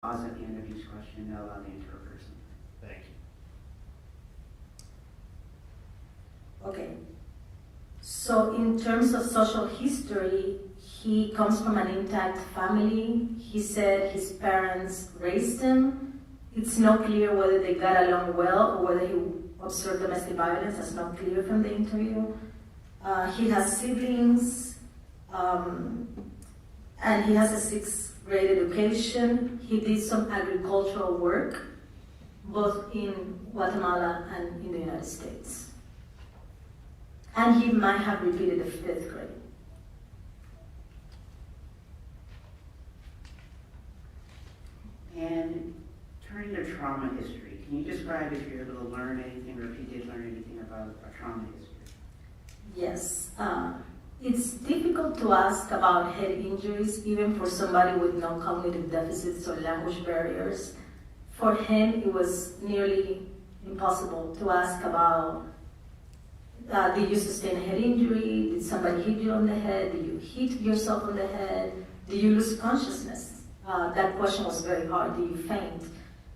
pause at the end of each question to allow the interpreters. Thank you. Okay. So in terms of social history, he comes from an intact family. He said his parents raised him. It's not clear whether they got along well or whether he observed domestic violence. That's not clear from the interview. He has siblings, and he has a sixth grade education. He did some agricultural work, both in Guatemala and in the United States. And he might have repeated the fifth grade. And turning to trauma history, can you describe if you're able to learn anything or if you did learn anything about a trauma history? Yes. It's difficult to ask about head injuries, even for somebody with no cognitive deficits or language barriers. For him, it was nearly impossible to ask about, did you sustain a head injury? Did somebody hit you on the head? Did you hit yourself on the head? Did you lose consciousness? That question was very hard. Did you faint?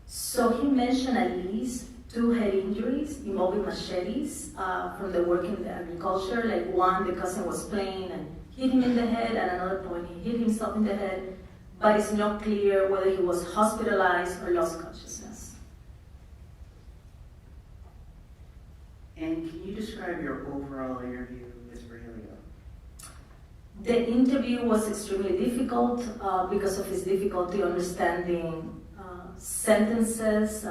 So he mentioned at least 2 head injuries involving machetes from the work in the agriculture. Like one, the cousin was playing and hit him in the head. At another point, he hit himself in the head. But it's not clear whether he was hospitalized or lost consciousness. And can you describe your overall interview with Verjilio? The interview was extremely difficult because of his difficulty understanding sentences.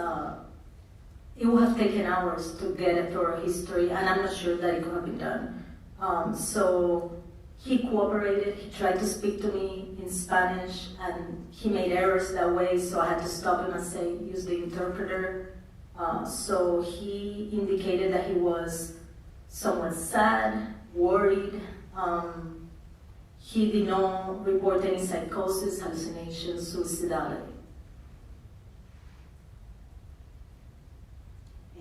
It would have taken hours to get a thorough history, and I'm not sure that it could have been done. So he cooperated. He tried to speak to me in Spanish, and he made errors that way, so I had to stop him and say, use the interpreter. So he indicated that he was somewhat sad, worried. He did not report any psychosis, hallucinations, suicidality.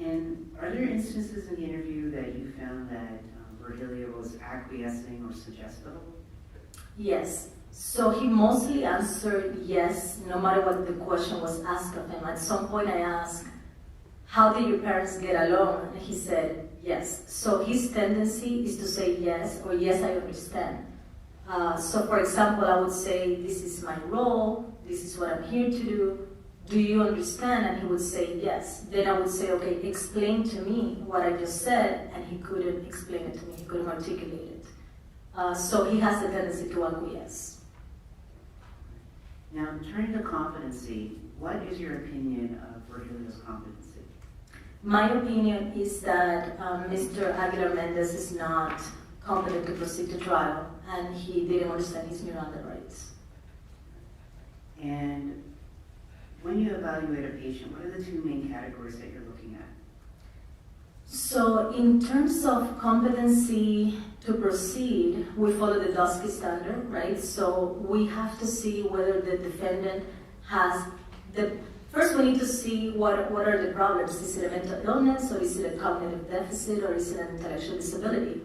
And are there instances in the interview that you found that Verjilio was acquiescing or suggestible? Yes. So he mostly answered yes, no matter what the question was asked of him. At some point I asked, how did your parents get along? And he said yes. So his tendency is to say yes, or yes, I understand. So for example, I would say, this is my role, this is what I'm here to do you understand? And he would say yes. Then I would say, okay, explain to me what I just said, and he couldn't explain it to me, he couldn't articulate it. So he has a tendency to acquiesce. Now, turning to competency, what is your opinion of Verjilio's competency? My opinion is that Mr. Aguilar Mendez is not competent to proceed to trial, and he didn't understand his Miranda rights. And when you evaluate a patient, what are the 2 main categories that you're looking at? So in terms of competency to proceed, we follow the Diagnostic standard, right? So we have to see whether the defendant has first we need to see what are the problems. Is it a mental illness, or is it a cognitive deficit, or is it an intellectual disability?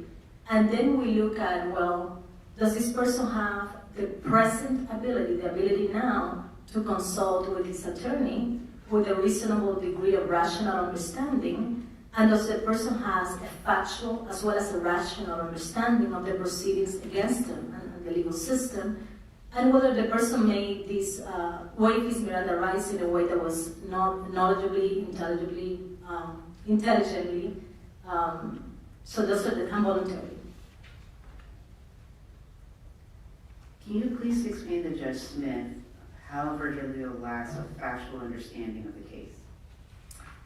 And then we look at, well, does this person have the present ability, the ability now, to consult with his attorney with a reasonable degree of rational understanding, and does the person has a factual as well as a rational understanding of the proceedings against him and the legal system, and whether the person made this waive his Miranda rights in a way that was not knowledgeably, intelligently, so those are the involuntary. Can you please explain to Judge Smith how Verjilio lacks a factual understanding of the case?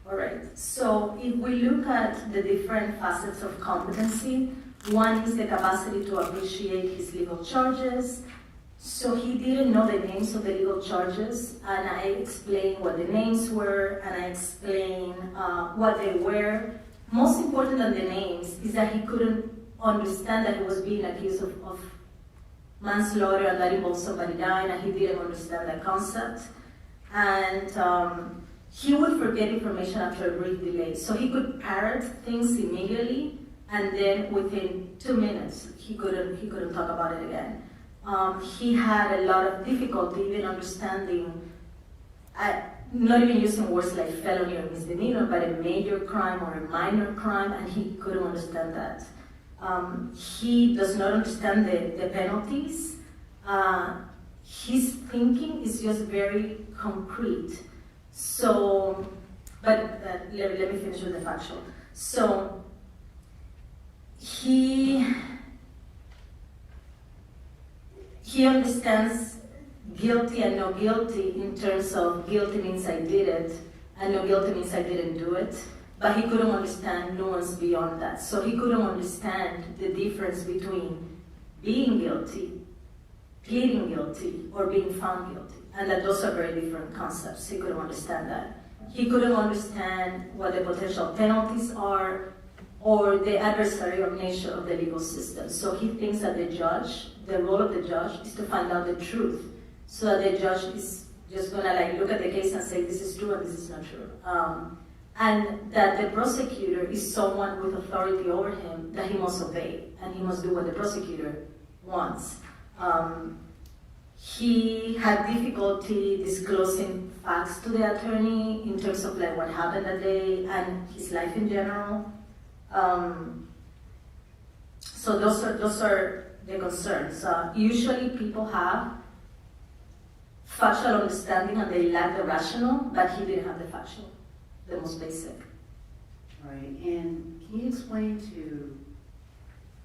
All right, so if we look at the different facets of competency, one is the capacity to appreciate his legal charges. So he didn't know the names of the legal charges, and I explained what the names were, and I explained what they were. Most important than the names is that he couldn't understand that he was being accused of manslaughter, and that involved somebody dying, and he didn't understand that concept. And he would forget information after a brief delay. So he could parrot things immediately, and then within 2 minutes, he couldn't talk about it again. He had a lot of difficulty even understanding not even using words like felony or misdemeanor, but a major crime or a minor crime, and he couldn't understand that. He does not understand the penalties. His thinking is just very concrete. So, but let me finish with the factual. So, he understands guilty and no guilty in terms of guilty means I did it, and no guilty means I didn't do it. But he couldn't understand nuance beyond that. So he couldn't understand the difference between being guilty, pleading guilty, or being found guilty. And that those are very different concepts. He couldn't understand that. He couldn't understand what the potential penalties are or the adversarial nature of the legal system. So he thinks that the role of the judge is to find out the truth. So that the judge is just gonna look at the case and say this is true and this is not true. And that the prosecutor is someone with authority over him that he must obey, and he must do what the prosecutor wants. He had difficulty disclosing facts to the attorney in terms of what happened that day and his life in general. So those are the concerns. Usually people have factual understanding and they lack the rational, but he didn't have the factual, the most basic. Right, and can you explain to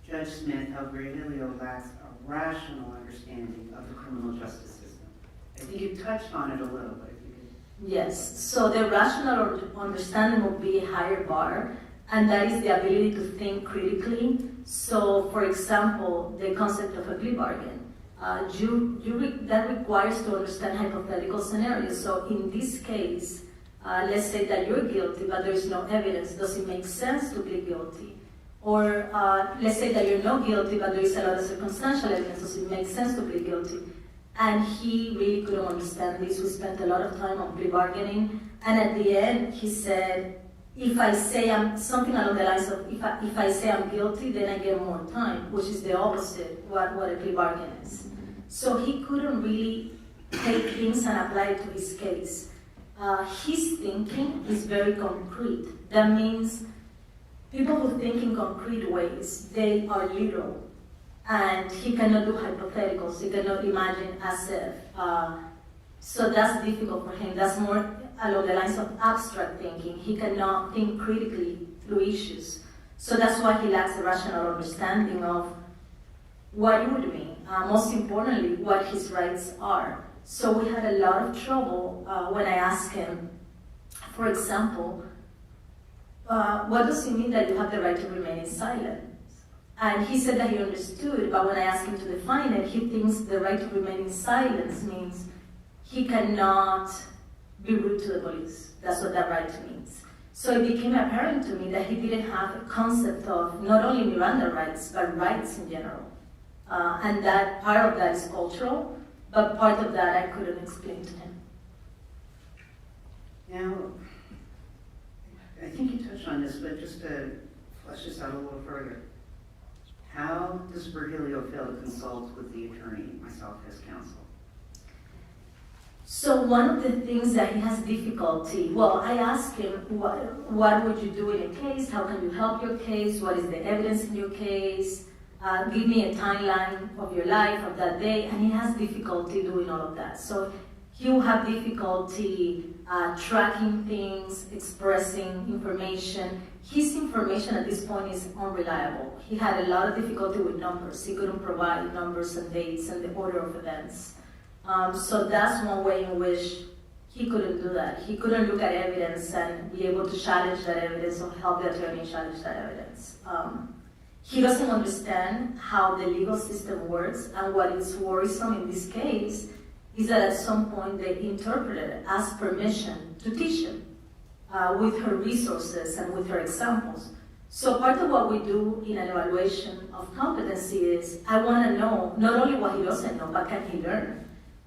Judge Smith how Verjilio lacks a rational understanding of the criminal justice system? I think you touched on it a little, but if you could... Yes, so the rational understanding will be a higher bar, and that is the ability to think critically. So, for example, the concept of a plea bargain. That requires to understand hypothetical scenarios. So in this case, let's say that you're guilty, but there is no evidence. Does it make sense to plead guilty? Or let's say that you're not guilty, but there is a lot of circumstantial evidence. Does it make sense to plead guilty? And he really couldn't understand this. We spent a lot of time on plea bargaining. And at the end, he said, if I say something along the lines of, if I say I'm guilty, then I get more time, which is the opposite what a plea bargain is. So he couldn't really take things and apply it to his case. His thinking is very concrete. That means people who think in concrete ways, they are literal. And he cannot do hypotheticals. He cannot imagine as if. So that's difficult for him. That's more along the lines of abstract thinking. He cannot think critically through issues. So that's why he lacks a rational understanding of what it would mean. Most importantly, what his rights are. So we had a lot of trouble when I asked him, for example, what does it mean that you have the right to remain in silence? And he said that he understood, but when I asked him to define it, he thinks the right to remain in silence means he cannot be rude to the police. That's what that right means. So it became apparent to me that he didn't have a concept of not only Miranda rights, but rights in general. And that part of that is cultural, but part of that I couldn't explain to him. Now, I think you touched on this, but just to flesh this out a little further. How does Verjilio fail to consult with the attorney, myself as counsel? So one of the things that he has difficulty, well, I asked him, what would you do in a case? How can you help your case? What is the evidence in your case? Give me a timeline of your life of that day. And he has difficulty doing all of that. So he will have difficulty tracking things, expressing information. His information at this point is unreliable. He had a lot of difficulty with numbers. He couldn't provide numbers and dates and the order of events. So that's one way in which he couldn't do that. He couldn't look at evidence and be able to challenge that evidence or help the attorney challenge that evidence. He doesn't understand how the legal system works, and what is worrisome in this case is that at some point they interpreted it as permission to teach him with her resources and with her examples. So part of what we do in an evaluation of competency is, I want to know not only what he doesn't know, but can he learn?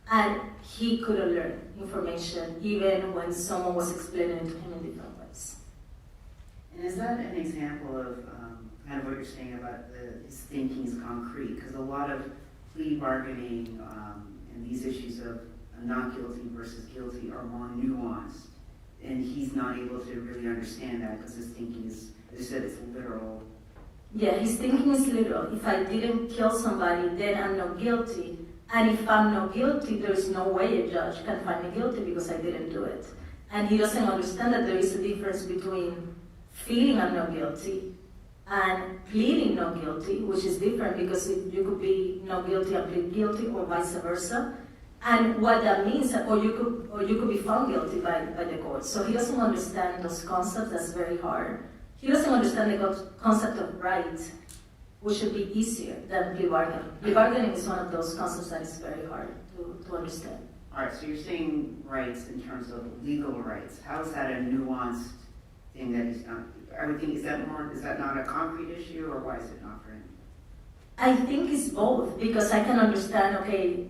And he couldn't learn information even when someone was explaining it to him in different ways. And is that an example of kind of what you're saying about his thinking is concrete? Because a lot of plea bargaining and these issues of not guilty versus guilty are more nuanced. And he's not able to really understand that because his thinking is, as you said, it's literal. Yeah, his thinking is literal. If I didn't kill somebody, then I'm not guilty. And if I'm not guilty, there's no way a judge can find me guilty because I didn't do it. And he doesn't understand that there is a difference between feeling I'm not guilty and pleading not guilty, which is different because you could be not guilty and plead guilty or vice versa. And what that means, or you could be found guilty by the court. So he doesn't understand those concepts. That's very hard. He doesn't understand the concept of right, which should be easier than plea bargaining. Plea bargaining is one of those concepts that is very hard to understand. All right, so you're saying rights in terms of legal rights. How is that a nuanced thing that he's not? I would think, is that not a concrete issue, or why is it not for him? I think it's both, because I can understand, okay,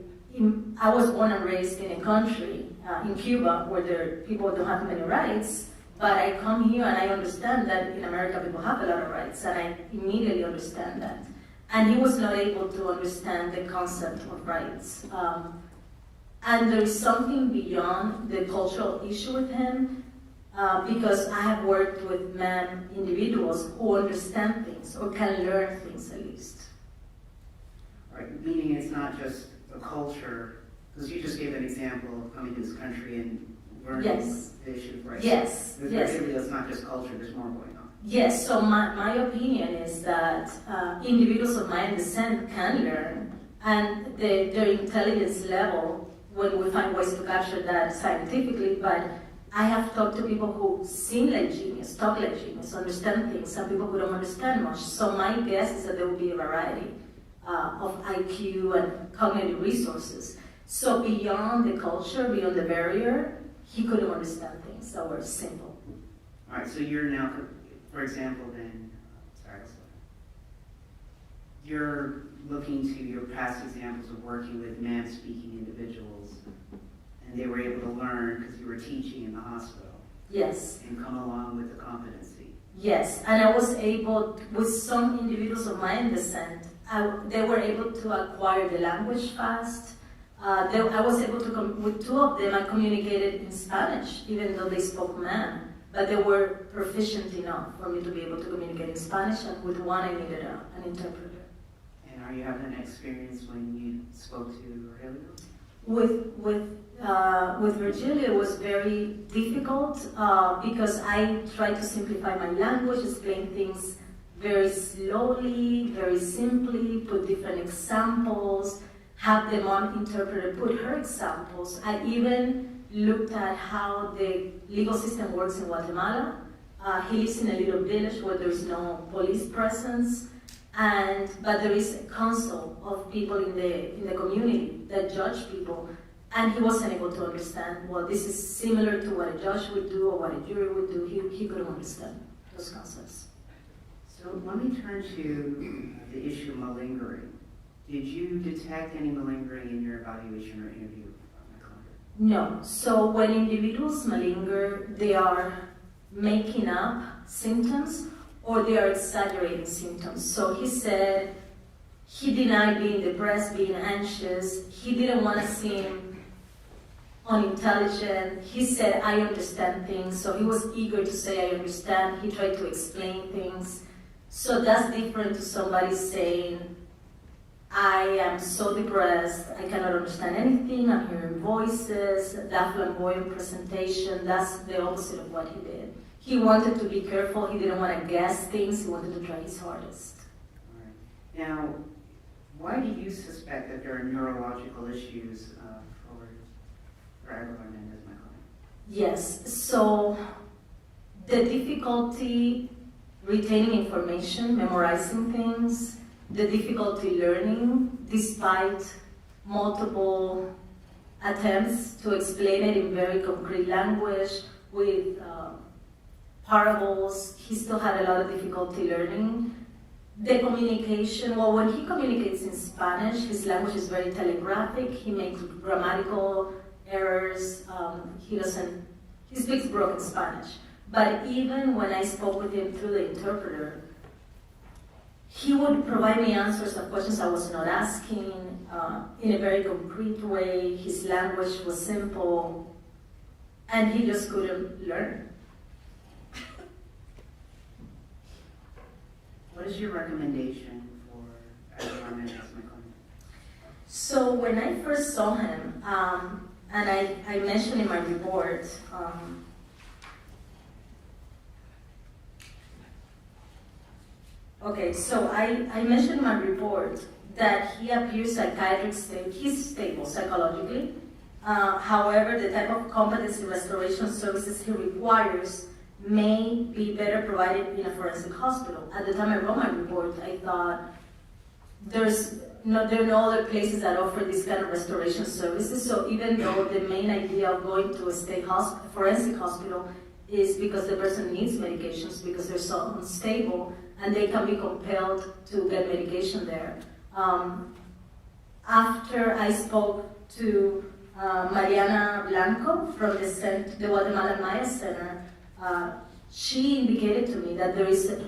I was born and raised in a country, in Cuba, where people don't have many rights, but I come here and I understand that in America people have a lot of rights, and I immediately understand that. And he was not able to understand the concept of rights. And there is something beyond the cultural issue with him, because I have worked with individuals who understand things, or can learn things at least. Right, meaning it's not just the culture, because you just gave an example of coming to this country and learning the issue of rights. Yes, With yes. Verjilio, it's not just culture, there's more going on. Yes, so my opinion is that individuals of my descent can learn, and their intelligence level, when we find ways to capture that scientifically, but I have talked to people who seem like genius, talk like genius, understand things, some people who don't understand much. So my guess is that there will be a variety of IQ and cognitive resources. So beyond the culture, beyond the barrier, he couldn't understand things that were simple. All right, so you're now, for example, then, you're looking to your past examples of working with man-speaking individuals, and they were able to learn because you were teaching in the hospital. Yes. And come along with the competency. Yes, and I was able, with some individuals of my descent, they were able to acquire the language fast. I was able to, with two of them, I communicated in Spanish, even though they spoke man. But they were proficient enough for me to be able to communicate in Spanish, and with one I needed an interpreter. And are you having an experience when you spoke to Verjilio? With Verjilio, it was very difficult because I tried to simplify my language, explain things very slowly, very simply, put different examples, have the mom interpreter put her examples. I even looked at how the legal system works in Guatemala. He lives in a little village where there is no police presence, but there is a council of people in the community that judge people, and he wasn't able to understand, well, this is similar to what a judge would do or what a jury would do. He couldn't understand those concepts. So let me turn to the issue of malingering. Did you detect any malingering in your evaluation or interview of my client? No. So when individuals malinger, they are making up symptoms or they are exaggerating symptoms. So he said he denied being depressed, being anxious. He didn't want to seem unintelligent. He said, I understand things. So he was eager to say, I understand. He tried to explain things. So that's different to somebody saying, I am so depressed, I cannot understand anything, I'm hearing voices, that flamboyant presentation, that's the opposite of what he did. He wanted to be careful, he didn't want to guess things, he wanted to try his hardest. All right. Now, why do you suspect that there are neurological issues for Aguilar Mendez, my client? Yes, so the difficulty retaining information, memorizing things, the difficulty learning despite multiple attempts to explain it in very concrete language with parables. He still had a lot of difficulty learning. The communication, well, when he communicates in Spanish, his language is very telegraphic. He makes grammatical errors. He speaks broken Spanish. But even when I spoke with him through the interpreter, he would provide me answers of questions I was not asking. in a very concrete way. His language was simple, and he just couldn't learn. What is your recommendation for Aguilar Mendez, my client? So when I first saw him, and I mentioned in my report, so I mentioned in my report that he appears he's stable psychologically. However, the type of competency restoration services he requires may be better provided in a forensic hospital. At the time I wrote my report, I thought there are no other places that offer this kind of restoration services. So even though the main idea of going to a state forensic hospital is because the person needs medications because they're so unstable and they can be compelled to get medication there. After I spoke to Mariana Blanco from the Guatemala Maya Center, she indicated to me that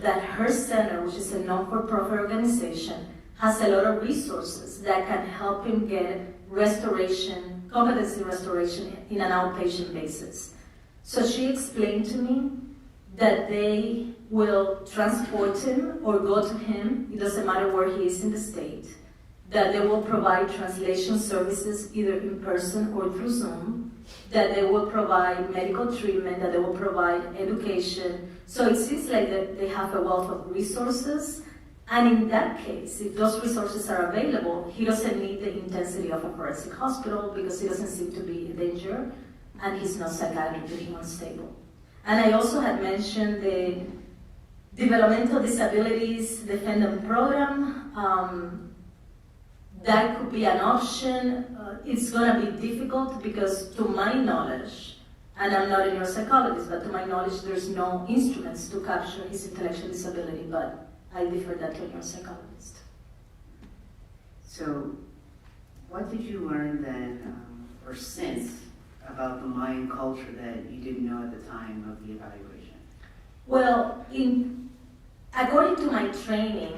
that her center, which is a non-for-profit organization, has a lot of resources that can help him get competency restoration in an outpatient basis. So she explained to me that they will transport him or go to him, it doesn't matter where he is in the state, that they will provide translation services either in person or through Zoom, that they will provide medical treatment, that they will provide education. So it seems like that they have a wealth of resources, and in that case, if those resources are available, he doesn't need the intensity of a forensic hospital because he doesn't seem to be in danger, and he's not psychiatrically unstable. And I also had mentioned the developmental disabilities defendant program. That could be an option. It's going to be difficult because to my knowledge, and I'm not a neuropsychologist, but to my knowledge there's no instruments to capture his intellectual disability, but I defer that to a neuropsychologist. So, what did you learn then, or since, about the Mayan culture that you didn't know at the time of the evaluation? Well, according to my training,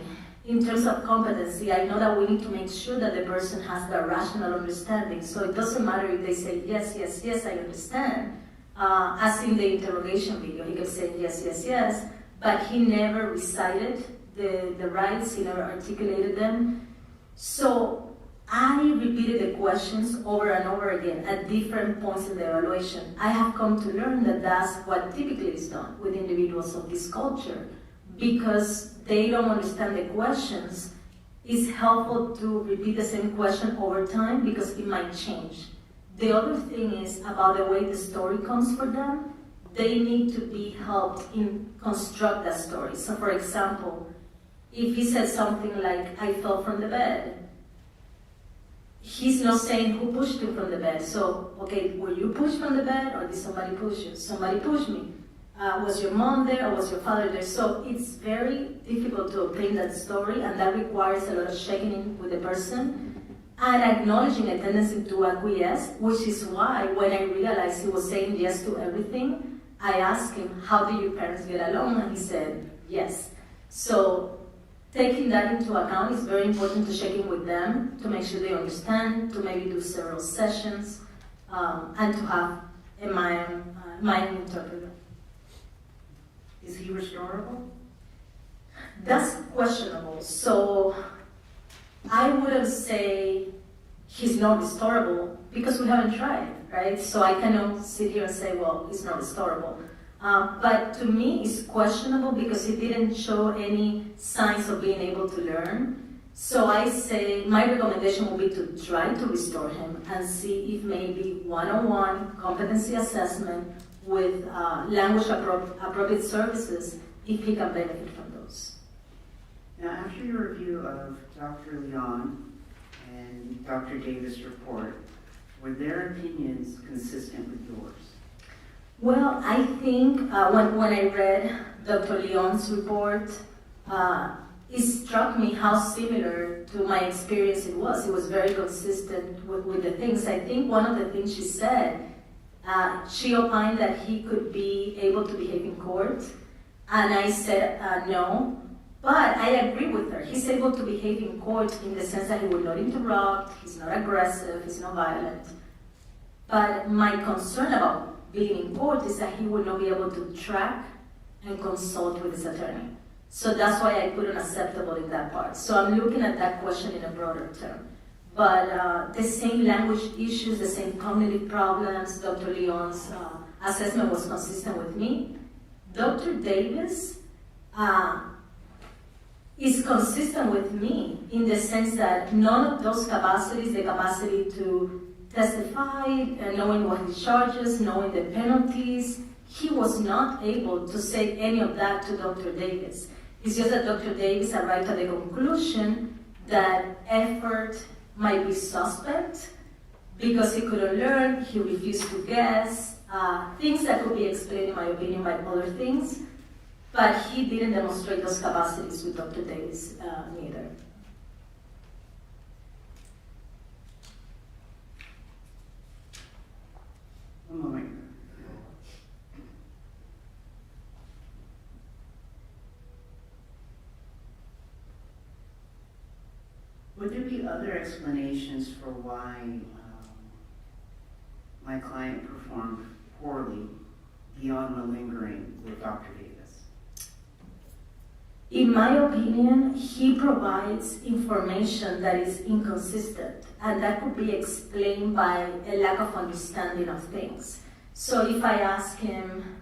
in terms of competency, I know that we need to make sure that the person has the rational understanding. So it doesn't matter if they say, yes, yes, yes, I understand. As in the interrogation video, he kept saying, yes, yes, yes, but he never recited the rights, he never articulated them. So I repeated the questions over and over again at different points in the evaluation. I have come to learn that that's what typically is done with individuals of this culture. Because they don't understand the questions, it's helpful to repeat the same question over time because it might change. The other thing is about the way the story comes for them. They need to be helped in construct that story. So for example, if he said something like, I fell from the bed, he's not saying who pushed him from the bed. So, okay, were you pushed from the bed or did somebody push you? Somebody pushed me. Was your mom there or was your father there? So it's very difficult to obtain that story, and that requires a lot of checking in with the person and acknowledging a tendency to acquiesce, which is why when I realized he was saying yes to everything, I asked him, how do your parents get along? And he said, yes. So taking that into account is very important to check in with them, to make sure they understand, to maybe do several sessions, and to have a mind interpreter. Is he restorable? That's questionable. So I wouldn't say he's not restorable because we haven't tried, right? So I cannot sit here and say, well, he's not restorable. But to me, it's questionable because he didn't show any signs of being able to learn. So I say my recommendation would be to try to restore him and see if maybe one-on-one competency assessment with language appropriate services, if he can benefit from those. Now, after your review of Dr. Leon and Dr. Davis' report, were their opinions consistent with yours? Well, I think when I read Dr. Leon's report, it struck me how similar to my experience it was. It was very consistent with the things. I think one of the things she said, she opined that he could be able to behave in court, and I said no. But I agree with her. He's able to behave in court in the sense that he will not interrupt, he's not aggressive, he's not violent. But my concern about being in court is that he will not be able to track and consult with his attorney. So that's why I put unacceptable in that part. So I'm looking at that question in a broader term. But the same language issues, the same cognitive problems, Dr. Leon's assessment was consistent with me. Dr. Davis is consistent with me in the sense that none of those capacities, the capacity to testify, knowing what he charges, knowing the penalties, he was not able to say any of that to Dr. Davis. It's just that Dr. Davis arrived at the conclusion that effort might be suspect because he couldn't learn, he refused to guess, things that could be explained, in my opinion, by other things, but he didn't demonstrate those capacities with Dr. Davis neither. One moment. Would there be other explanations for why my client performed poorly beyond malingering with Dr. Davis? In my opinion, he provides information that is inconsistent, and that could be explained by a lack of understanding of things. So if I ask him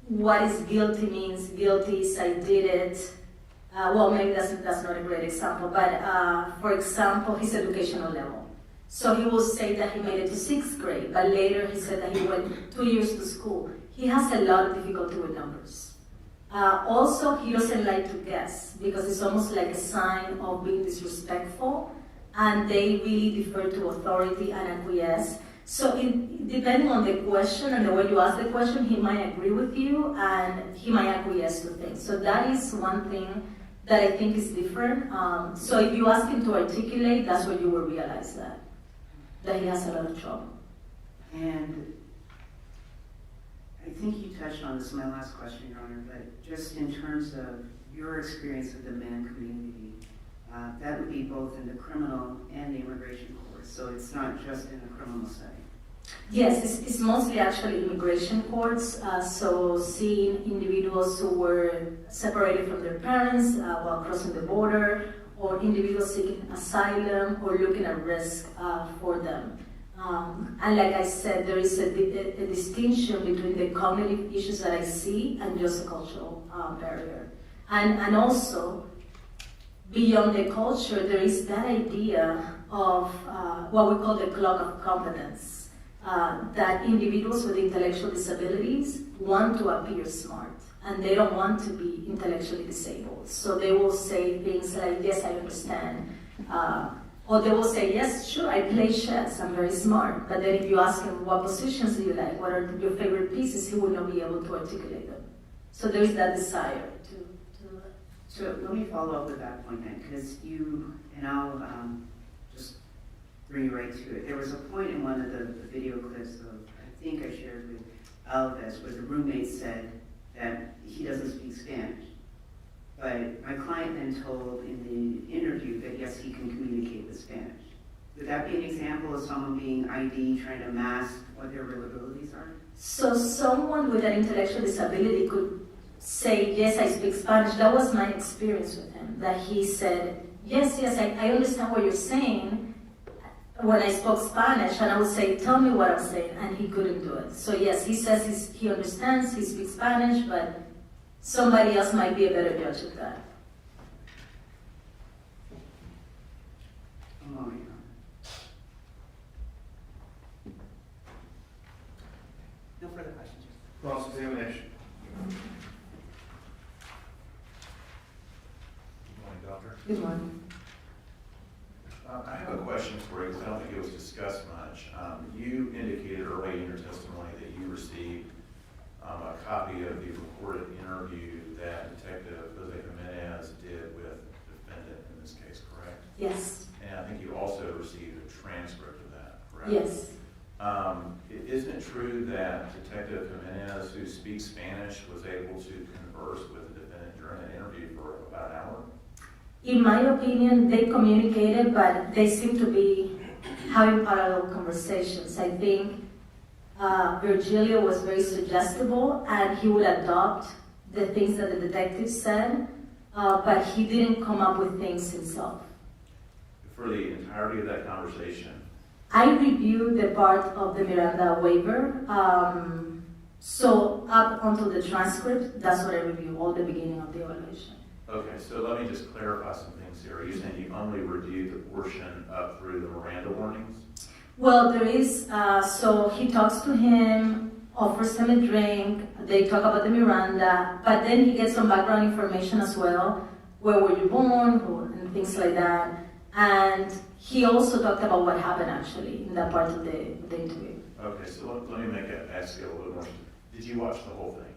what is guilty means, guilty is I did it, well, maybe that's not a great example, but for example, his educational level. So he will say that he made it to 6th grade, but later he said that he went 2 years to school. He has a lot of difficulty with numbers. Also, he doesn't like to guess because it's almost like a sign of being disrespectful, and they really defer to authority and acquiesce. So depending on the question and the way you ask the question, he might agree with you and he might acquiesce to things. So that is one thing that I think is different. So if you ask him to articulate, that's where you will realize that he has a lot of trouble. And I think you touched on this in my last question, Your Honor, but just in terms of your experience of the MAN community, that would be both in the criminal and the immigration court, so it's not just in the criminal setting. Yes, it's mostly actually immigration courts, so seeing individuals who were separated from their parents while crossing the border, or individuals seeking asylum or looking at risk for them. And like I said, there is a distinction between the cognitive issues that I see and just a cultural barrier. And also, beyond the culture, there is that idea of what we call the clock of competence. That individuals with intellectual disabilities want to appear smart, and they don't want to be intellectually disabled. So they will say things like, yes, I understand. Or they will say, yes, sure, I play chess, I'm very smart. But then if you ask him, what positions do you like? What are your favorite pieces? He will not be able to articulate them. So there is that desire to So let me follow up with that point then, because and I'll just bring you right to it. There was a point in one of the video clips of, I think I shared with Alves, where the roommate said that he doesn't speak Spanish. But my client then told in the interview that yes, he can communicate with Spanish. Would that be an example of someone being ID, trying to mask what their real abilities are? So someone with an intellectual disability could say, yes, I speak Spanish. That was my experience with him, that he said, yes, I understand what you're saying when I spoke Spanish, and I would say, tell me what I'm saying, and he couldn't do it. So yes, he says he understands, he speaks Spanish, but somebody else might be a better judge of that. No further questions. Cross-examination. Good morning, Doctor. Good morning. I have a question for you, because I don't think it was discussed much. You indicated early in your testimony that you received a copy of the recorded interview that Detective Jose Jimenez did with the defendant in this case, correct? Yes. And I think you also received a transcript of that, correct? Yes. Isn't it true that Detective Jimenez, who speaks Spanish, was able to converse with the defendant during an interview for about an hour? In my opinion, they communicated, but they seem to be having parallel conversations. I think Verjilio was very suggestible, and he would adopt the things that the detective said, but he didn't come up with things himself. For the entirety of that conversation, I reviewed the part of the Miranda waiver, so up until the transcript, that's what I reviewed, all the beginning of the evaluation. okay, so let me just clarify some things here. Are you saying you only reviewed the portion up through the Miranda warnings? Well, there is, so he talks to him, offers him a drink, they talk about the Miranda, but then he gets some background information as well, where were you born, and things like that. And he also talked about what happened actually in that part of the interview. Okay, so let me ask you a little more. Did you watch the whole thing?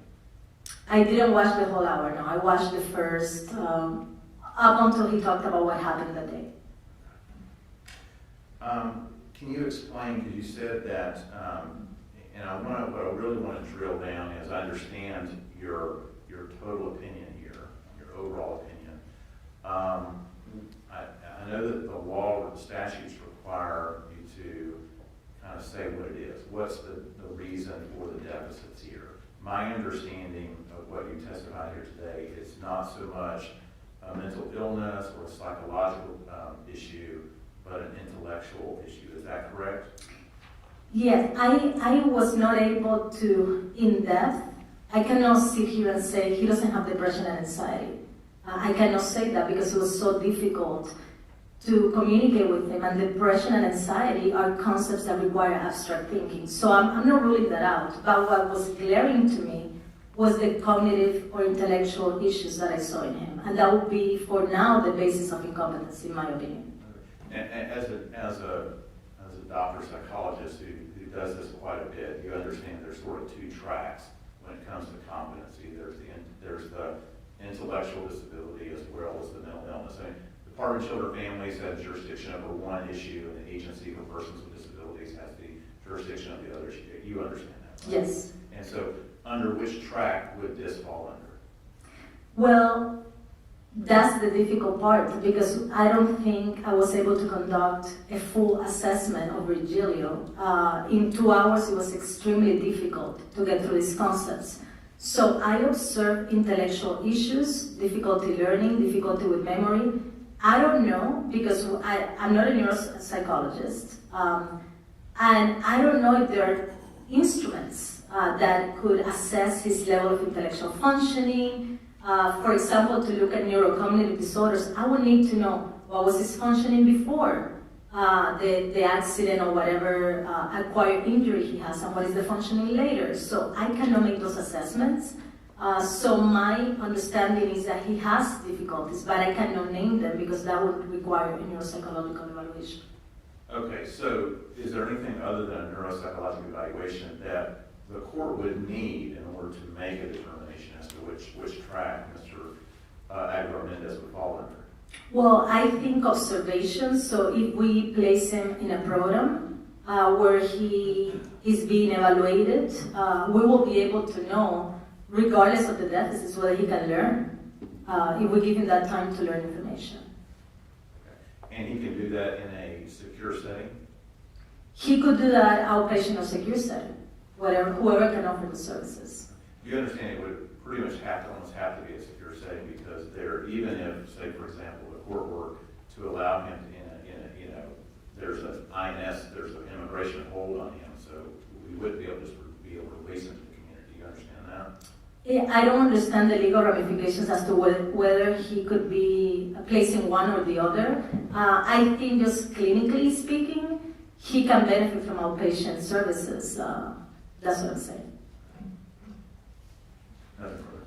I didn't watch the whole hour, no. I watched the first, up until he talked about what happened that day. Can you explain, because you said that, and what I really want to drill down is I understand your total opinion here, your overall opinion. I know that the law or the statutes require you to kind of say what it is. What's the reason for the deficits here? My understanding of what you testified here today is not so much a mental illness or a psychological issue, but an intellectual issue. Is that correct? Yes, I was not able to, in depth, I cannot sit here and say he doesn't have depression and anxiety. I cannot say that because it was so difficult to communicate with him, and depression and anxiety are concepts that require abstract thinking. So I'm not ruling that out, but what was glaring to me was the cognitive or intellectual issues that I saw in him, and that would be, for now, the basis of incompetency, in my opinion. And as a doctor psychologist who does this quite a bit, you understand there's sort of two tracks when it comes to competency. There's the intellectual disability as well as the mental illness. I mean, the Department of Children and Families has jurisdiction over one issue, and the Agency for Persons with Disabilities has the jurisdiction of the other issue. You understand that, right? Yes. And so, under which track would this fall under? Well, that's the difficult part, because I don't think I was able to conduct a full assessment of Verjilio. In 2 hours, it was extremely difficult to get through these concepts. So I observed intellectual issues, difficulty learning, difficulty with memory. I don't know, because I'm not a neuropsychologist, and I don't know if there are instruments that could assess his level of intellectual functioning. For example, to look at neurocognitive disorders, I would need to know what was his functioning before the accident or whatever acquired injury he has, and what is the functioning later. So I cannot make those assessments. So my understanding is that he has difficulties, but I cannot name them because that would require a neuropsychological evaluation. Okay, so is there anything other than a neuropsychological evaluation that the court would need in order to make a determination as to which track Mr. Aguilar Mendez would fall under? Well, I think observation. So if we place him in a program where he is being evaluated, we will be able to know, regardless of the deficits, whether he can learn, if we give him that time to learn information. Okay. And he can do that in a secure setting? He could do that outpatient or secure setting, whoever can offer the services. You understand it would pretty much almost have to be a secure setting, because even if, say, for example, the court were to allow him there's an INS, there's an immigration hold on him, so we wouldn't be able to release him to the community. You understand that? I don't understand the legal ramifications as to whether he could be placing one or the other. I think just clinically speaking, he can benefit from outpatient services. That's what I'm saying. Nothing further.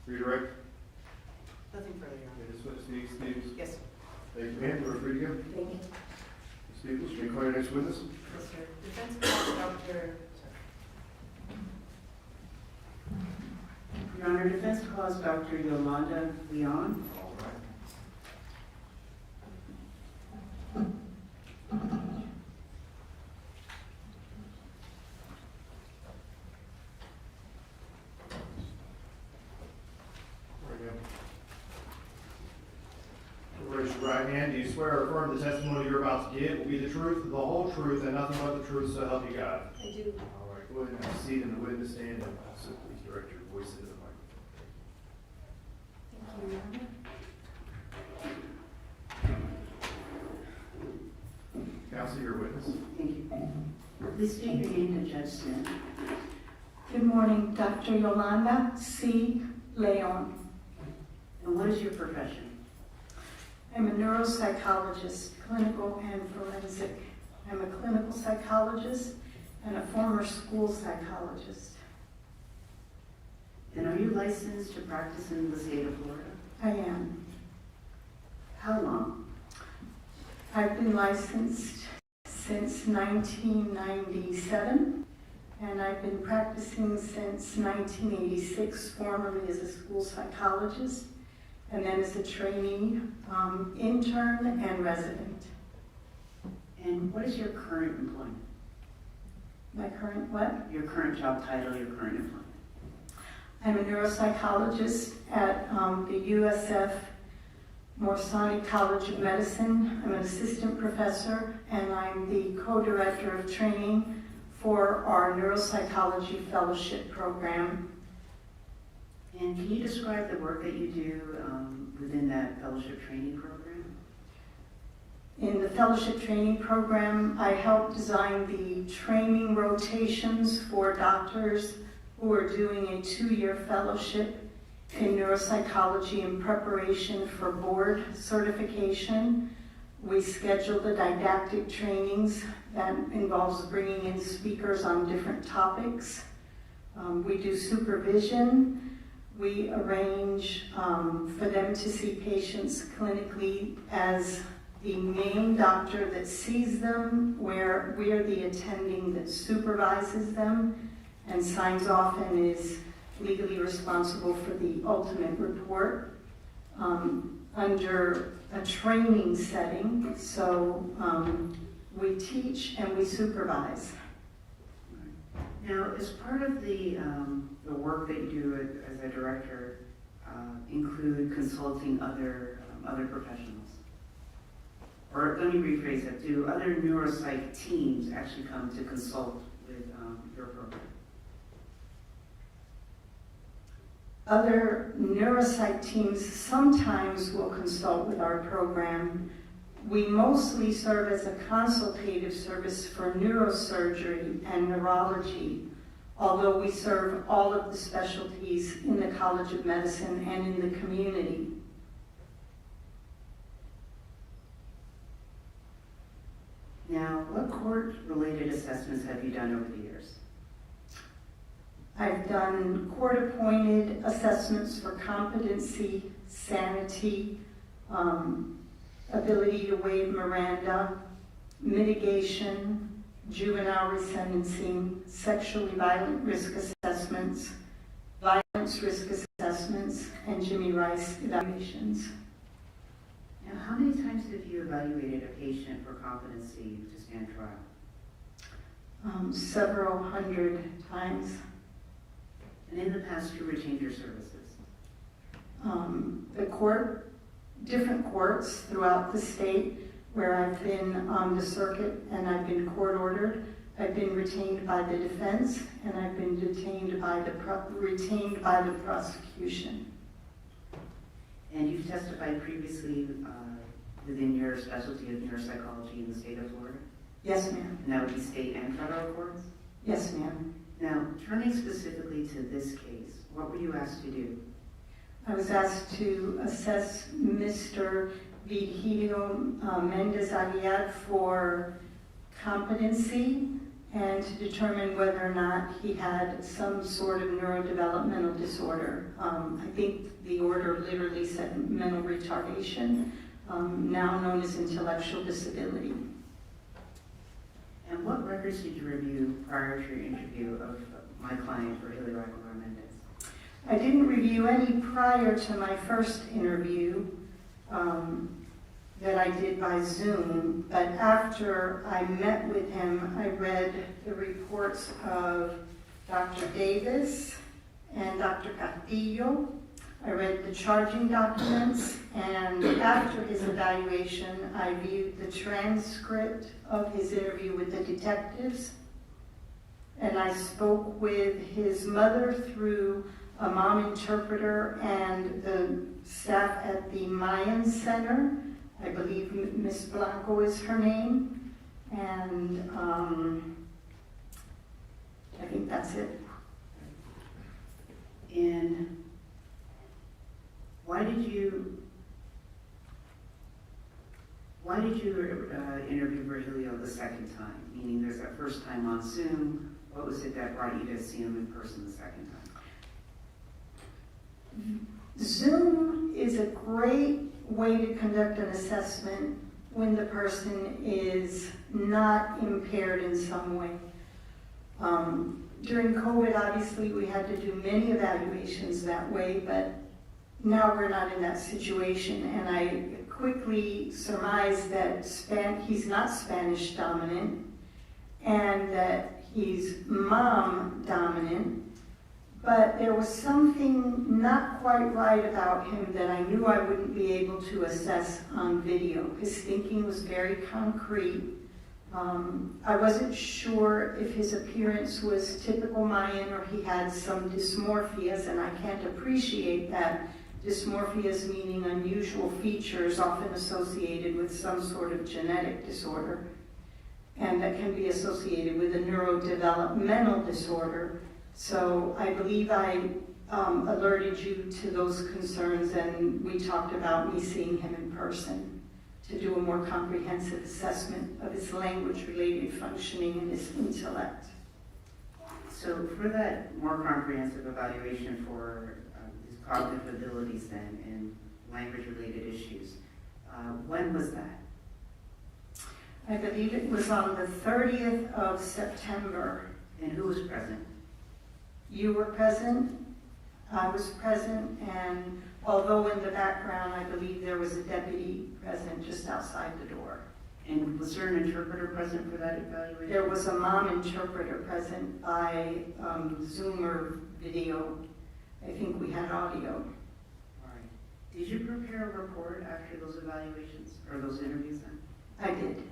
Redirect. Nothing further, Your Honor. Ms. Stevens. Yes, sir. Thank you, ma'am. You're free to go. Thank you. Ms. Stevens, may I call your next witness? Yes, sir. Defense counsel, Dr. Your Honor, defense calls Dr. Yolanda Leon. All right. right hand. Do you swear or affirm the testimony you're about to give will be the truth, the whole truth, and nothing but the truth, so help you God? I do. All right, go ahead and have a seat in the witness stand, and also please direct your voice into the microphone. Thank you, Your Honor. Counsel, your witness. Thank you. Please state your name to Judge Smith. Good morning, Dr. Yolanda C. Leon. And what is your profession? I'm a neuropsychologist, clinical and forensic. I'm a clinical psychologist and a former school psychologist. And are you licensed to practice in the state of Florida? I am. How long? I've been licensed since 1997, and I've been practicing since 1986, formerly as a school psychologist, and then as a trainee, intern, and resident. And what is your current employment? My current what? Your current job title, your current employment? I'm a neuropsychologist at the USF Morsani College of Medicine. I'm an assistant professor, and I'm the co-director of training for our neuropsychology fellowship program. And can you describe the work that you do within that fellowship training program? In the fellowship training program, I help design the training rotations for doctors who are doing a 2-year fellowship in neuropsychology in preparation for board certification. We schedule the didactic trainings that involves bringing in speakers on different topics. We do supervision. We arrange for them to see patients clinically as the main doctor that sees them, where we are the attending that supervises them and signs off and is legally responsible for the ultimate report under a training setting. So we teach and we supervise. Now, as part of the work that you do as a director, include consulting other professionals? Or let me rephrase that, do other neuropsych teams actually come to consult with your program? Other neuropsych teams sometimes will consult with our program. We mostly serve as a consultative service for neurosurgery and neurology, although we serve all of the specialties in the College of Medicine and in the community. Now, what court-related assessments have you done over the years? I've done court-appointed assessments for competency, sanity, ability to waive Miranda, mitigation, juvenile resentencing, sexually violent risk assessments, violence risk assessments, and Jimmy Rice evaluations. Now, how many times have you evaluated a patient for competency to stand trial? Several hundred times. And in the past, you retained your services? Different courts throughout the state where I've been on the circuit and I've been court ordered. I've been retained by the defense and I've been retained by the prosecution. And you've testified previously within your specialty of neuropsychology in the state of Florida? Yes, ma'am. And that would be state and federal courts? Yes, ma'am. Now, turning specifically to this case, what were you asked to do? I was asked to assess Mr. Verjilio Mendez Aguilar for competency and to determine whether or not he had some sort of neurodevelopmental disorder. I think the order literally said mental retardation, now known as intellectual disability. And what records did you review prior to your interview of my client, Verjilio Aguilar Mendez? I didn't review any prior to my first interview that I did by Zoom, but after I met with him, I read the reports of Dr. Davis and Dr. Castillo, I read the charging documents, and after his evaluation, I viewed the transcript of his interview with the detectives, and I spoke with his mother through a mom interpreter and the staff at the Mayan Center. I believe Miss Blanco is her name, and I think that's it. And why did you interview Verjilio the second time? Meaning there's that first time on Zoom. What was it that brought you to see him in person the second time? Zoom is a great way to conduct an assessment when the person is not impaired in some way. During COVID, obviously, we had to do many evaluations that way, but now we're not in that situation, and I quickly surmised that he's not Spanish dominant, and that he's mom dominant, but there was something not quite right about him that I knew I wouldn't be able to assess on video. His thinking was very concrete. I wasn't sure if his appearance was typical Mayan or he had some dysmorphias, and I can't appreciate that. Dysmorphias meaning unusual features often associated with some sort of genetic disorder, and that can be associated with a neurodevelopmental disorder. So I believe I alerted you to those concerns, and we talked about me seeing him in person to do a more comprehensive assessment of his language-related functioning and his intellect. So for that more comprehensive evaluation for his cognitive abilities then and language-related issues, when was that? I believe it was on the 30th of September. And who was present? You were present, I was present, and although in the background, I believe there was a deputy present just outside the door. And was there an interpreter present for that evaluation? There was a mom interpreter present by Zoom or video. I think we had audio. All right. Did you prepare a report after those evaluations, or those interviews then? I did.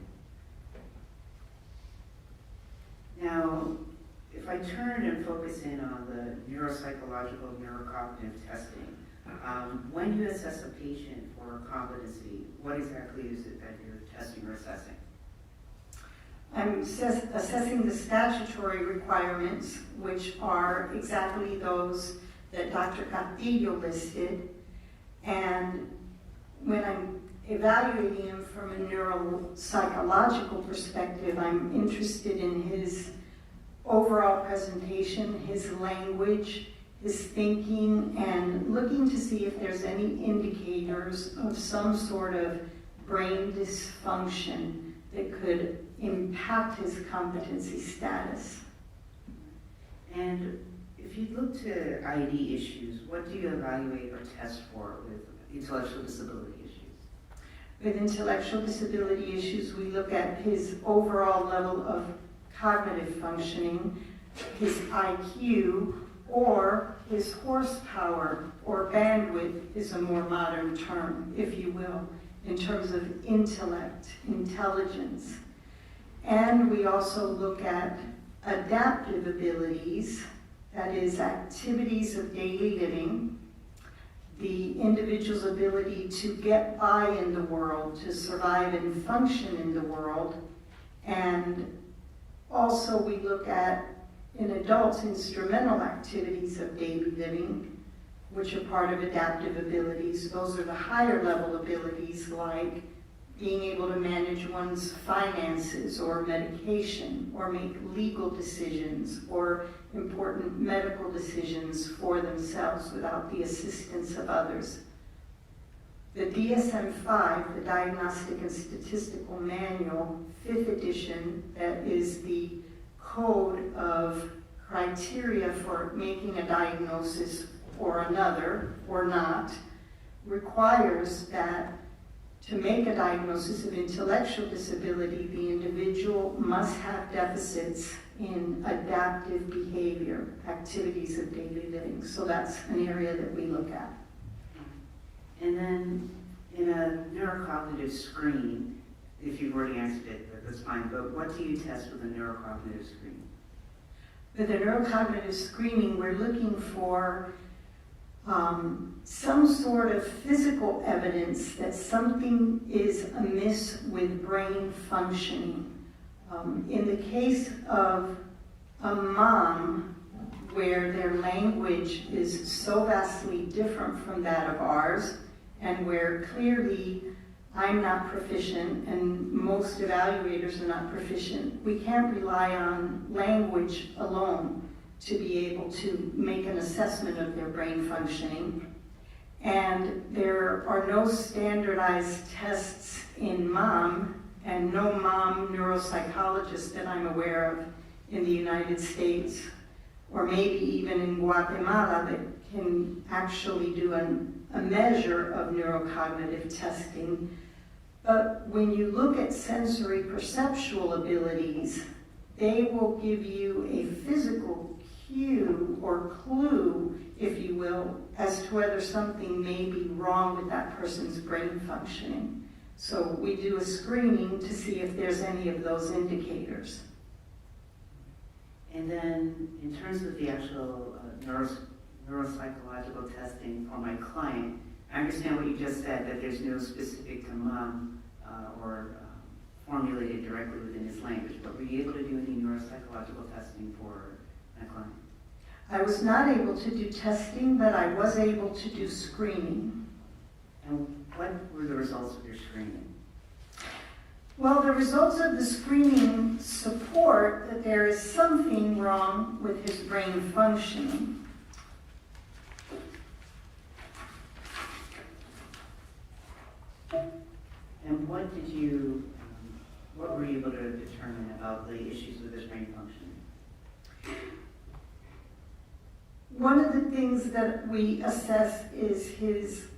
Now, if I turn and focus in on the neuropsychological, neurocognitive testing, when you assess a patient for competency, what exactly is it that you're testing or assessing? I'm assessing the statutory requirements, which are exactly those that Dr. Castillo listed. And when I'm evaluating him from a neuropsychological perspective, I'm interested in his overall presentation, his language, his thinking, and looking to see if there's any indicators of some sort of brain dysfunction that could impact his competency status. And if you look to ID issues, what do you evaluate or test for with intellectual disability issues? With intellectual disability issues, we look at his overall level of cognitive functioning, his IQ, or his horsepower, or bandwidth is a more modern term, if you will, in terms of intellect, intelligence. And we also look at adaptive abilities, that is, activities of daily living, the individual's ability to get by in the world, to survive and function in the world, and also we look at, in adults, instrumental activities of daily living, which are part of adaptive abilities. Those are the higher level abilities, like being able to manage one's finances or medication, or make legal decisions or important medical decisions for themselves without the assistance of others. The DSM-5, the Diagnostic and Statistical Manual, 5th edition, that is the code of criteria for making a diagnosis for another or not, requires that to make a diagnosis of intellectual disability, the individual must have deficits in adaptive behavior, activities of daily living. So that's an area that we look at. And then in a neurocognitive screen, if you've already answered it, that's fine, but what do you test with a neurocognitive screen? With a neurocognitive screening, we're looking for some sort of physical evidence that something is amiss with brain functioning. In the case of a mom, where their language is so vastly different from that of ours, and where clearly I'm not proficient and most evaluators are not proficient, we can't rely on language alone to be able to make an assessment of their brain functioning. And there are no standardized tests in mom, and no mom neuropsychologist that I'm aware of in the United States, or maybe even in Guatemala, that can actually do a measure of neurocognitive testing. But when you look at sensory perceptual abilities, they will give you a physical cue or clue, if you will, as to whether something may be wrong with that person's brain functioning. So we do a screening to see if there's any of those indicators. And then in terms of the actual neuropsychological testing for my client, I understand what you just said, that there's no specific to mom or formulated directly within his language, but were you able to do any neuropsychological testing for my client? I was not able to do testing, but I was able to do screening. And what were the results of your screening? Well, the results of the screening support that there is something wrong with his brain functioning. And what were you able to determine about the issues with his brain functioning? One of the things that we assess is his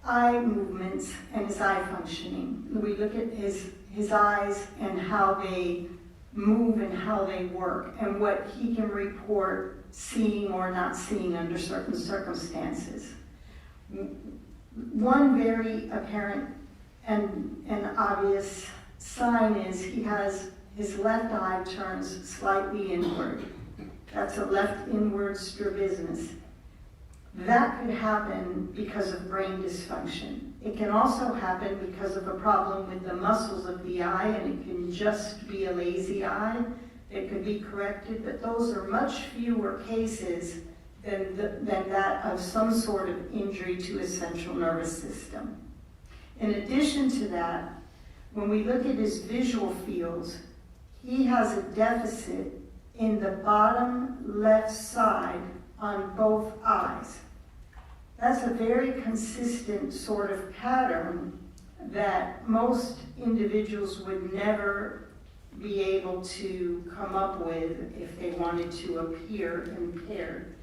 eye movements and his eye functioning. We look at his eyes and how they move and how they work and what he can report seeing or not seeing under certain circumstances. One very apparent and obvious sign is he has his left eye turns slightly inward. That's a left inward strabismus. That could happen because of brain dysfunction. It can also happen because of a problem with the muscles of the eye, and it can just be a lazy eye. It could be corrected, but those are much fewer cases than that of some sort of injury to his central nervous system. In addition to that, when we look at his visual fields, he has a deficit in the bottom left side on both eyes. That's a very consistent sort of pattern that most individuals would never be able to come up with if they wanted to appear impaired.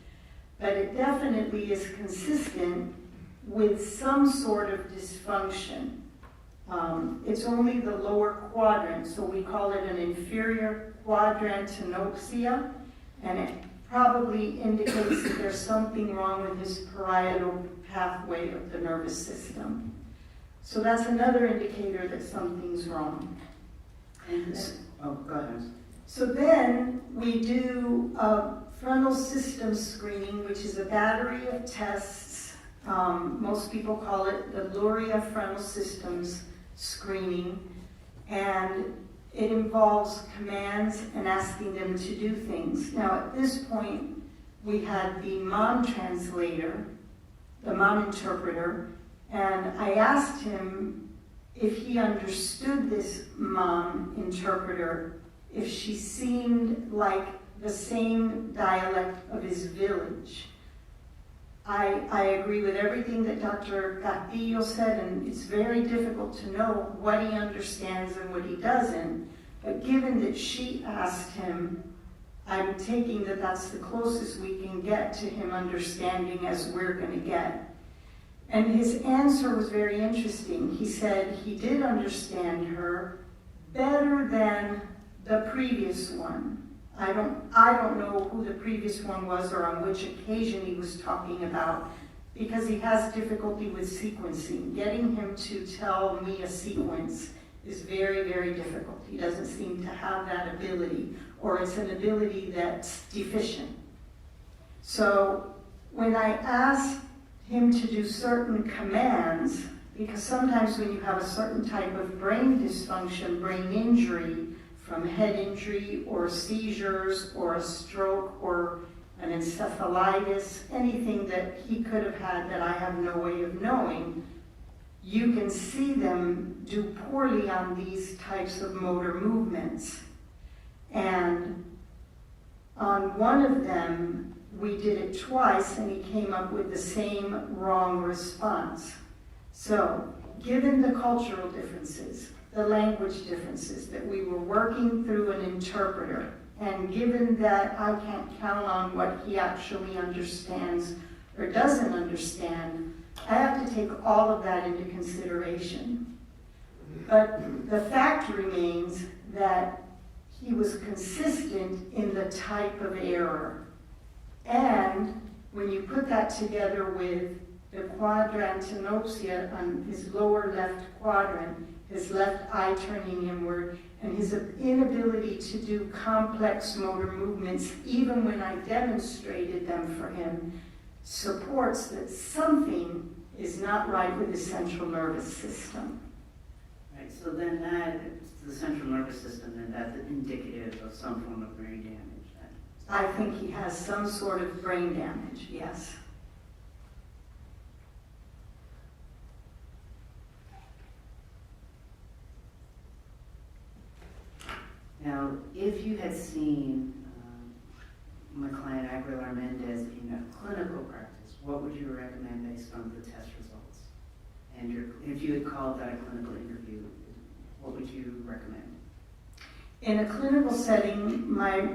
But it definitely is consistent with some sort of dysfunction. It's only the lower quadrant, so we call it an inferior quadrant anoxia, and it probably indicates that there's something wrong with his parietal pathway of the nervous system. So that's another indicator that something's wrong. And go ahead. So then we do a frontal system screening, which is a battery of tests. Most people call it the Luria frontal systems screening, and it involves commands and asking them to do things. Now at this point, we had the mom translator, the mom interpreter, and I asked him if he understood this mom interpreter, if she seemed like the same dialect of his village. I agree with everything that Dr. Castillo said, and it's very difficult to know what he understands and what he doesn't. But given that she asked him, I'm taking that that's the closest we can get to him understanding as we're going to get. And his answer was very interesting. He said he did understand her better than the previous one. I don't know who the previous one was or on which occasion he was talking about, because he has difficulty with sequencing. Getting him to tell me a sequence is very, very difficult. He doesn't seem to have that ability, or it's an ability that's deficient. So when I ask him to do certain commands, because sometimes when you have a certain type of brain dysfunction, brain injury, from head injury or seizures or a stroke or an encephalitis, anything that he could have had that I have no way of knowing, you can see them do poorly on these types of motor movements. And on one of them, we did it twice and he came up with the same wrong response. So, given the cultural differences, the language differences, that we were working through an interpreter, and given that I can't count on what he actually understands or doesn't understand, I have to take all of that into consideration. But the fact remains that he was consistent in the type of error. And when you put that together with the quadrantenopsia on his lower left quadrant, his left eye turning inward, and his inability to do complex motor movements, even when I demonstrated them for him, supports that something is not right with the central nervous system. Right, so then that, the central nervous system, then that's indicative of some form of brain damage then? I think he has some sort of brain damage, yes. Now, if you had seen my client Aguilar Mendez in a clinical practice, what would you recommend based on the test results? And if you had called that a clinical interview, what would you recommend? In a clinical setting, my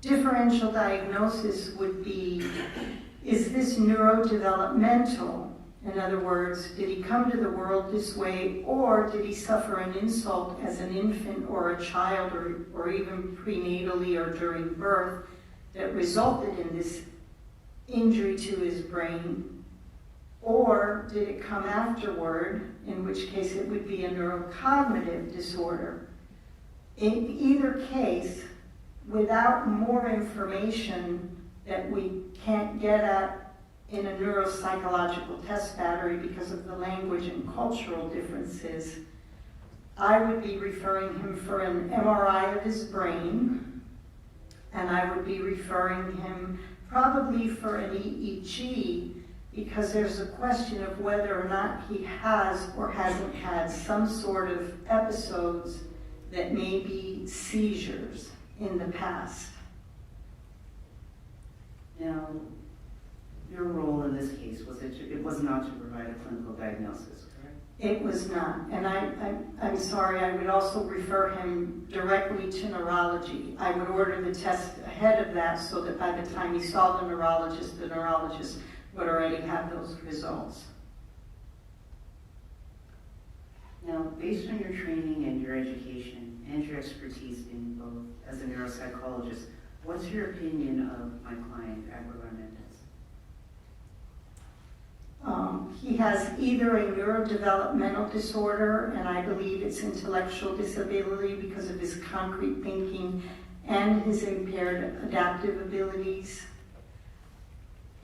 differential diagnosis would be, is this neurodevelopmental? In other words, did he come to the world this way, or did he suffer an insult as an infant or a child, or even prenatally or during birth, that resulted in this injury to his brain? Or did it come afterward, in which case it would be a neurocognitive disorder? In either case, without more information that we can't get at in a neuropsychological test battery because of the language and cultural differences, I would be referring him for an MRI of his brain, and I would be referring him probably for an EEG, because there's a question of whether or not he has or hasn't had some sort of episodes that may be seizures in the past. Now, your role in this case was it was not to provide a clinical diagnosis, correct? It was not, and I'm sorry, I would also refer him directly to neurology. I would order the test ahead of that so that by the time he saw the neurologist would already have those results. Now, based on your training and your education and your expertise in both as a neuropsychologist, what's your opinion of my client, Aguilar Mendez? He has either a neurodevelopmental disorder, and I believe it's intellectual disability because of his concrete thinking and his impaired adaptive abilities.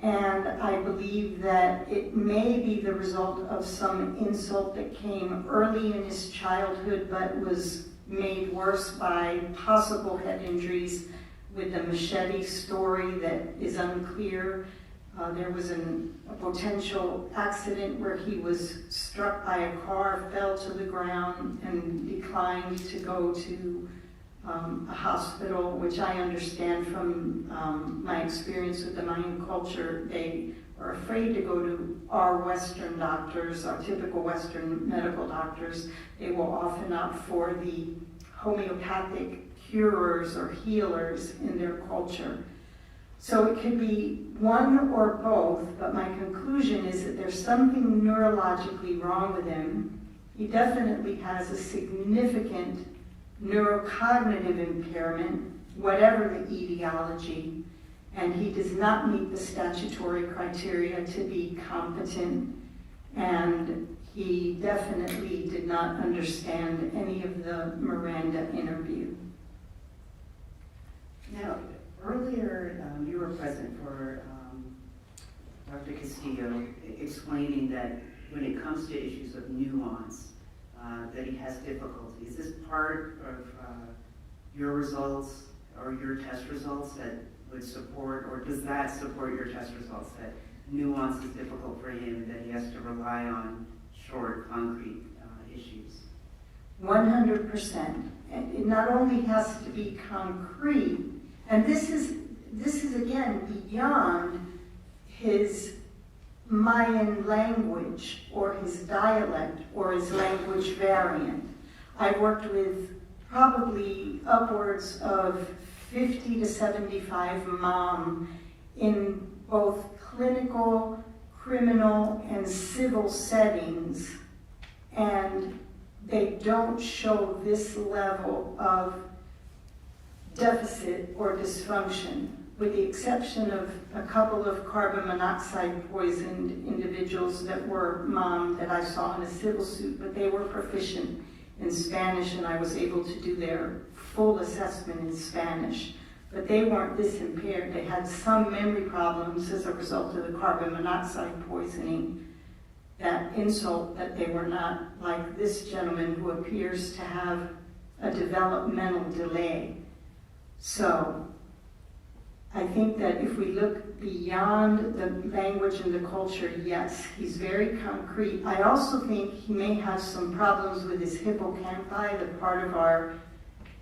And I believe that it may be the result of some insult that came early in his childhood but was made worse by possible head injuries with the machete story that is unclear. There was a potential accident where he was struck by a car, fell to the ground, and declined to go to a hospital, which I understand from my experience with the Mayan culture. They are afraid to go to our Western doctors, our typical Western medical doctors. They will often opt for the homeopathic curers or healers in their culture. So it could be one or both, but my conclusion is that there's something neurologically wrong with him. He definitely has a significant neurocognitive impairment, whatever the etiology, and he does not meet the statutory criteria to be competent, and he definitely did not understand any of the Miranda interview. Now, earlier, you were present for Dr. Castillo explaining that when it comes to issues of nuance, that he has difficulty. Is this part of your results or your test results that would support, or does that support your test results, that nuance is difficult for him, that he has to rely on short, concrete issues? 100%. And it not only has to be concrete, and this is again beyond his Mayan language or his dialect or his language variant. I've worked with probably upwards of 50 to 75 mom in both clinical, criminal, and civil settings, and they don't show this level of deficit or dysfunction, with the exception of a couple of carbon monoxide poisoned individuals that were mom that I saw in a civil suit, but they were proficient in Spanish and I was able to do their full assessment in Spanish. But they weren't this impaired. They had some memory problems as a result of the carbon monoxide poisoning, that insult that they were not like this gentleman who appears to have a developmental delay. So I think that if we look beyond the language and the culture, yes, he's very concrete. I also think he may have some problems with his hippocampi, the part of our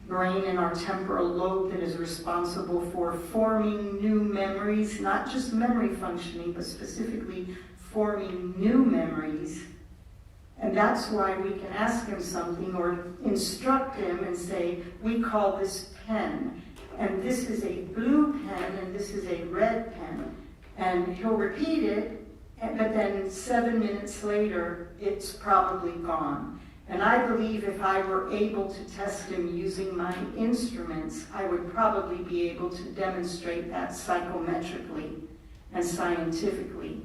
brain and our temporal lobe that is responsible for forming new memories, not just memory functioning, but specifically forming new memories. And that's why we can ask him something or instruct him and say, we call this pen, and this is a blue pen, and this is a red pen. And he'll repeat it, but then 7 minutes later, it's probably gone. And I believe if I were able to test him using my instruments, I would probably be able to demonstrate that psychometrically and scientifically.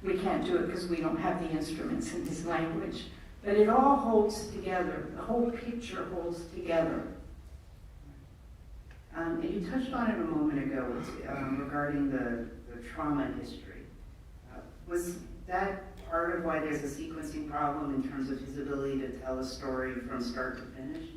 We can't do it because we don't have the instruments in his language. But it all holds together. The whole picture holds together. And you touched on it a moment ago regarding the trauma history. Was that part of why there's a sequencing problem in terms of his ability to tell a story from start to finish?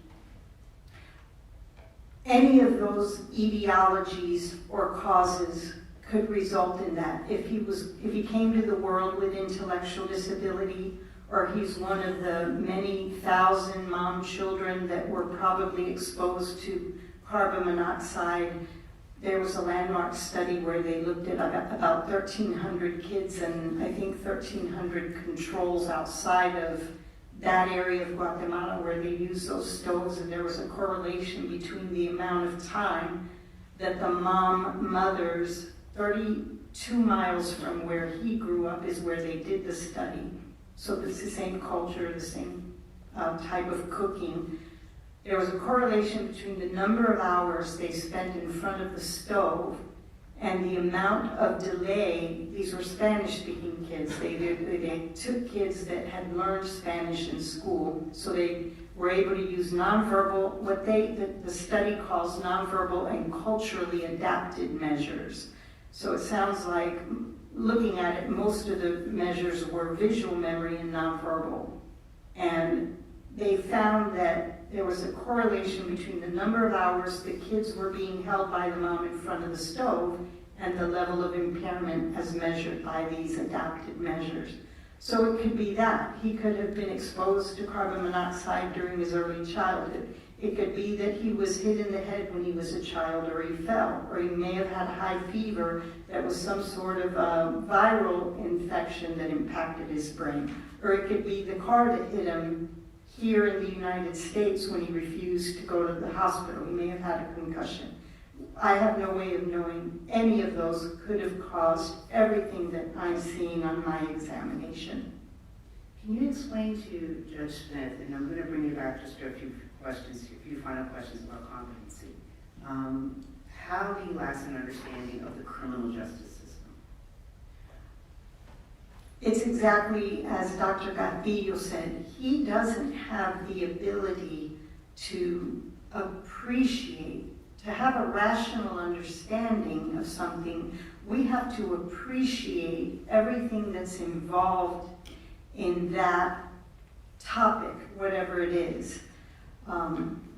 Any of those etiologies or causes could result in that. If he came to the world with intellectual disability, or he's one of the many thousand mom children that were probably exposed to carbon monoxide. There was a landmark study where they looked at about 1,300 kids and I think 1,300 controls outside of that area of Guatemala where they use those stoves, and there was a correlation between the amount of time that the mothers, 32 miles from where he grew up is where they did the study. So it's the same culture, the same type of cooking. There was a correlation between the number of hours they spent in front of the stove and the amount of delay. These were Spanish-speaking kids. They took kids that had learned Spanish in school, so they were able to use nonverbal, what the study calls nonverbal and culturally adapted measures. So it sounds like, looking at it, most of the measures were visual memory and nonverbal. And they found that there was a correlation between the number of hours the kids were being held by the mom in front of the stove and the level of impairment as measured by these adapted measures. So it could be that. He could have been exposed to carbon monoxide during his early childhood. It could be that he was hit in the head when he was a child, or he fell, or he may have had high fever that was some sort of viral infection that impacted his brain. Or it could be the car that hit him here in the United States when he refused to go to the hospital. He may have had a concussion. I have no way of knowing. Any of those could have caused everything that I'm seeing on my examination. Can you explain to Judge Smith, and I'm going to bring you back just to a few final questions about competency, how he lacks an understanding of the criminal justice system. It's exactly as Dr. Castillo said. He doesn't have the ability to appreciate, to have a rational understanding of something. We have to appreciate everything that's involved in that topic, whatever it is.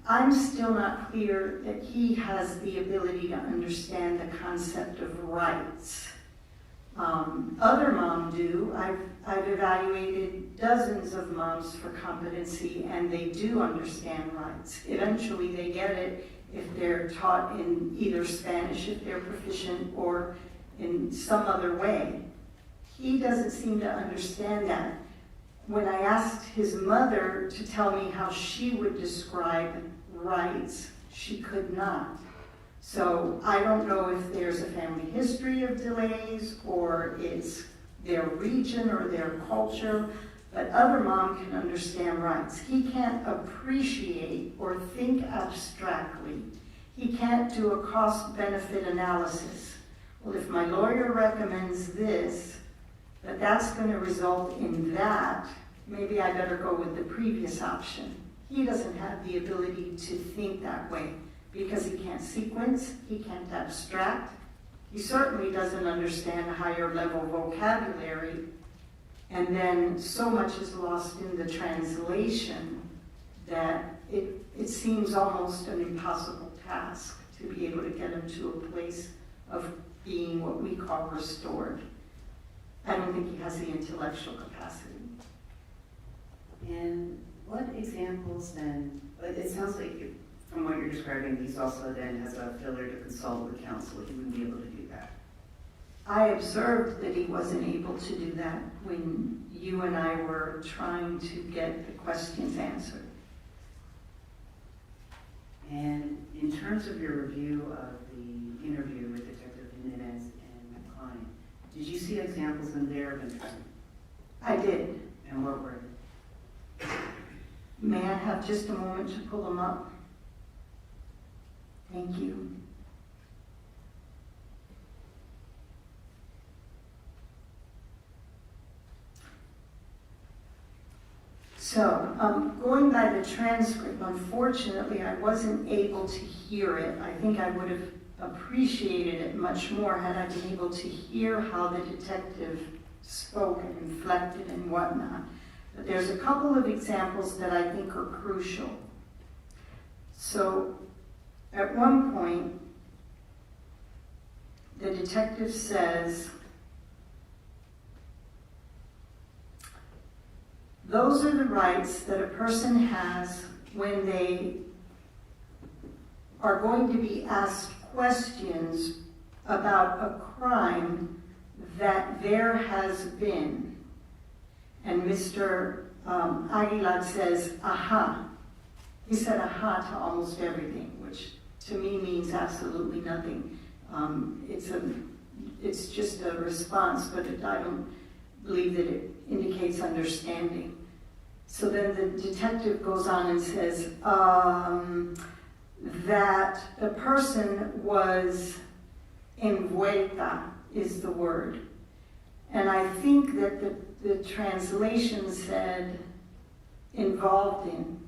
I'm still not clear that he has the ability to understand the concept of rights. Other moms do. I've evaluated dozens of moms for competency, and they do understand rights. Eventually they get it if they're taught in either Spanish, if they're proficient, or in some other way. He doesn't seem to understand that. When I asked his mother to tell me how she would describe rights, she could not. So I don't know if there's a family history of delays, or it's their region or their culture, but other moms can understand rights. He can't appreciate or think abstractly. He can't do a cost-benefit analysis. Well, if my lawyer recommends this, but that's going to result in that, maybe I better go with the previous option. He doesn't have the ability to think that way because he can't sequence, he can't abstract. He certainly doesn't understand a higher level vocabulary, and then so much is lost in the translation that it seems almost an impossible task to be able to get him to a place of being what we call restored. I don't think he has the intellectual capacity. And what examples then, it sounds like from what you're describing, he's also then has a failure to consult with counsel. He wouldn't be able to do that. I observed that he wasn't able to do that when you and I were trying to get the questions answered. And in terms of your review of the interview with Detective Mendez and my client, did you see examples in there of interest? I did. And what were they? May I have just a moment to pull them up? Thank you. So, going by the transcript, unfortunately, I wasn't able to hear it. I think I would have appreciated it much more had I been able to hear how the detective spoke and inflected and whatnot. But there's a couple of examples that I think are crucial. So, at one point, the detective says, those are the rights that a person has when they are going to be asked questions about a crime that there has been. And Mr. Aguilar says, aha. He said aha to almost everything, which to me means absolutely nothing. It's just a response, but I don't believe that it indicates understanding. So then the detective goes on and says that the person was envuelta is the word. And I think that the translation said involved in.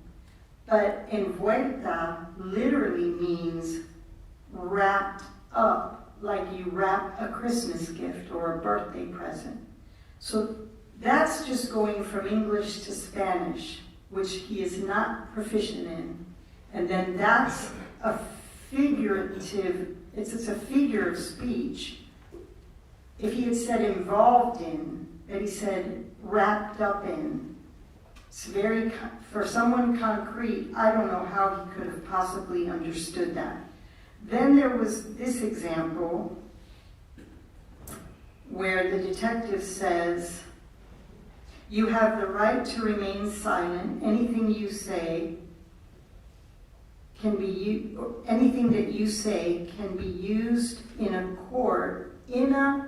But envuelta literally means wrapped up, like you wrap a Christmas gift or a birthday present. So that's just going from English to Spanish, which he is not proficient in. And then that's a figurative, it's a figure of speech. If he had said involved in, but he said wrapped up in, it's very, for someone concrete, I don't know how he could have possibly understood that. Then there was this example where the detective says, you have the right to remain silent. Anything you say can be anything that you say can be used in a court. In a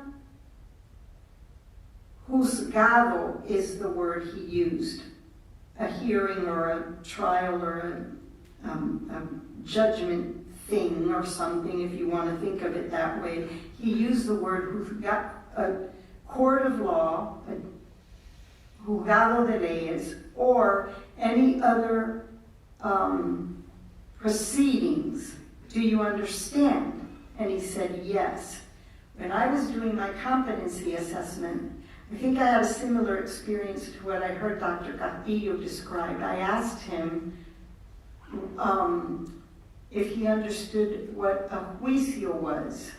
juzgado is the word he used. A hearing or a trial or a judgment thing or something, if you want to think of it that way. He used the word a court of law, a juzgado de leyes, or any other proceedings. Do you understand? And he said, yes. When I was doing my competency assessment, I think I had a similar experience to what I heard Dr. Castillo describe. I asked him if he understood what a juicio was,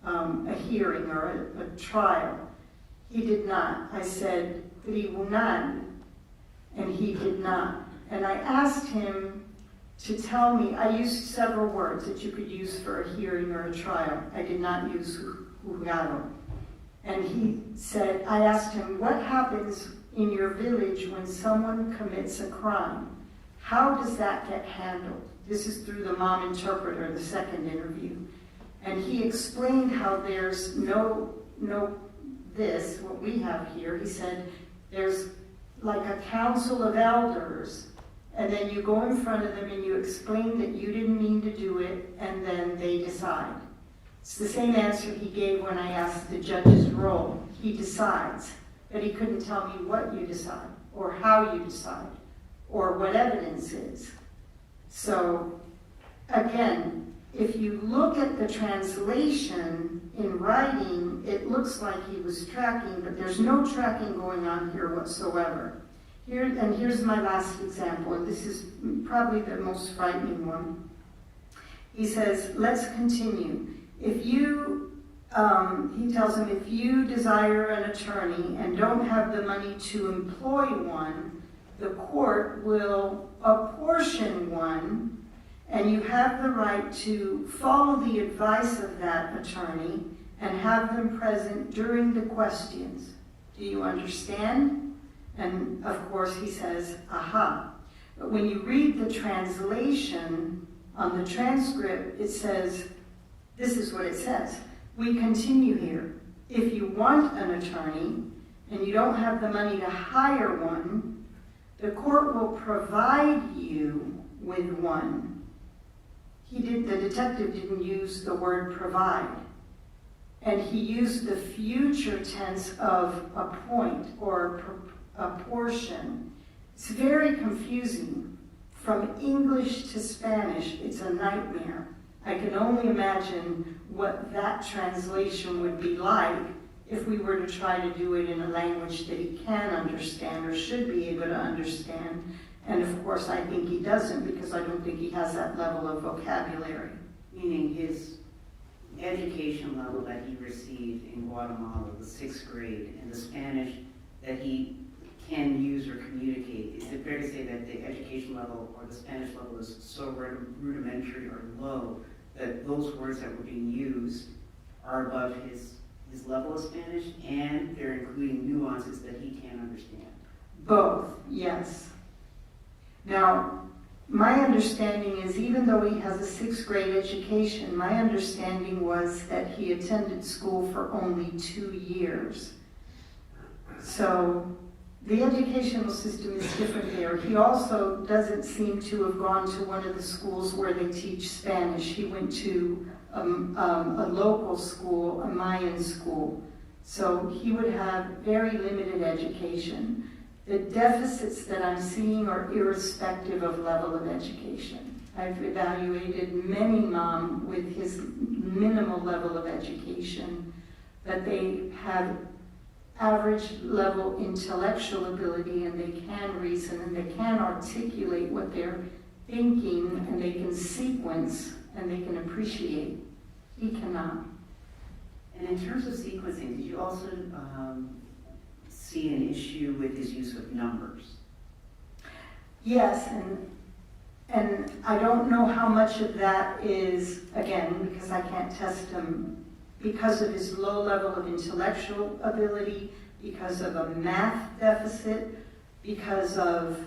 a hearing or a trial. He did not. I said, tribunal, and he did not. And I asked him to tell me, I used several words that you could use for a hearing or a trial. I did not use juzgado. And he said, I asked him, what happens in your village when someone commits a crime? How does that get handled? This is through the mom interpreter, the second interview. And he explained how there's what we have here. He said, there's like a council of elders, and then you go in front of them and you explain that you didn't mean to do it, and then they decide. It's the same answer he gave when I asked the judge's role. He decides, but he couldn't tell me what you decide, or how you decide, or what evidence is. So, again, if you look at the translation in writing, it looks like he was tracking, but there's no tracking going on here whatsoever. Here's my last example, and this is probably the most frightening one. He says, let's continue. If you, he tells him, if you desire an attorney and don't have the money to employ one, the court will apportion one, and you have the right to follow the advice of that attorney and have them present during the questions. Do you understand? And of course he says, aha. But when you read the translation on the transcript, it says, this is what it says. We continue here. If you want an attorney and you don't have the money to hire one, the court will provide you with one. The detective didn't use the word provide. And he used the future tense of appoint or apportion. It's very confusing. From English to Spanish, it's a nightmare. I can only imagine what that translation would be like if we were to try to do it in a language that he can understand or should be able to understand. And of course, I think he doesn't, because I don't think he has that level of vocabulary. Meaning his education level that he received in Guatemala, the 6th grade, and the Spanish that he can use or communicate. Is it fair to say that the education level or the Spanish level is so rudimentary or low that those words that were being used are above his level of Spanish, and they're including nuances that he can't understand? Both, yes. Now, my understanding is, even though he has a 6th grade education, my understanding was that he attended school for only 2 years. So the educational system is different there. He also doesn't seem to have gone to one of the schools where they teach Spanish. He went to a local school, a Mayan school. So he would have very limited education. The deficits that I'm seeing are irrespective of level of education. I've evaluated many moms with his minimal level of education, but they have average level intellectual ability, and they can reason, and they can articulate what they're thinking, and they can sequence, and they can appreciate. He cannot. And in terms of sequencing, did you also see an issue with his use of numbers? Yes, and I don't know how much of that is, again, because I can't test him, because of his low level of intellectual ability, because of a math deficit, because of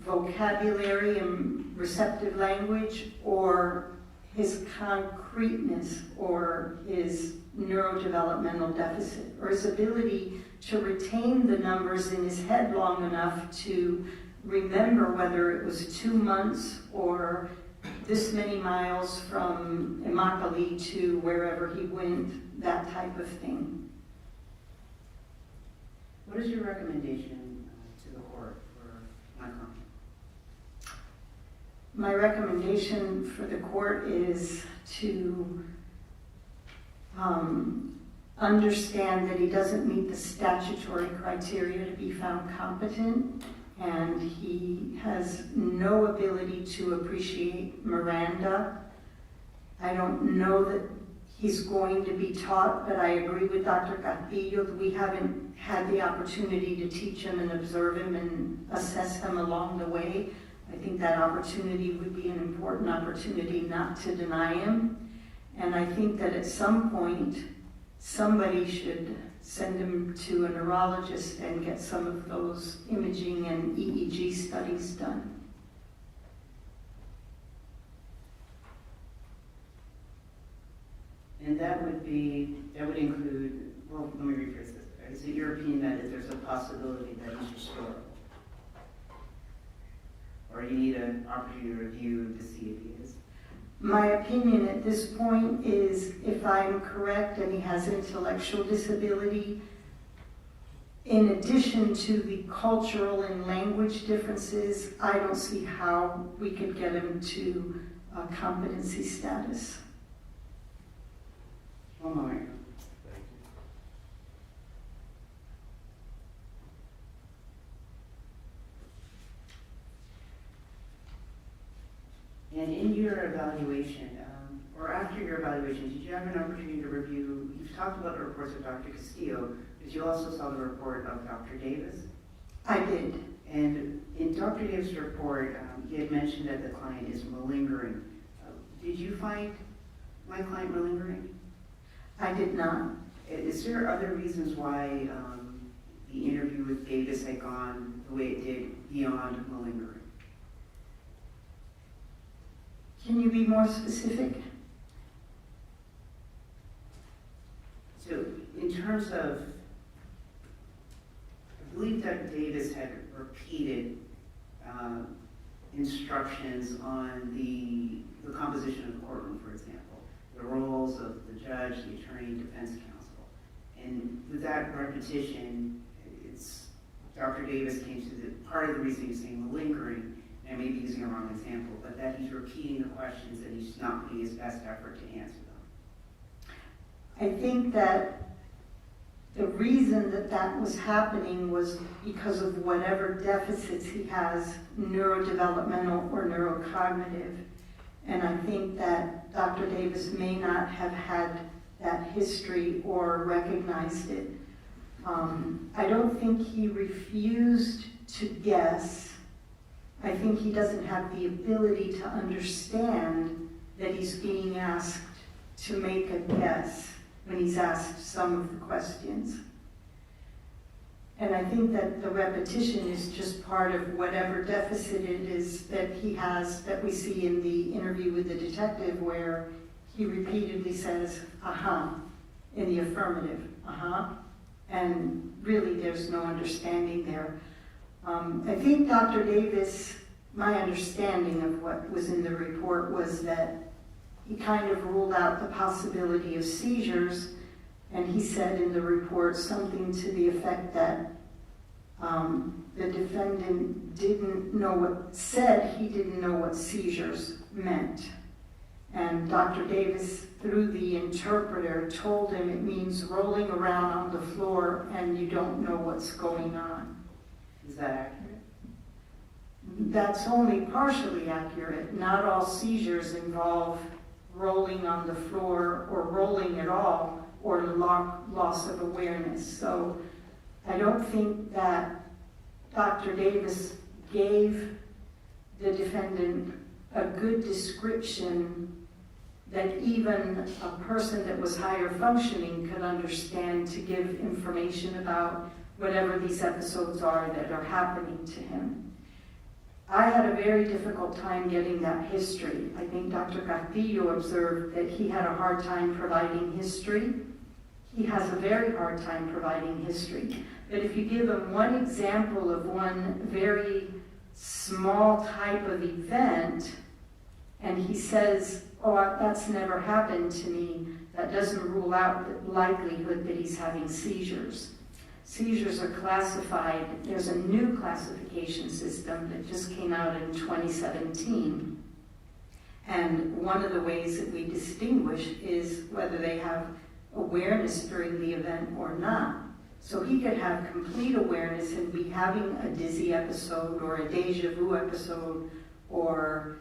vocabulary and receptive language, or his concreteness, or his neurodevelopmental deficit, or his ability to retain the numbers in his head long enough to remember whether it was 2 months or this many miles from Immokalee to wherever he went, that type of thing. What is your recommendation to the court for my client? My recommendation for the court is to understand that he doesn't meet the statutory criteria to be found competent, and he has no ability to appreciate Miranda. I don't know that he's going to be taught, but I agree with Dr. Castillo that we haven't had the opportunity to teach him and observe him and assess him along the way. I think that opportunity would be an important opportunity not to deny him. And I think that at some point, somebody should send him to a neurologist and get some of those imaging and EEG studies done. And that would include, well, let me rephrase this. Is it your opinion that there's a possibility that he's restorable? Or you need an opportunity to review to see if he is? My opinion at this point is, if I'm correct and he has intellectual disability, in addition to the cultural and language differences, I don't see how we could get him to competency status. One moment. And in your evaluation, or after your evaluation, did you have an opportunity to review, you've talked about the reports of Dr. Castillo, but you also saw the report of Dr. Davis? I did. And in Dr. Davis' report, he had mentioned that the client is malingering. Did you find my client malingering? I did not. Is there other reasons why the interview with Davis had gone the way it did beyond malingering? Can you be more specific? So in terms of, I believe that Davis had repeated instructions on the composition of the courtroom, for example, the roles of the judge, the attorney, defense counsel. And with that repetition, Dr. Davis came to the part of the reason he's saying malingering, and I may be using a wrong example, but that he's repeating the questions and he's not putting his best effort to answer them. I think that the reason that that was happening was because of whatever deficits he has, neurodevelopmental or neurocognitive. And I think that Dr. Davis may not have had that history or recognized it. I don't think he refused to guess. I think he doesn't have the ability to understand that he's being asked to make a guess when he's asked some of the questions. And I think that the repetition is just part of whatever deficit it is that he has, that we see in the interview with the detective, where he repeatedly says, uh-huh, in the affirmative, uh-huh, and really there's no understanding there. I think Dr. Davis, my understanding of what was in the report was that he kind of ruled out the possibility of seizures, and he said in the report something to the effect that the defendant said he didn't know what seizures meant. And Dr. Davis, through the interpreter, told him it means rolling around on the floor and you don't know what's going on. Is that accurate? That's only partially accurate. Not all seizures involve rolling on the floor or rolling at all or loss of awareness. So I don't think that Dr. Davis gave the defendant a good description that even a person that was higher functioning could understand to give information about whatever these episodes are that are happening to him. I had a very difficult time getting that history. I think Dr. Castillo observed that he had a hard time providing history. He has a very hard time providing history. But if you give him one example of one very small type of event, And he says, oh, that's never happened to me. That doesn't rule out the likelihood that he's having seizures. Seizures are classified, there's a new classification system that just came out in 2017. And one of the ways that we distinguish is whether they have awareness during the event or not. So he could have complete awareness and be having a dizzy episode or a deja vu episode or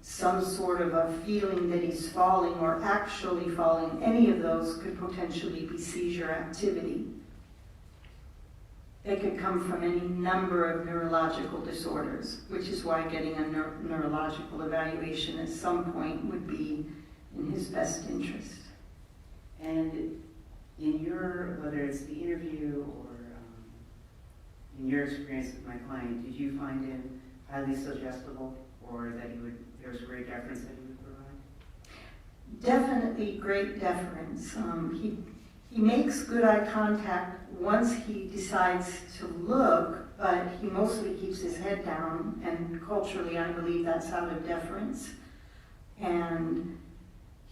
some sort of a feeling that he's falling or actually falling. Any of those could potentially be seizure activity. They could come from any number of neurological disorders, which is why getting a neurological evaluation at some point would be in his best interest. And in your, whether it's the interview or in your experience with my client, did you find him highly suggestible, or that there was great deference that he would provide? Definitely great deference. He makes good eye contact once he decides to look, but he mostly keeps his head down, and culturally I believe that's out of deference. And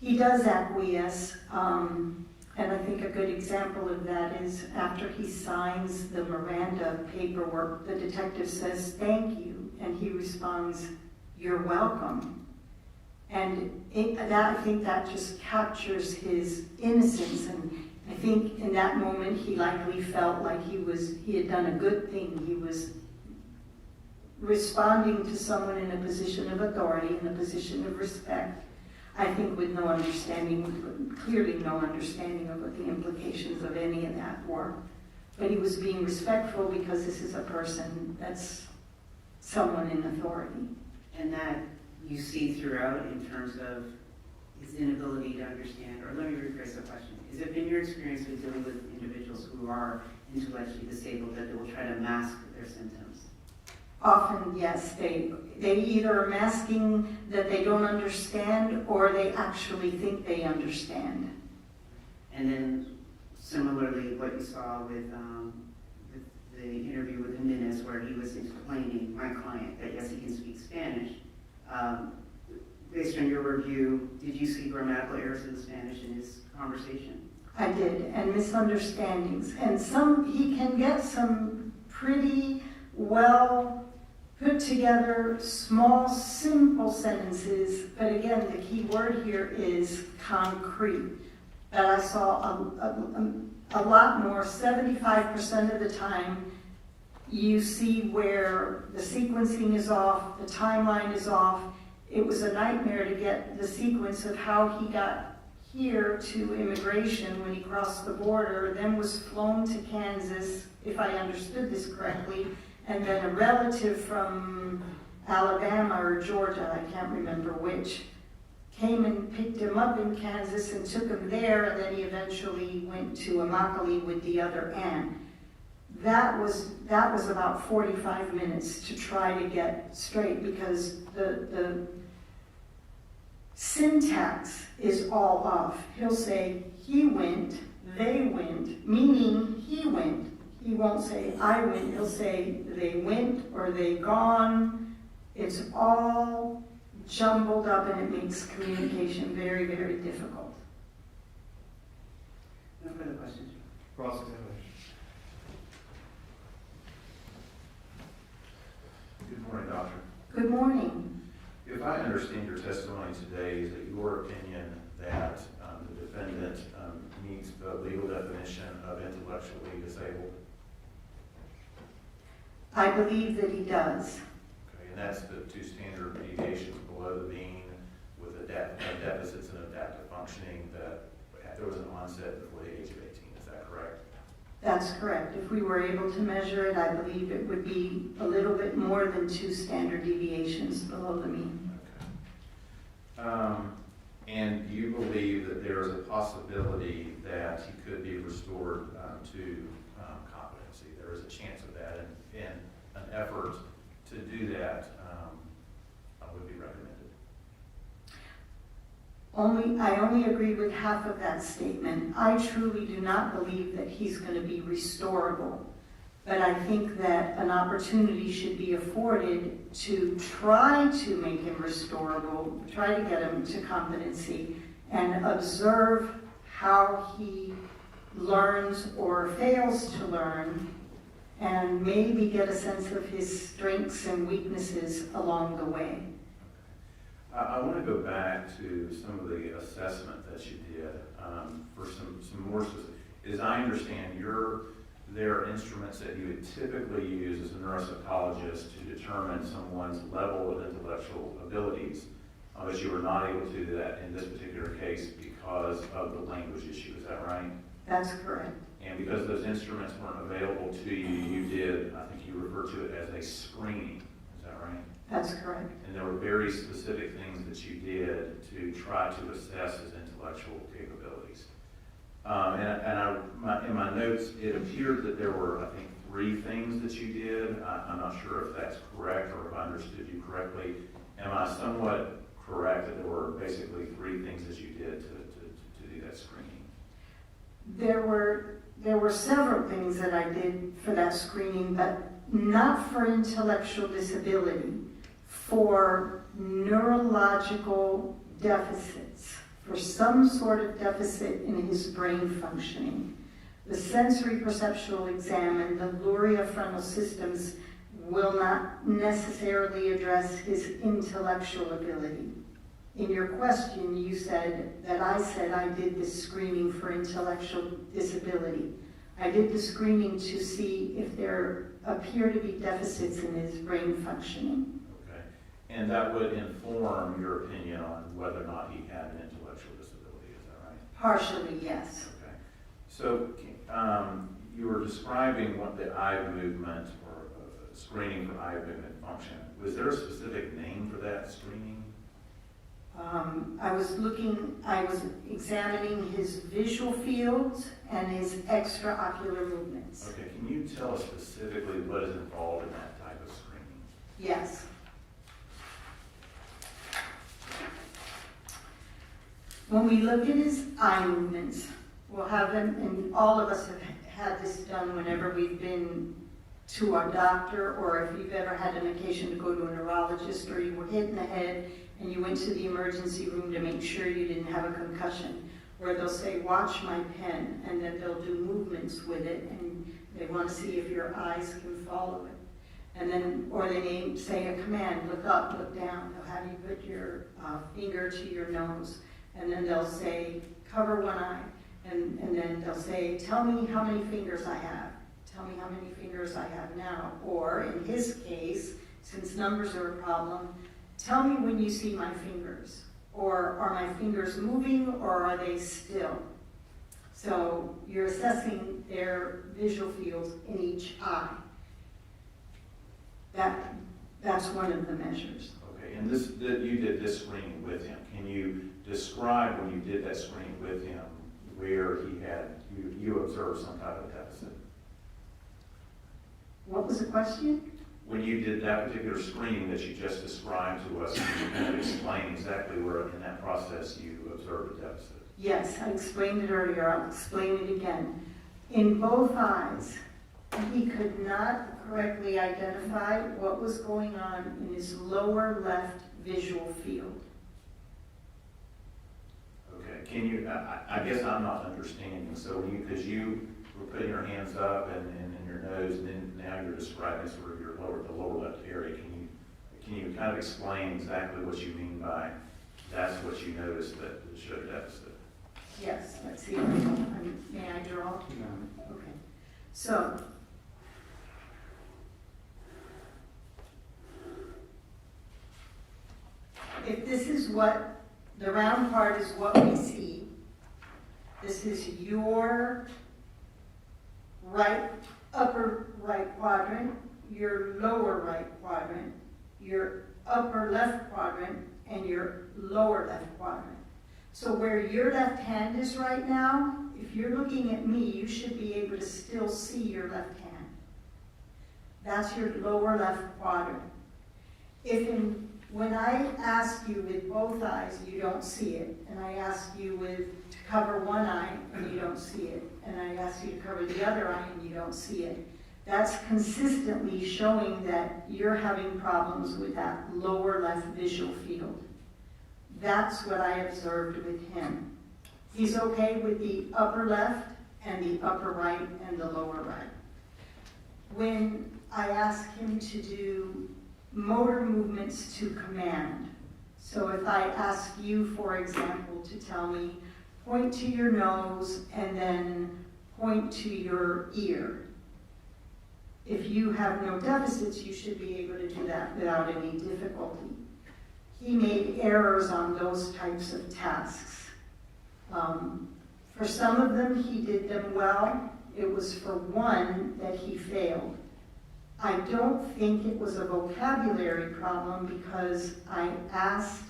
he does acquiesce, and I think a good example of that is after he signs the Miranda paperwork, the detective says, "Thank you," and he responds, "You're welcome." And I think that just captures his innocence, and I think in that moment he likely felt like he had done a good thing. He was responding to someone in a position of authority, in a position of respect, I think with no understanding, clearly no understanding of what the implications of any of that were. But he was being respectful because this is a person that's someone in authority. And that you see throughout in terms of his inability to understand, or let me rephrase the question. Has it been your experience with dealing with individuals who are intellectually disabled that they will try to mask their symptoms? Often, yes, they either are masking that they don't understand or they actually think they understand. And then similarly, what you saw with the interview with Mendez, where he was explaining, my client, that yes, he can speak Spanish. Based on your review, did you see grammatical errors in Spanish in his conversation? I did, and misunderstandings. And he can get some pretty well put together, small, simple sentences, but again, the key word here is concrete. But I saw a lot more, 75% of the time, you see where the sequencing is off, the timeline is off. It was a nightmare to get the sequence of how he got here to immigration when he crossed the border, then was flown to Kansas, if I understood this correctly, and then a relative from Alabama or Georgia, I can't remember which, came and picked him up in Kansas and took him there, and then he eventually went to Immokalee with the other aunt. That was about 45 minutes to try to get straight, because the syntax is all off. He'll say, he went, they went, meaning he went. He won't say, I went. He'll say, they went or they gone. It's all jumbled up, and it makes communication very, very difficult. No further questions? Cross-examination. Good morning, doctor. Good morning. If I understand your testimony today, is it your opinion that the defendant meets the legal definition of intellectually disabled? I believe that he does. Okay, and that's the two standard deviations below the mean with deficits in adaptive functioning, that there was an onset before the age of 18. Is that correct? That's correct. If we were able to measure it, I believe it would be a little bit more than 2 standard deviations below the mean. Okay. And you believe that there is a possibility that he could be restored to competency. There is a chance of that, and an effort to do that would be recommended. I only agree with half of that statement. I truly do not believe that he's going to be restorable. But I think that an opportunity should be afforded to try to make him restorable, try to get him to competency, and observe how he learns or fails to learn, and maybe get a sense of his strengths and weaknesses along the way. I want to go back to some of the assessment that you did for some more specific. As I understand, there are instruments that you would typically use as a neuropsychologist to determine someone's level of intellectual abilities, but you were not able to do that in this particular case because of the language issue. Is that right? That's correct. And because those instruments weren't available to you, you did, I think you referred to it as a screening. Is that right? That's correct. And there were very specific things that you did to try to assess his intellectual capabilities. In my notes, it appeared that there were, I think, 3 things that you did. I'm not sure if that's correct or if I understood you correctly. Am I somewhat correct that there were basically 3 things that you did to do that screening? There were several things that I did for that screening, but not for intellectual disability, for neurological deficits, for some sort of deficit in his brain functioning. The sensory perceptual exam and the Luria frontal systems will not necessarily address his intellectual ability. In your question, you said that I said I did this screening for intellectual disability. I did the screening to see if there appear to be deficits in his brain functioning. Okay. And that would inform your opinion on whether or not he had an intellectual disability, is that right? Partially, yes. Okay. So you were describing what the eye movement or screening for eye movement function. Was there a specific name for that screening? I was examining his visual fields and his extraocular movements. Okay, can you tell us specifically what is involved in that type of screening? Yes. When we look at his eye movements, we'll have them, and all of us have had this done whenever we've been to our doctor, or if you've ever had an occasion to go to a neurologist, or you were hit in the head and you went to the emergency room to make sure you didn't have a concussion, where they'll say, watch my pen, and then they'll do movements with it, and they want to see if your eyes can follow it. And then, or they may say a command, look up, look down. They'll have you put your finger to your nose, and then they'll say, cover one eye, and then they'll say, tell me how many fingers I have. Tell me how many fingers I have now. Or in his case, since numbers are a problem, tell me when you see my fingers. Or are my fingers moving, or are they still? So you're assessing their visual fields in each eye. That's one of the measures. Okay, and you did this screening with him. Can you describe when you did that screening with him where you observed some type of deficit? What was the question? When you did that particular screening that you just described to us, can you kind of explain exactly where in that process you observed a deficit? Yes, I explained it earlier. I'll explain it again. In both eyes, he could not correctly identify what was going on in his lower left visual field. Okay, can you, I guess I'm not understanding. So because you were putting your hands up and in your nose, and then now you're describing sort of the lower left area. Can you kind of explain exactly what you mean by that's what you noticed that showed a deficit? Yes, let's see. May I draw? No. Okay. So, if this is what, the round part is what we see, this is your right, upper right quadrant, your lower right quadrant, your upper left quadrant, and your lower left quadrant. So where your left hand is right now, if you're looking at me, you should be able to still see your left hand. That's your lower left quadrant. When I ask you with both eyes, you don't see it, and I ask you to cover one eye and you don't see it, and I ask you to cover the other eye and you don't see it, that's consistently showing that you're having problems with that lower left visual field. That's what I observed with him. He's okay with the upper left and the upper right and the lower right. When I ask him to do motor movements to command, so if I ask you, for example, to tell me, point to your nose and then point to your ear. If you have no deficits, you should be able to do that without any difficulty. He made errors on those types of tasks. For some of them, he did them well. It was for one that he failed. I don't think it was a vocabulary problem because I asked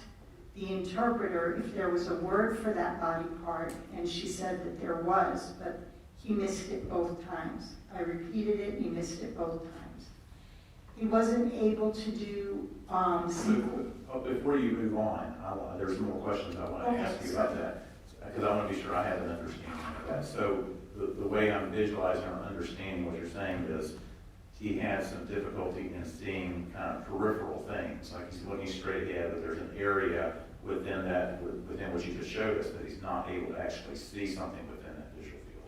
the interpreter if there was a word for that body part, and she said that there was, but he missed it both times. I repeated it, he missed it both times. He wasn't able to do Before you move on, there's more questions I want to ask you about that, because I want to be sure I have an understanding of that. So the way I'm visualizing or understanding what you're saying is he has some difficulty in seeing kind of peripheral things, like he's looking straight ahead, but there's an area within that, within what you just showed us, that he's not able to actually see something within that visual field.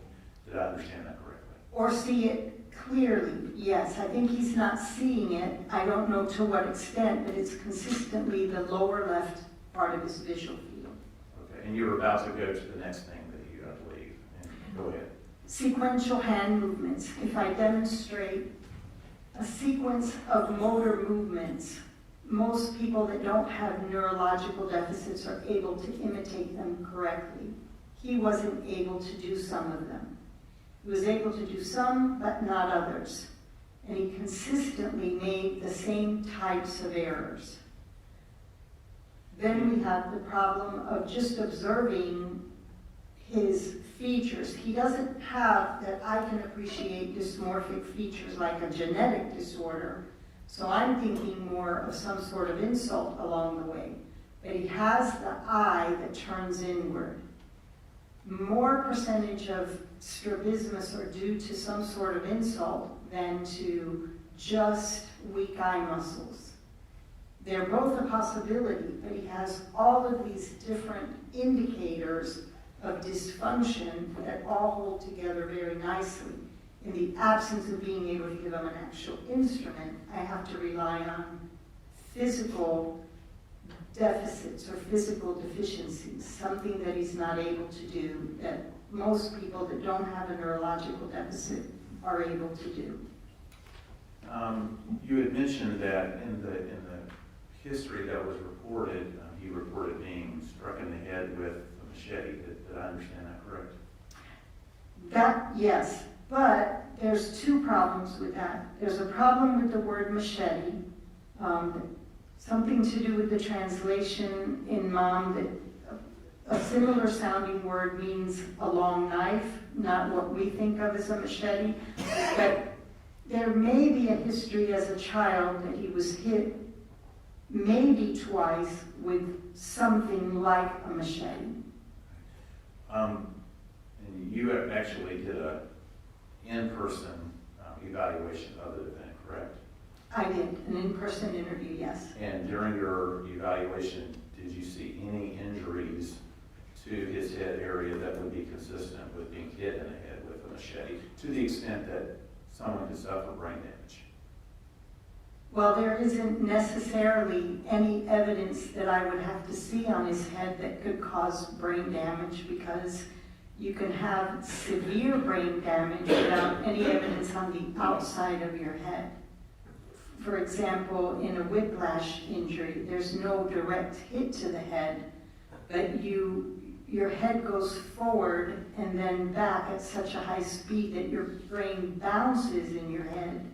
Did I understand that correctly? or see it clearly, yes. I think he's not seeing it. I don't know to what extent, but it's consistently the lower left part of his visual field. Okay, and you're about to go to the next thing that you, I believe. Go ahead. Sequential hand movements. If I demonstrate a sequence of motor movements, most people that don't have neurological deficits are able to imitate them correctly. He wasn't able to do some of them. He was able to do some, but not others. And he consistently made the same types of errors. Then we have the problem of just observing his features. He doesn't have, that I can appreciate, dysmorphic features like a genetic disorder. So I'm thinking more of some sort of insult along the way. But he has the eye that turns inward. More percentage of strabismus are due to some sort of insult than to just weak eye muscles. They're both a possibility, but he has all of these different indicators of dysfunction that all hold together very nicely. In the absence of being able to give him an actual instrument, I have to rely on physical deficits or physical deficiencies, something that he's not able to do that most people that don't have a neurological deficit are able to do. You had mentioned that in the history that was reported, he reported being struck in the head with a machete. Did I understand that correct? That, yes, but there's two problems with that. There's a problem with the word machete, something to do with the translation in Mom that a similar sounding word means a long knife, not what we think of as a machete. But there may be a history as a child that he was hit maybe twice with something like a machete. And you actually did a in-person evaluation of the event, correct? I did, an in-person interview, yes. And during your evaluation, did you see any injuries to his head area that would be consistent with being hit in the head with a machete, to the extent that someone could suffer brain damage? Well, there isn't necessarily any evidence that I would have to see on his head that could cause brain damage, because you can have severe brain damage without any evidence on the outside of your head. For example, in a whiplash injury, there's no direct hit to the head, but your head goes forward and then back at such a high speed that your brain bounces in your head,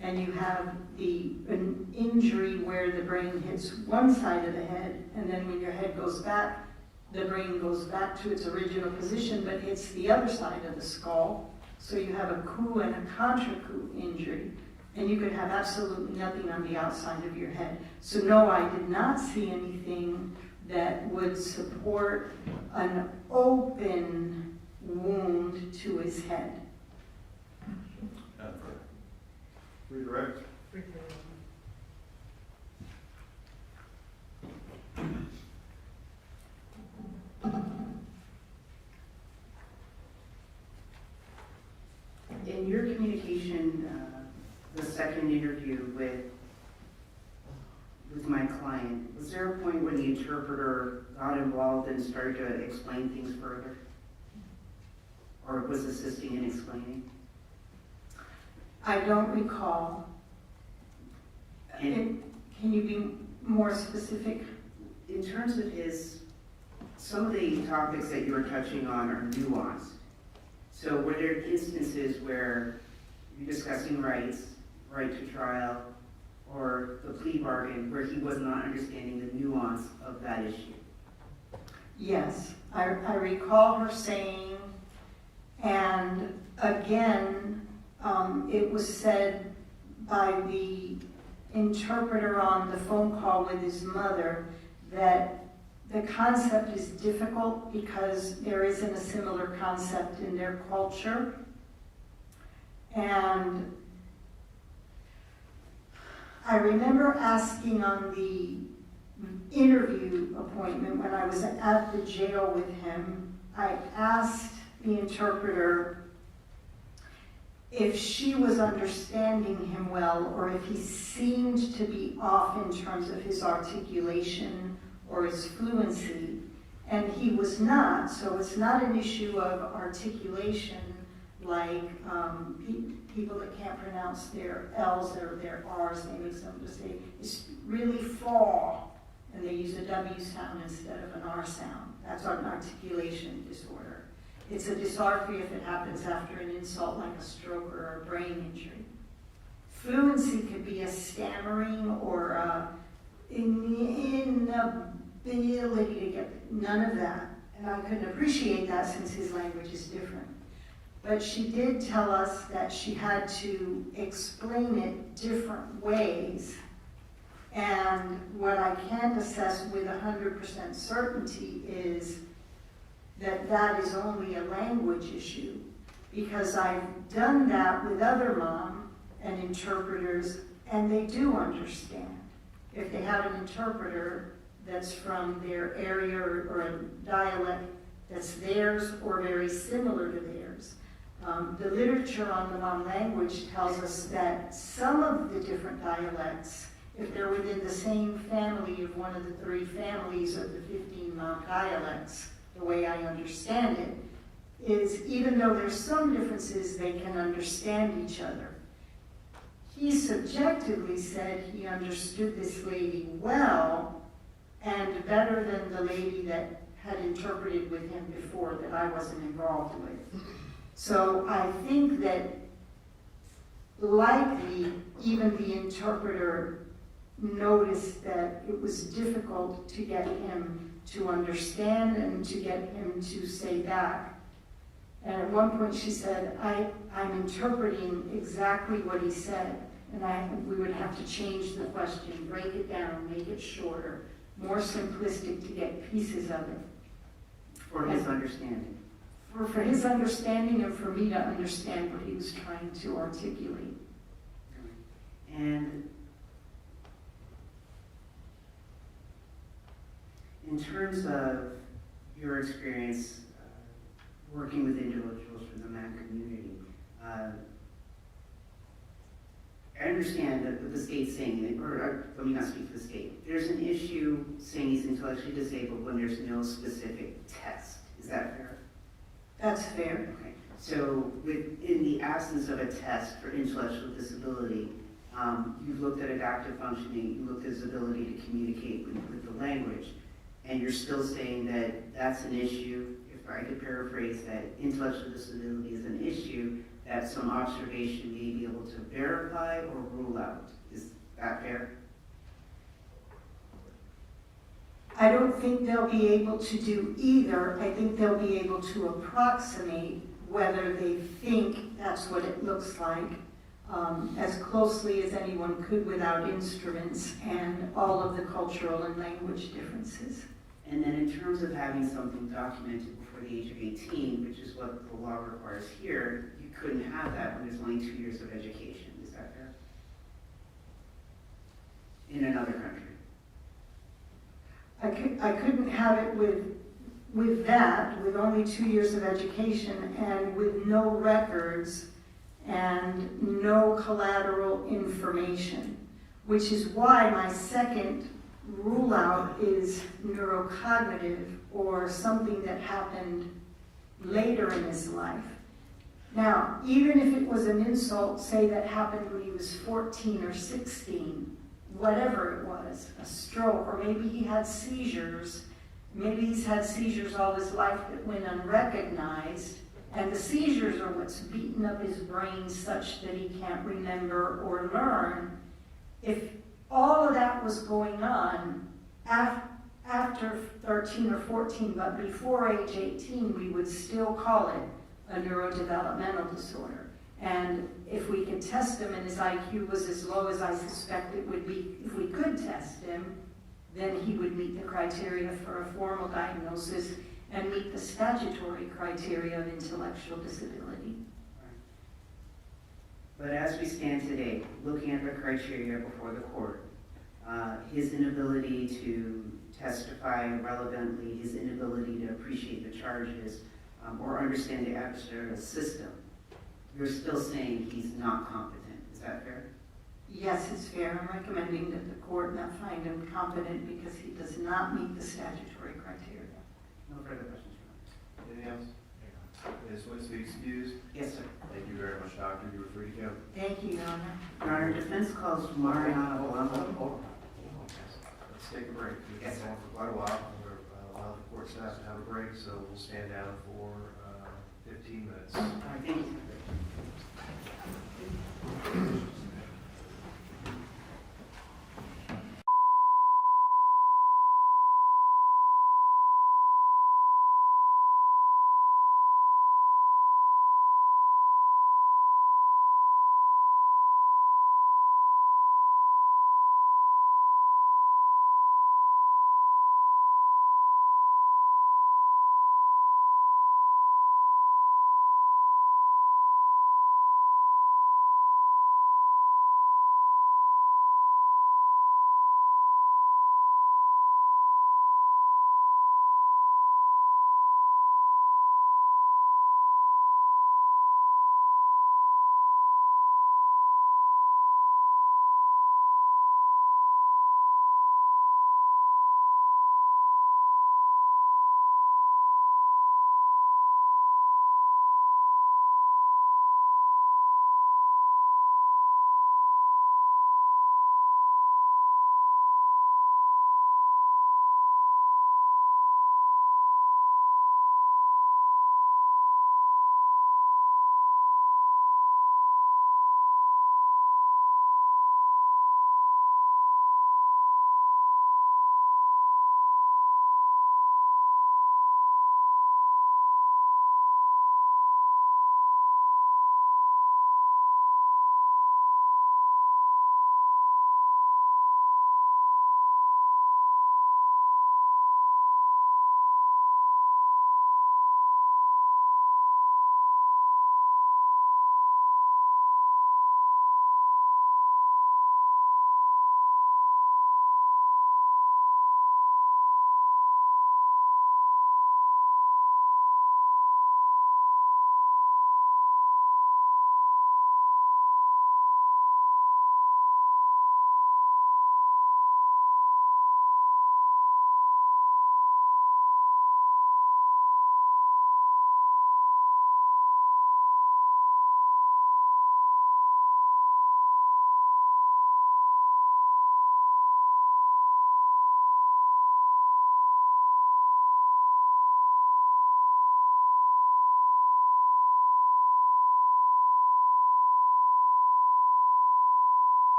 and you have an injury where the brain hits one side of the head, and then when your head goes back, the brain goes back to its original position but hits the other side of the skull. So you have a coup and a contra coup injury, and you could have absolutely nothing on the outside of your head. So no, I did not see anything that would support an open wound to his head. Redirect. Briefly. In your communication, the second interview with my client, was there a point when the interpreter got involved and started to explain things further? Or was assisting in explaining? I don't recall. And Can you be more specific? in terms of some of the topics that you were touching on are nuanced. So were there instances where you're discussing rights, right to trial, or the plea bargain, where he was not understanding the nuance of that issue? Yes, I recall her saying, and again, it was said by the interpreter on the phone call with his mother that the concept is difficult because there isn't a similar concept in their culture. And I remember asking on the interview appointment when I was at the jail with him, I asked the interpreter if she was understanding him well or if he seemed to be off in terms of his articulation or his fluency, and he was not. So it's not an issue of articulation like people that can't pronounce their L's or their R's, they make them to say, it's really fall, and they use a W sound instead of an R sound. That's an articulation disorder. It's a dysarthria if it happens after an insult like a stroke or a brain injury. Fluency could be a stammering or a inability to get none of that. And I couldn't appreciate that since his language is different. But she did tell us that she had to explain it different ways. And what I can't assess with 100% certainty is that that is only a language issue. Because I've done that with other mom and interpreters, and they do understand. If they have an interpreter that's from their area or a dialect that's theirs or very similar to theirs. The literature on the mom language tells us that some of the different dialects, if they're within the same family of one of the 3 families of the 15 mom dialects, the way I understand it, is even though there's some differences, they can understand each other. He subjectively said he understood this lady well and better than the lady that had interpreted with him before that I wasn't involved with. So I think that likely even the interpreter noticed that it was difficult to get him to understand and to get him to say back. And at one point she said, I'm interpreting exactly what he said, and we would have to change the question, break it down, make it shorter, more simplistic to get pieces of it. For his understanding. For his understanding and for me to understand what he was trying to articulate. And in terms of your experience working with individuals from the MAC community, I understand that with the state saying, or let me not speak for the state, there's an issue saying he's intellectually disabled when there's no specific test. Is that fair? That's fair. Okay. So in the absence of a test for intellectual disability, you've looked at adaptive functioning, you looked at his ability to communicate with the language, and you're still saying that that's an issue, if I could paraphrase that, intellectual disability is an issue that some observation may be able to verify or rule out. Is that fair? I don't think they'll be able to do either. I think they'll be able to approximate whether they think that's what it looks like as closely as anyone could without instruments and all of the cultural and language differences. And then in terms of having something documented before the age of 18, which is what the law requires here, you couldn't have that when there's only 2 years of education. Is that fair? in another country? I couldn't have it with that, with only 2 years of education and with no records and no collateral information, which is why my second rule out is neurocognitive or something that happened later in his life. Now, even if it was an insult, say that happened when he was 14 or 16, whatever it was, a stroke, or maybe he had seizures, maybe he's had seizures all his life that went unrecognized, and the seizures are what's beaten up his brain such that he can't remember or learn. If all of that was going on after 13 or 14, but before age 18, we would still call it a neurodevelopmental disorder. And if we could test him and his IQ was as low as I suspect it would be if we could test him, then he would meet the criteria for a formal diagnosis and meet the statutory criteria of intellectual disability. But as we stand today, looking at the criteria before the court, his inability to testify relevantly, his inability to appreciate the charges, or understand the adversarial system, you're still saying he's not competent. Is that fair? Yes, it's fair. I'm recommending that the court not find him competent because he does not meet the statutory criteria. No further questions, Your Honor. Anything else? Ms. Woods, be excused. Yes, sir. Thank you very much, doctor. You are free to go. Thank you, Your Honor. Your Honor, defense calls Mariana Blanco. Hold on. Let's take a break. We've been Yes, sir. going for quite a while. We're allow the court staff to have a break, so we'll stand down for 15 minutes. All right, thank you.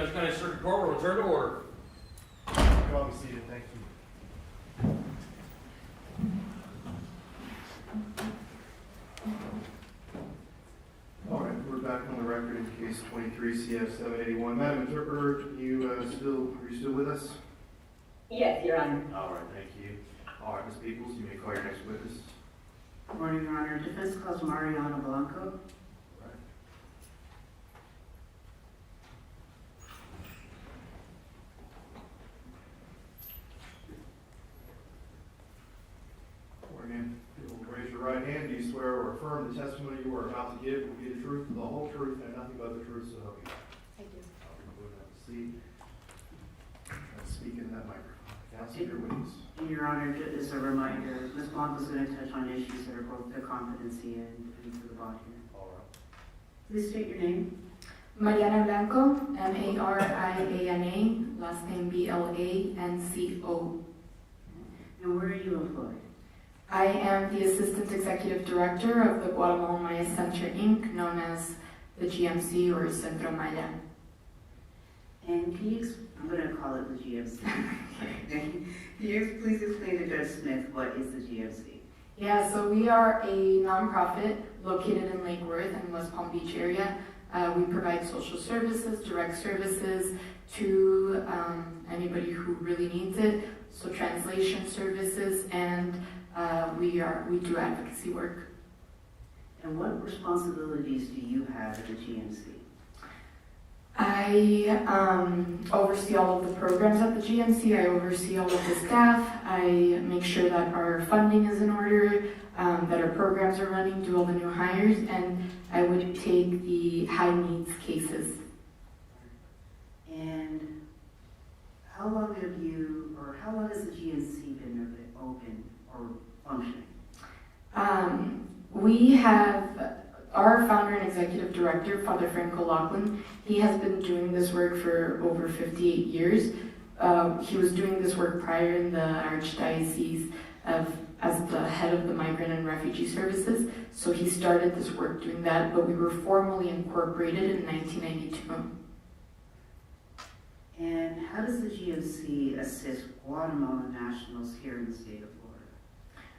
Dutch County Circuit Court will return to order. You can all be seated, thank you. All right, we're back on the record in case 23 CF 781. Madam Interpreter, are you still with us? Yes, Your Honor. All right, thank you. All right, Ms. Peoples, you may call your next witness. Good morning, Your Honor. Defense calls Mariano Blanco. Right. Morning. If you'll raise your right hand, do you swear or affirm the testimony you are about to give will be the truth, the whole truth, and nothing but the truth, so help you God? I do. I'll go have a seat. And speak in that microphone. Counsel, your witness. And Your Honor, just as a reminder, Ms. Blanco is going to touch on issues that are both to competency and to the body. All right. Please state your name. Mariana Blanco, Mariana, last name Blanco. And where are you employed? I am the Assistant Executive Director of the Guatemala Maya Center, Inc., known as the GMC or Centro Maya. And can you, I'm going to call it the GMC. Can you please explain to Judge Smith what is the GMC? Yeah, so we are a nonprofit located in Lake Worth and West Palm Beach area. We provide social services, direct services to anybody who really needs it, so translation services, and we do advocacy work. And what responsibilities do you have at the GMC? I oversee all of the programs at the GMC. I oversee all of the staff. I make sure that our funding is in order, that our programs are running, do all the new hires, and I would take the high needs cases. And how long has the GMC been open or functioning? We have our founder and executive director, Father Franco Lachlan. He has been doing this work for over 58 years. He was doing this work prior in the Archdiocese as the head of the Migrant and Refugee Services. So he started this work doing that, but we were formally incorporated in 1992. And how does the GMC assist Guatemalan nationals here in the state of Florida?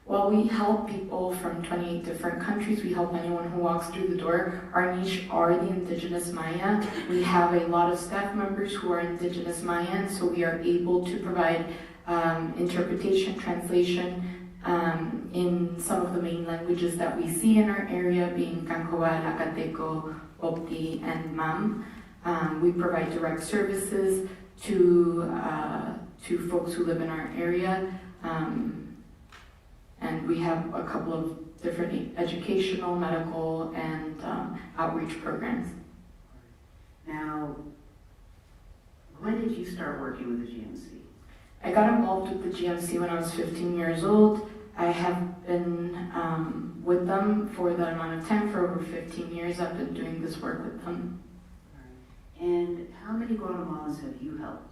Well, we help people from 28 different countries. We help anyone who walks through the door. Our niche are the indigenous Maya. We have a lot of staff members who are indigenous Maya, so we are able to provide interpretation, translation in some of the main languages that we see in our area, being Cancoa, Zacateco, Opti, and Mam. We provide direct services to folks who live in our area. And we have a couple of different educational, medical, and outreach programs. Now, when did you start working with the GMC? I got involved with the GMC when I was 15 years old. I have been with them for that amount of time. For over 15 years, I've been doing this work with them. And how many Guatemalans have you helped?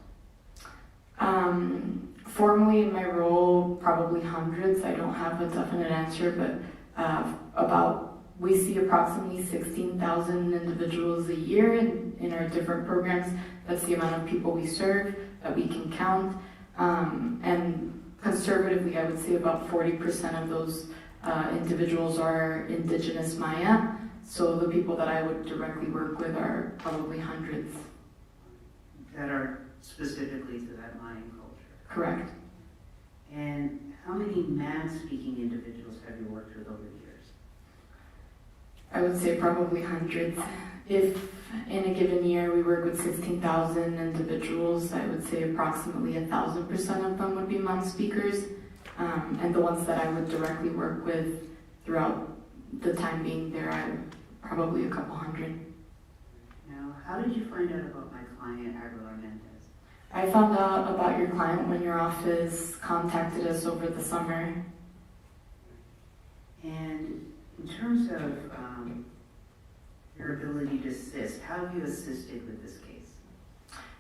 Formally in my role, probably hundreds. I don't have a definite answer, but we see approximately 16,000 individuals a year in our different programs. That's the amount of people we serve that we can count. And conservatively, I would say about 40% of those individuals are indigenous Maya. So the people that I would directly work with are probably hundreds. That are specifically to that Mayan culture? Correct. And how many Mam-speaking individuals have you worked with over the years? I would say probably hundreds. If in a given year we work with 16,000 individuals, I would say approximately 1,000% of them would be Mam speakers. And the ones that I would directly work with throughout the time being there, probably a couple hundred. Now, how did you find out about my client, Aguilar Mendez? I found out about your client when your office contacted us over the summer. And in terms of your ability to assist, how have you assisted with this case?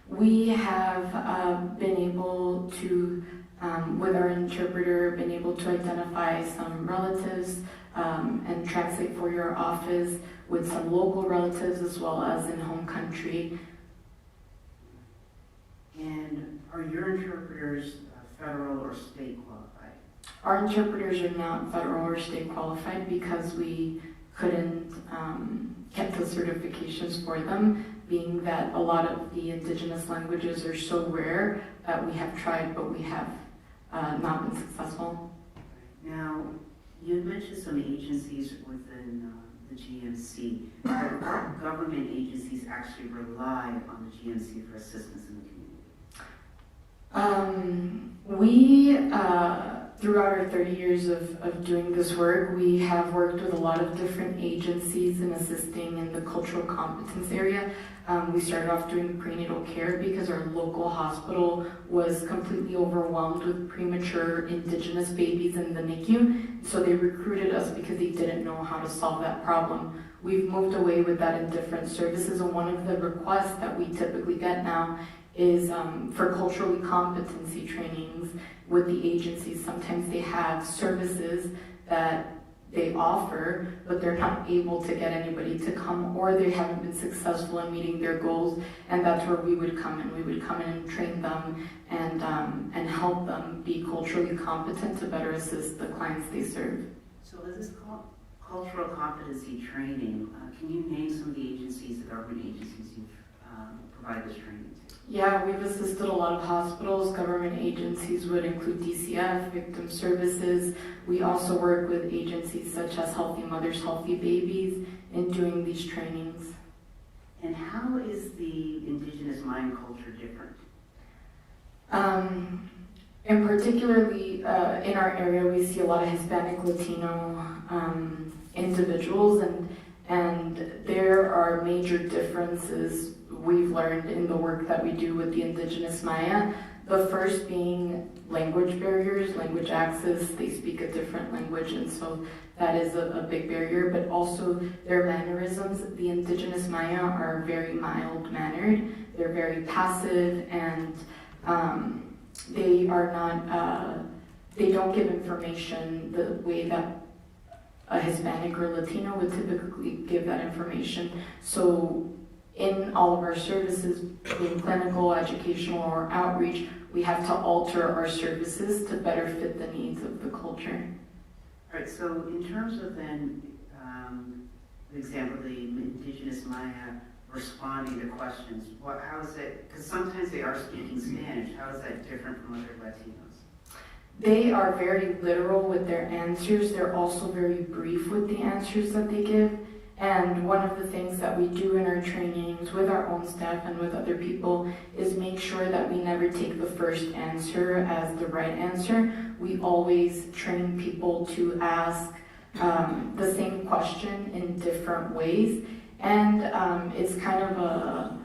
We have been able to, with our interpreter, been able to identify some relatives and translate for your office with some local relatives as well as in home country. And are your interpreters federal or state qualified? Our interpreters are not federal or state qualified because we couldn't get the certifications for them, being that a lot of the indigenous languages are so rare that we have tried, but we have not been successful. Now, you had mentioned some agencies within the GMC. What government agencies actually rely on the GMC for assistance in the community? We, throughout our 30 years of doing this work, we have worked with a lot of different agencies in assisting in the cultural competence area. We started off doing prenatal care because our local hospital was completely overwhelmed with premature indigenous babies in the NICU. So they recruited us because they didn't know how to solve that problem. We've moved away with that in different services, and one of the requests that we typically get now is for culturally competency trainings with the agencies. Sometimes they have services that they offer, but they're not able to get anybody to come, or they haven't been successful in meeting their goals, and that's where we would come in. We would come in and train them and help them be culturally competent to better assist the clients they serve. So this is called cultural competency training. Can you name some of the agencies, the government agencies you've provided this training to? Yeah, we've assisted a lot of hospitals. Government agencies would include DCF, Victim Services. We also work with agencies such as Healthy Mothers, Healthy Babies in doing these trainings. And how is the indigenous Mayan culture different? And particularly in our area, we see a lot of Hispanic, Latino individuals, and there are major differences we've learned in the work that we do with the indigenous Maya. The first being language barriers, language access. They speak a different language, and so that is a big barrier, but also their mannerisms. The indigenous Maya are very mild-mannered. They're very passive, and they are not, they don't give information the way that a Hispanic or Latino would typically give that information. So in all of our services, being clinical, educational, or outreach, we have to alter our services to better fit the needs of the culture. All right, so in terms of then, for example, the indigenous Maya responding to questions, how is it, because sometimes they are speaking Spanish, how is that different from other Latinos? They are very literal with their answers. They're also very brief with the answers that they give. And one of the things that we do in our trainings with our own staff and with other people is make sure that we never take the first answer as the right answer. We always train people to ask the same question in different ways. And it's kind of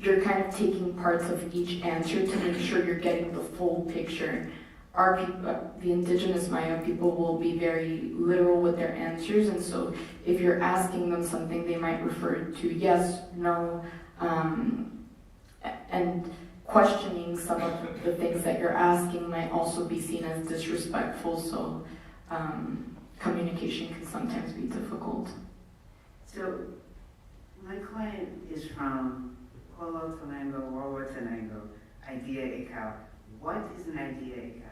you're kind of taking parts of each answer to make sure you're getting the full picture. Our people, the indigenous Maya people, will be very literal with their answers, and so if you're asking them something, they might refer to yes, no, and questioning some of the things that you're asking might also be seen as disrespectful, so communication can sometimes be difficult. So my client is from Holo Tenango, Wawa Tenango, Idea Ikaw. What is an Idea Ikaw?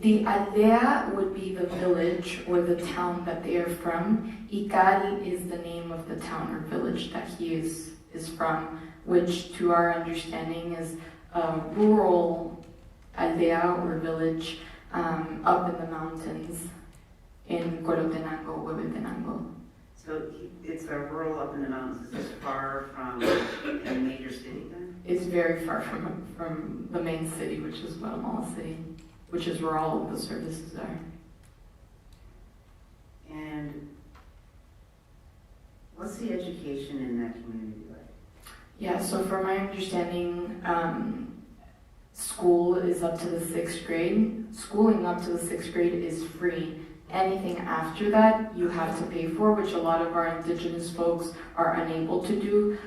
The aldea would be the village or the town that they are from. Ikari is the name of the town or village that he is from, which to our understanding is a rural aldea or village up in the mountains in Corotenango, Huehuetenango. So it's a rural up in the mountains. Is this far from a major city then? It's very far from the main city, which is Guatemala City, which is where all of the services are. And what's the education in that community like? Yeah, so from my understanding, school is up to the 6th grade. Schooling up to the 6th grade is free. Anything after that, you have to pay for, which a lot of our indigenous folks are unable to do.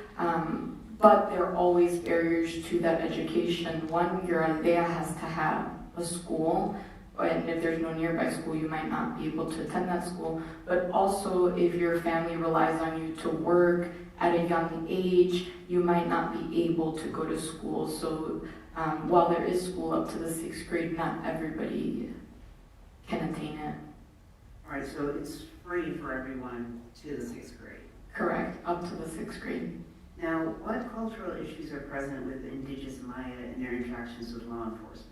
But there are always barriers to that education. One, your aldea has to have a school, and if there's no nearby school, you might not be able to attend that school. But also, if your family relies on you to work at a young age, you might not be able to go to school. So while there is school up to the 6th grade, not everybody can attain it. All right, so it's free for everyone to the 6th grade. Correct, up to the 6th grade. Now, what cultural issues are present with indigenous Maya and their interactions with law enforcement?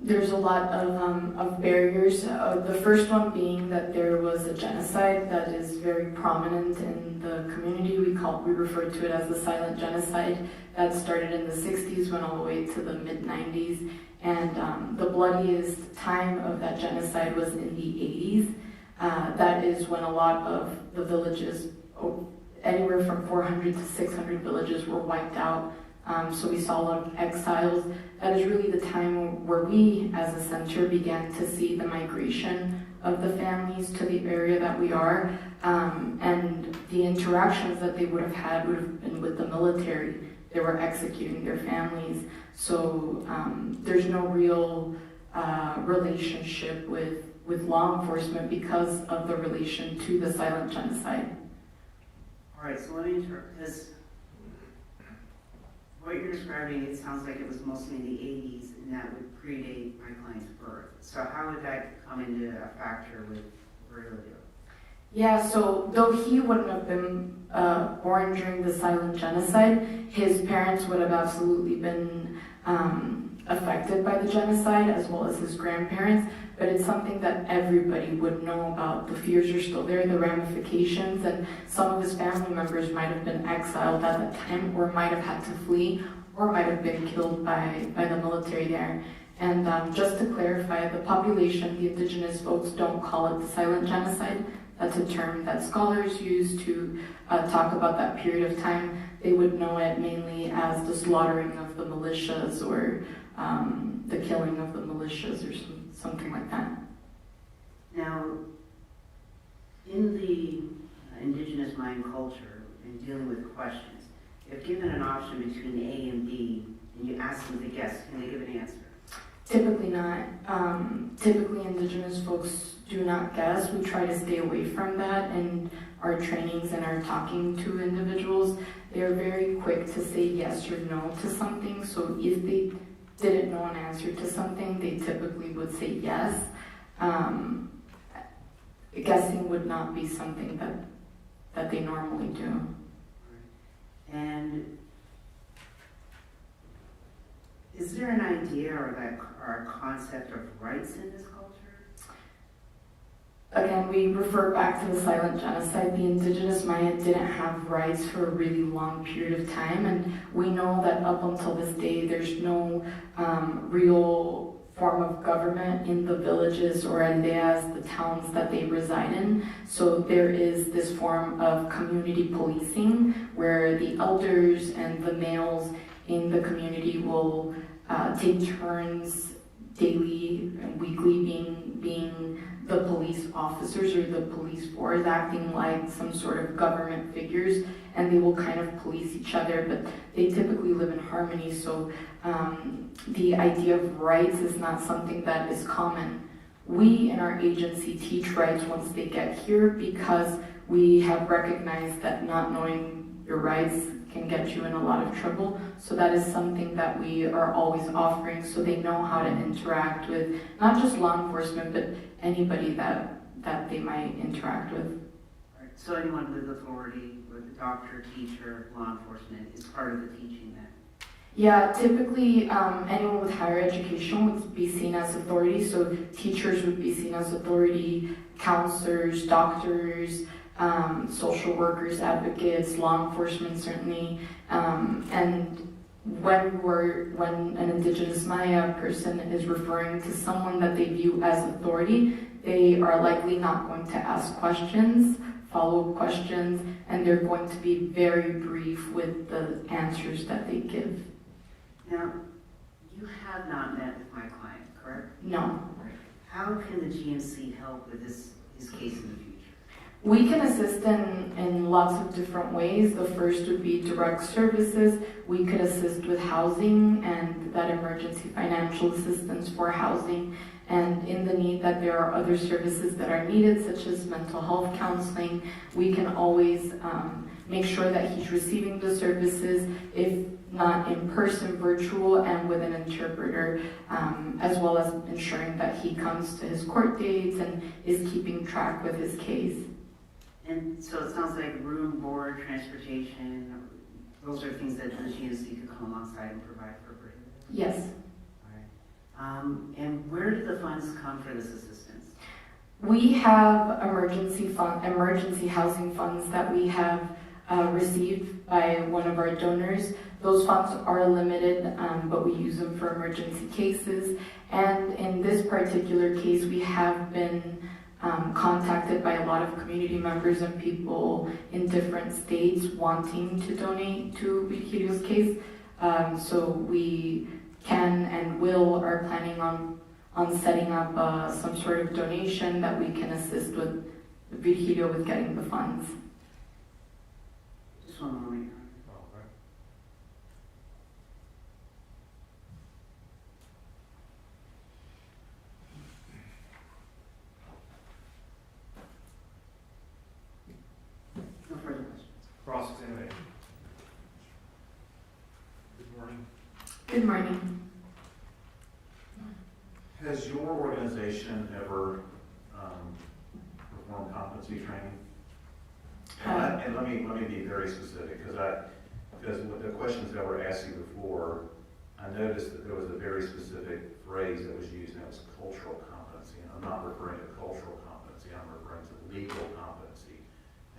There's a lot of barriers. The first one being that there was a genocide that is very prominent in the community. We refer to it as the silent genocide that started in the 60s, went all the way to the mid-90s. And the bloodiest time of that genocide was in the 80s. That is when a lot of the villages, anywhere from 400 to 600 villages were wiped out. So we saw a lot of exiles. That is really the time where we, as a center, began to see the migration of the families to the area that we are. And the interactions that they would have had would have been with the military. They were executing their families. So there's no real relationship with law enforcement because of the relation to the silent genocide. All right, so let me interrupt, because what you're describing, it sounds like it was mostly in the 80s, and that would predate my client's birth. So how would that come into a factor with Verjilio? Yeah, so though he wouldn't have been born during the silent genocide, his parents would have absolutely been affected by the genocide, as well as his grandparents. But it's something that everybody would know about. The fears are still there, the ramifications, and some of his family members might have been exiled at that time, or might have had to flee, or might have been killed by the military there. And just to clarify, the population, the indigenous folks, don't call it the silent genocide. That's a term that scholars use to talk about that period of time. They would know it mainly as the slaughtering of the militias, or the killing of the militias, or something like that. Now, in the indigenous Mayan culture, in dealing with questions, if given an option between A and B, and you ask them to guess, can they give an answer? Typically not. Typically indigenous folks do not guess. We try to stay away from that in our trainings and our talking to individuals. They are very quick to say yes or no to something. So if they didn't know an answer to something, they typically would say yes. Guessing would not be something that they normally do. And is there an idea or a concept of rights in this culture? Again, we refer back to the silent genocide. The indigenous Maya didn't have rights for a really long period of time, and we know that up until this day, there's no real form of government in the villages or aldeas, the towns that they reside in. So there is this form of community policing, where the elders and the males in the community will take turns daily and weekly being the police officers or the police force, acting like some sort of government figures, and they will kind of police each other, but they typically live in harmony. So the idea of rights is not something that is common. We in our agency teach rights once they get here, because we have recognized that not knowing your rights can get you in a lot of trouble. So that is something that we are always offering, so they know how to interact with not just law enforcement, but anybody that they might interact with. Right. So anyone with authority, with a doctor, teacher, law enforcement, is part of the teaching then? Yeah, typically anyone with higher education would be seen as authority. So teachers would be seen as authority, counselors, doctors, social workers, advocates, law enforcement certainly. And when an indigenous Maya person is referring to someone that they view as authority, they are likely not going to ask questions, follow-up questions, and they're going to be very brief with the answers that they give. Now, you have not met with my client, correct? No. Right. How can the GMC help with his case in the future? We can assist in lots of different ways. The first would be direct services. We could assist with housing and that emergency financial assistance for housing. And in the need that there are other services that are needed, such as mental health counseling, we can always make sure that he's receiving the services, if not in person, virtual, and with an interpreter, as well as ensuring that he comes to his court dates and is keeping track with his case. And so it sounds like room, board, transportation, those are things that the GNC could come alongside and provide for Verjilio? Yes. And where do the funds come for this assistance? We have emergency housing funds that we have received by one of our donors. Those funds are limited, but we use them for emergency cases. And in this particular case, we have been contacted by a lot of community members and people in different states wanting to donate to Verjilio's case. So we can and are planning on setting up some sort of donation that we can assist with Verjilio with getting the funds. Just one moment. No further questions. Cross-examination. Good morning. Good morning. Has your organization ever performed competency training? And let me be very specific, because with the questions that were asked you before, I noticed that there was a very specific phrase that was used, and it was cultural competency. And I'm not referring to cultural competency, I'm referring to legal competency.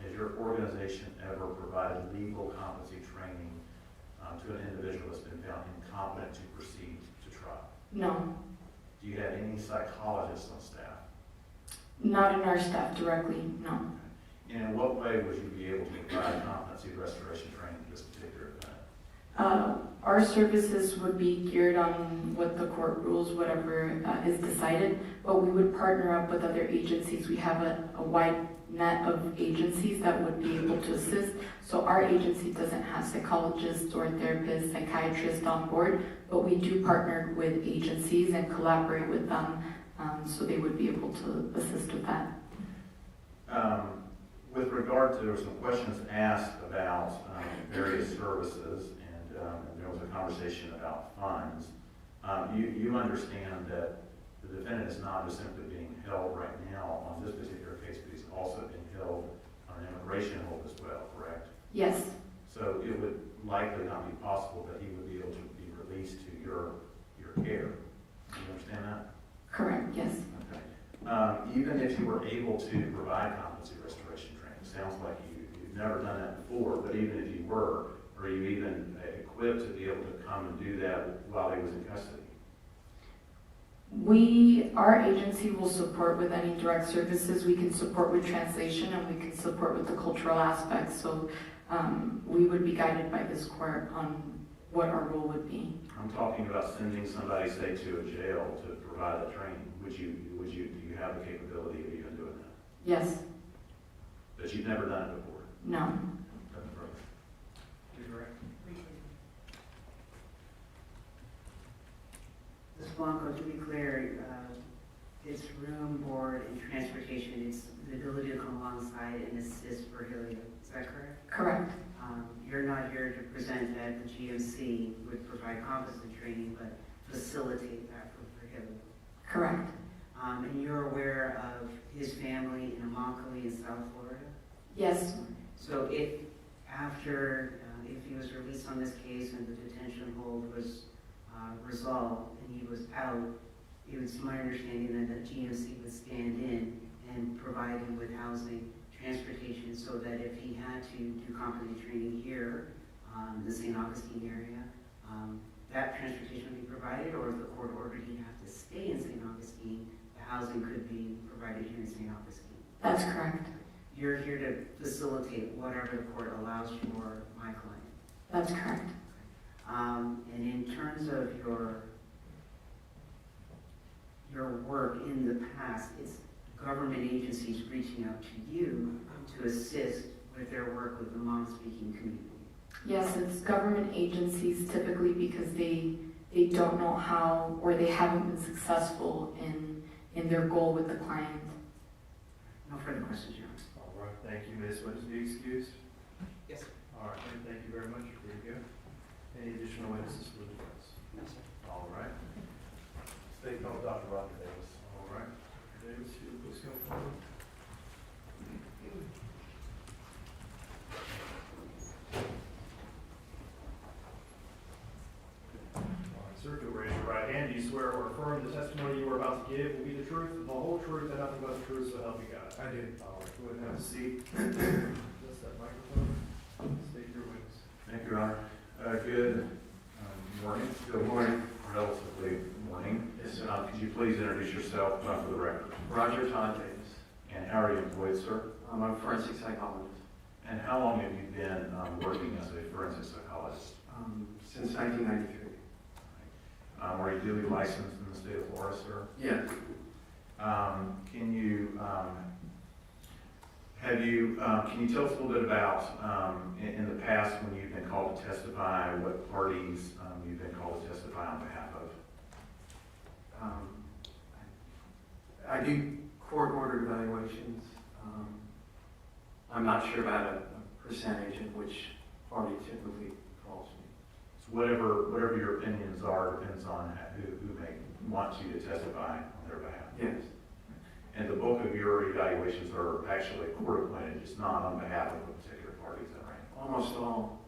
Has your organization ever provided legal competency training to an individual that's been found incompetent to proceed to trial? No, Do you have any psychologists on staff? not in our staff directly, no. And in what way would you be able to provide competency restoration training for this particular event? Our services would be geared on what the court rules, whatever is decided, but we would partner up with other agencies. We have a wide net of agencies that would be able to assist. So our agency doesn't have psychologists or therapists, psychiatrists on board, but we do partner with agencies and collaborate with them, so they would be able to assist with that. With regard to, there were some questions asked about various services, and there was a conversation about funds. You understand that the defendant is not just simply being held right now on this particular case, but he's also being held on an immigration hold as well, correct? Yes, So it would likely not be possible that he would be able to be released to your care. Do you understand that? correct, yes. Okay. Even if you were able to provide competency restoration training, sounds like you've never done that before, but even if you were, are you even equipped to be able to come and do that while he was in custody? Our agency will support with any direct services. We can support with translation and we can support with the cultural aspects. So we would be guided by this court on what our role would be. I'm talking about sending somebody, say, to a jail to provide that training. Do you have the capability of even doing that? Yes, But you've never done it before? no. Nothing further. Ms. Blanco, to be clear, it's room, board, and transportation. It's the ability to come alongside and assist Verjilio. Is that correct? Correct. You're not here to present that the GMC would provide competency training, but facilitate that for Verjilio. Correct. And you're aware of his family in Immokalee in South Florida? Yes, So if he was released on this case and the detention hold was resolved and he was out, it was my understanding that the GMC would stand in and provide him with housing, transportation, so that if he had to do competency training here in the St. Augustine area, that transportation would be provided, or if the court ordered he have to stay in St. Augustine, the housing could be provided here in St. Augustine. that's correct. You're here to facilitate whatever the court allows for my client. That's correct. And in terms of your work in the past, it's government agencies reaching out to you to assist with their work with the Hmong-speaking community? Yes, it's government agencies typically because they don't know how, or they haven't been successful in their goal with the client. No further questions, Your Honor. All right, thank you, Ms. Witness, be excused. Yes, sir. All right, and thank you very much. You're free to go. Any additional witnesses for the defense? No, sir. All right. State Fellow Dr. Roger Davis. All right. Dr. Davis, you please come forward. All right, sir, if you'll raise your right hand, do you swear or affirm the testimony you are about to give will be the truth, the whole truth, and nothing but the truth, so help you God? I do. All right, go ahead and have a seat. Just that microphone. State your witness. Thank you, Your Honor. Good morning. Good morning. Relatively morning. Yes, sir. Could you please introduce yourself for the record? Roger Todd Davis. And how are you employed, sir? I'm a forensic psychologist. And how long have you been working as a forensic psychologist? Since 1993. Are you duly licensed in the state of Florida, sir? Yes. Can you tell us a little bit about in the past when you've been called to testify, what parties you've been called to testify on behalf of? I do court-ordered evaluations. I'm not sure about a percentage of which party typically calls me. So whatever your opinions are depends on who may want you to testify on their behalf. Yes. And the bulk of your evaluations are actually court-appointed, just not on behalf of a particular party, is that right? Almost all.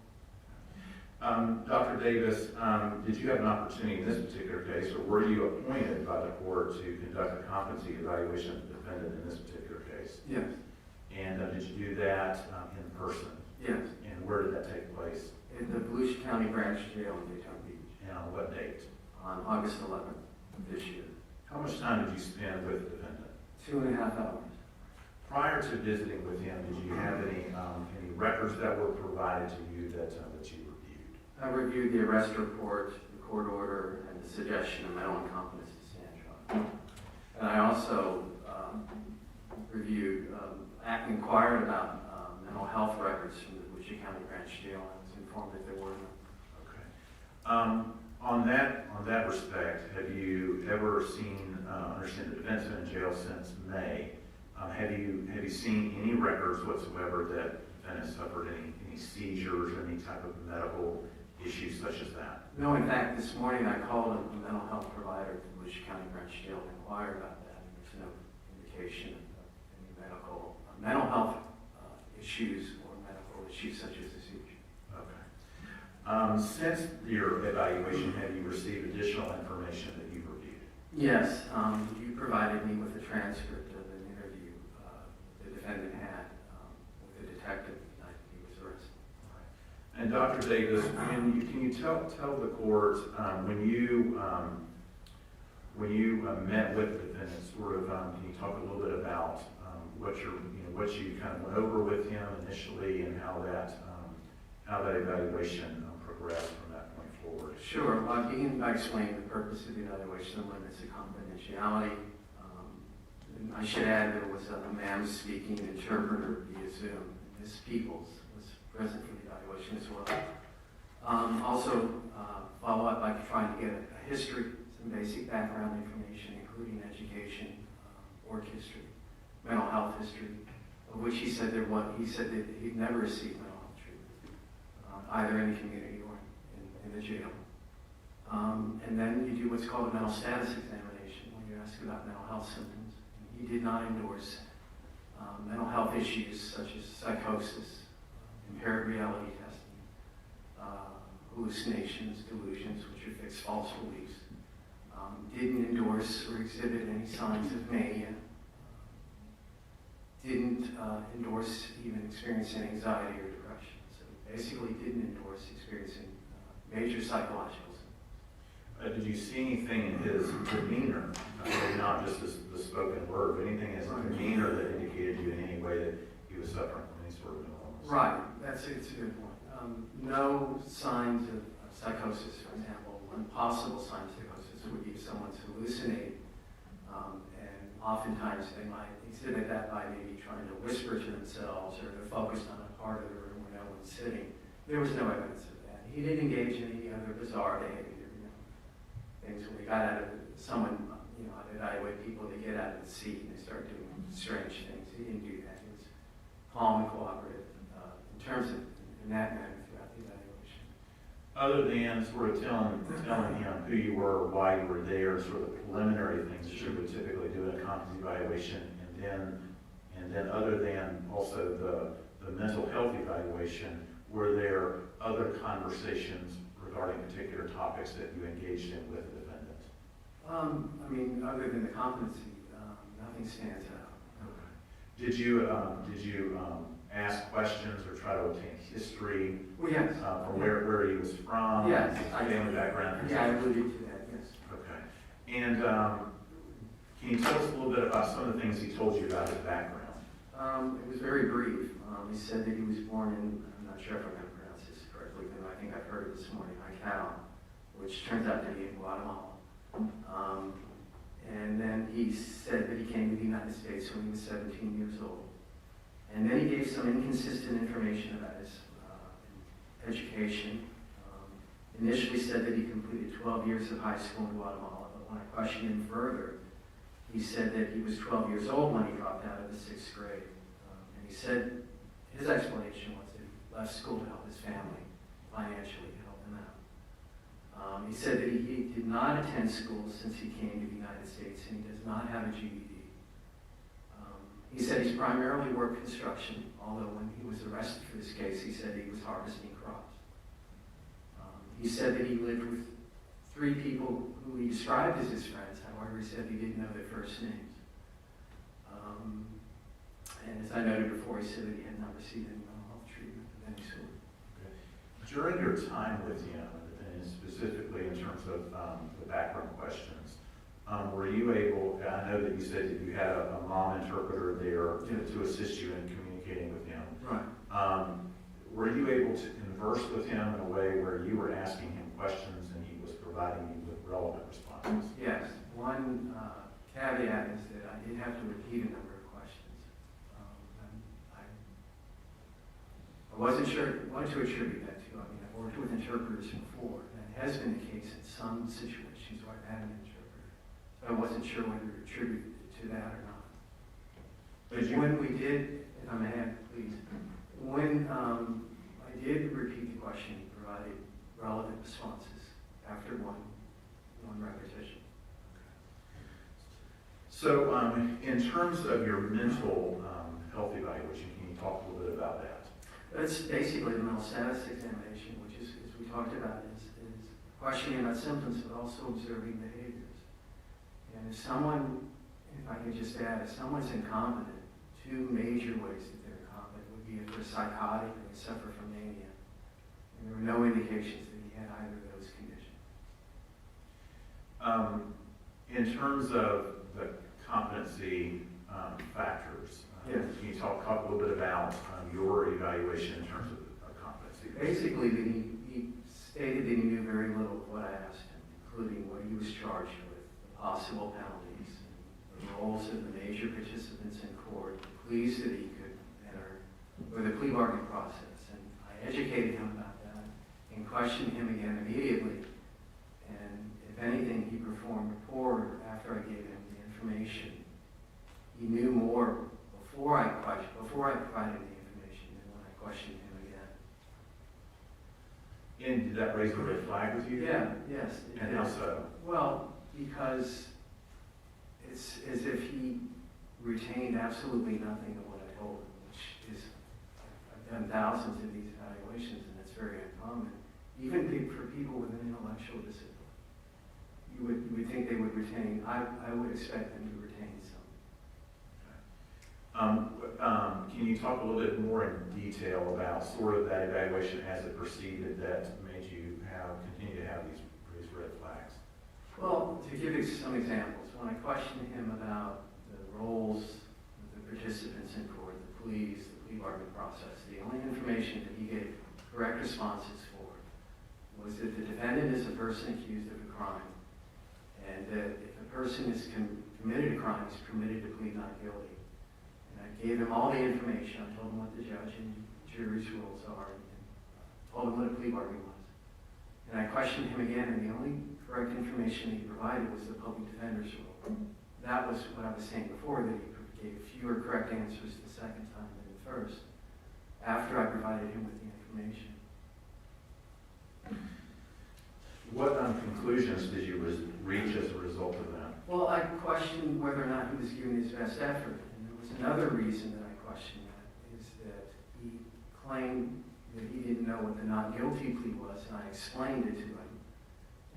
Dr. Davis, did you have an opportunity in this particular case, or were you appointed by the court to conduct a competency evaluation of the defendant in this particular case? Yes. And did you do that in person? Yes. And where did that take place? In the Volusia County Branch Jail in Daytona Beach And on what date? on August 11th of this year. How much time did you spend with the defendant? 2.5 hours. Prior to visiting with him, did you have any records that were provided to you that you reviewed? I reviewed the arrest report, the court order, and the suggestion of mental incompetence to stand trial. And I also inquired about mental health records from the Volusia County Branch Jail. I was informed that there were none. Okay. On that respect, have you ever seen, understand the defendant's been in jail since May. Have you seen any records whatsoever that the defendant suffered any seizures or any type of medical issues such as that? No, in fact, this morning I called a mental health provider at the Volusia County Branch Jail to inquire about that, and there's no indication of any mental health issues or medical issues such as the seizure. Okay. Since your evaluation, have you received additional information that you've reviewed? Yes, you provided me with a transcript of an interview the defendant had with the detective the night he was arrested. And Dr. Davis, can you tell the court when you met with the defendant, can you talk a little bit about what you kind of went over with him initially and how that evaluation progressed from that point forward? Sure. Well, I'll begin by explaining the purpose of the evaluation, the limits of confidentiality. And I should add there was a man speaking interpreter via Zoom. Ms. Peoples was present for the evaluation as well. Also, follow up by trying to get a history, some basic background information, including education, work history, mental health history, of which he said that he'd never received mental health treatment, either in the community or in the jail. And then you do what's called a mental status examination, when you ask about mental health symptoms. He did not endorse mental health issues such as psychosis, impaired reality testing, hallucinations, delusions, which are fixed false beliefs. Didn't endorse or exhibit any signs of mania. Didn't endorse even experiencing anxiety or depression. So basically didn't endorse experiencing major psychological symptoms. Did you see anything in his demeanor, not just the spoken word, but anything in his demeanor that indicated to you in any way that he was suffering from any sort of mental illness? Right, it's a good point. No signs of psychosis, for example. One possible sign of psychosis would be if someone's hallucinating And oftentimes they might exhibit that by maybe trying to whisper to themselves, or they're focused on a part of the room where no one's sitting. There was no evidence of that. He didn't engage in any other bizarre behavior, things when we got out of someone, I'd evaluate people, they get out of the seat and they start doing strange things. He didn't do that. He was calm and cooperative in terms of, in that manner throughout the evaluation. Other than sort of telling him who you were, why you were there, sort of preliminary things that you would typically do in a competency evaluation, and then other than also the mental health evaluation, were there other conversations regarding particular topics that you engaged in with the defendant? Other than the competency, nothing stands out. Okay. Did you ask questions or try to obtain history Well, yes. from where he was from? Yes. His family background? Yeah, I alluded to that, yes. Okay. And can you tell us a little bit about some of the things he told you about his background? It was very brief. He said that he was born in, I'm not sure if I'm going to pronounce this correctly, but I think I've heard it this morning, Icao, which turns out to be in Guatemala. And then he said that he came to the United States when he was 17 years old. And then he gave some inconsistent information about his education. Initially said that he completed 12 years of high school in Guatemala, but when I questioned him further, he said that he was 12 years old when he dropped out of the 6th grade. And he said his explanation was that he left school to help his family financially, to help them out. He said that he did not attend school since he came to the United States, and he does not have a GED. He said he's primarily worked construction, although when he was arrested for this case, he said he was harvesting crops. He said that he lived with 3 people who he described as his friends. However, he said he didn't know their first names. And as I noted before, he said that he had not received any mental health treatment of any sort. Okay. During your time with him, and specifically in terms of the background questions, were you able, I know that you said that you had a mom interpreter there to assist you in communicating with him. Right. Were you able to converse with him in a way where you were asking him questions and he was providing you with relevant responses? Yes. One caveat is that I did have to repeat a number of questions. I wasn't sure what to attribute that to. I've worked with interpreters before, and it has been the case in some situations where I've had an interpreter. So I wasn't sure whether to attribute it to that or not. But when we did, if I may add, please, when I did repeat the question, he provided relevant responses after one repetition. So in terms of your mental health evaluation, can you talk a little bit about that? That's basically the mental status examination, which is, as we talked about, is questioning about symptoms, but also observing behaviors. And if someone, if I could just add, if someone's incompetent, 2 major ways that they're incompetent would be if they're psychotic or they suffer from mania. And there were no indications that he had either of those conditions. In terms of the competency factors, Yes. can you talk a little bit about your evaluation in terms of competency? Basically, that he stated that he knew very little of what I asked him, including what he was charged with, the possible penalties, the roles of the major participants in court, the pleas that he could enter, or the plea bargaining process. And I educated him about that and questioned him again immediately. And if anything, he performed rapport after I gave him the information. He knew more before I provided the information than when I questioned him again. And did that raise a red flag with you? Yeah, yes. It And did. how so? Well, because it's as if he retained absolutely nothing of what I told him, which is, I've done thousands of these evaluations, and it's very uncommon, even for people with an intellectual disability. You would think they would retain, I would expect them to retain some. Can you talk a little bit more in detail about sort of that evaluation as it proceeded that made you continue to have these red flags? Well, to give you some examples, when I questioned him about the roles of the participants in court, the pleas, the plea bargaining process, the only information that he gave correct responses for was that the defendant is a person accused of a crime, and that if a person is committed a crime, he's permitted to plead not guilty. And I gave him all the information. I told him what the judge and jury's rules are, and told him what a plea bargain was. And I questioned him again, and the only correct information he provided was the public defender's rule. That was what I was saying before, that he gave fewer correct answers the second time than the first, after I provided him with the information. What conclusions did you reach as a result of that? Well, I questioned whether or not he was giving his best effort. And there was another reason that I questioned that, is that he claimed that he didn't know what the not guilty plea was, and I explained it to him.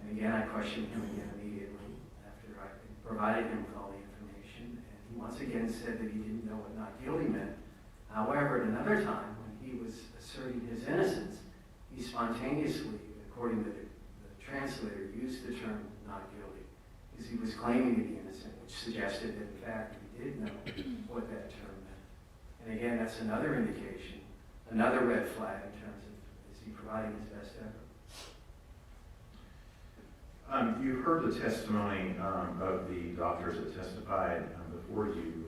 And again, I questioned him again immediately after I provided him with all the information. And he once again said that he didn't know what not guilty meant. However, at another time, when he was asserting his innocence, he spontaneously, according to the translator, used the term not guilty, because he was claiming to be innocent, which suggested that in fact he did know what that term meant. And again, that's another indication, another red flag in terms of, is he providing his best effort? You heard the testimony of the doctors that testified before you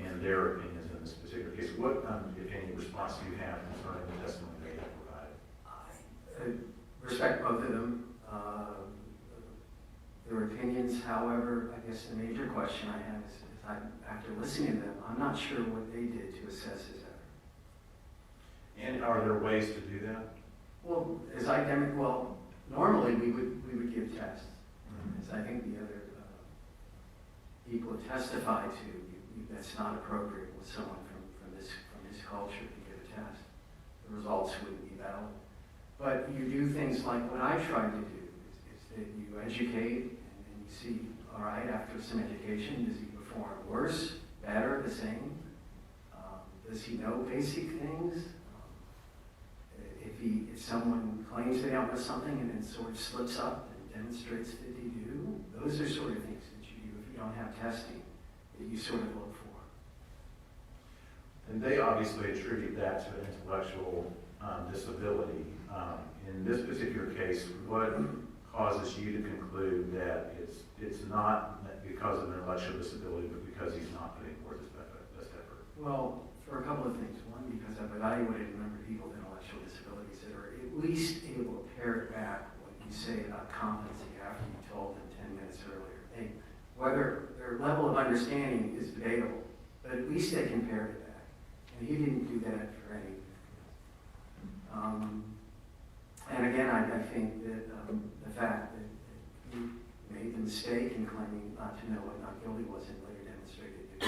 and their opinions in this particular case. What, if any, response do you have concerning the testimony they have provided? I respect both of them, their opinions. However, I guess the major question I have is after listening to them, I'm not sure what they did to assess his effort. And are there ways to do that? Well, normally we would give tests. As I think the other people have testified to, that's not appropriate with someone from this culture to give a test. The results wouldn't be valid. But you do things like what I tried to do, is that you educate and you see, all right, after some education, does he perform worse, better, the same? Does he know basic things? If someone claims they don't know something and then sort of slips up and demonstrates that they do, those are sort of things that you do if you don't have testing, that you sort of look for. And they obviously attribute that to an intellectual disability. In this particular case, what causes you to conclude that it's not because of an intellectual disability, but because he's not putting forth his best effort? Well, for a couple of things. One, because I've evaluated a number of people with intellectual disabilities that are at least able to parrot back what you say about competency after you told them 10 minutes earlier. Whether their level of understanding is debatable, but at least they can parrot it back. And he didn't do that for any. And again, I think that the fact that he made the mistake in claiming not to know what not guilty was and later demonstrated it.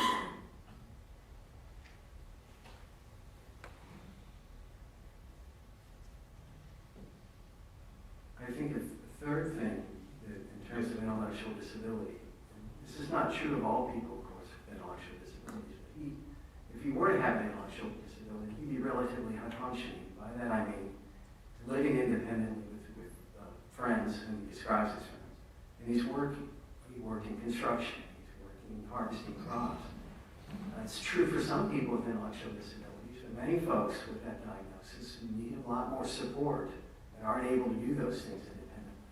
I think the third thing, that in terms of intellectual disability, and this is not true of all people, of course, with intellectual disabilities, but if he were to have an intellectual disability, he'd be relatively high functioning. By that I mean living independently with friends, and he describes his friends. And he's working. He worked in construction. He's working harvesting crops. It's true for some people with intellectual disabilities, but many folks with that diagnosis need a lot more support and aren't able to do those things independently.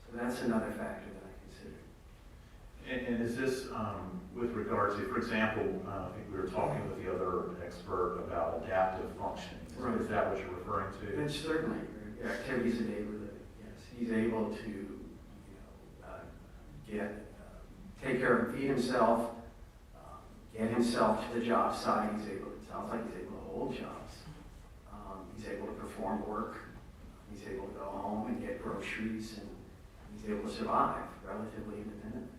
So that's another factor that I consider. And is this with regard to, for example, I think we were talking with the other expert about adaptive functioning. Right. Is that what you're referring to? It's certainly activities of daily living. Yes, he's able to, take care of and feed himself, get himself to the job site. It sounds like he's able to hold jobs. He's able to perform work. He's able to go home and get groceries, and he's able to survive relatively independently.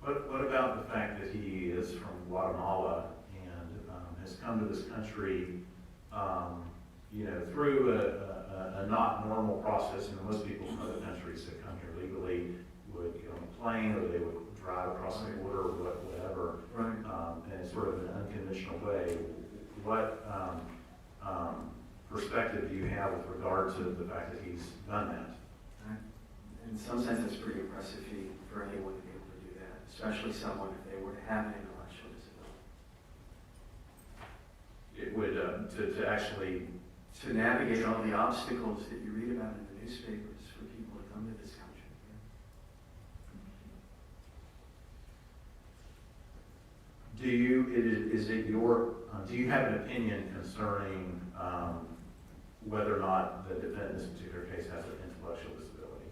What about the fact that he is from Guatemala and has come to this country, through a not normal process? And most people from other countries that come here legally would get on a plane, or they would drive across the border, or whatever. Right. And it's sort of an unconventional way. What perspective do you have with regard to the fact that he's done that? In some sense, it's pretty impressive feat for anyone to be able to do that, especially someone if they were to have an intellectual disability. It would, to actually... To navigate all the obstacles that you read about in the newspapers for people to come to this country. do you have an opinion concerning whether or not the defendant in this particular case has an intellectual disability?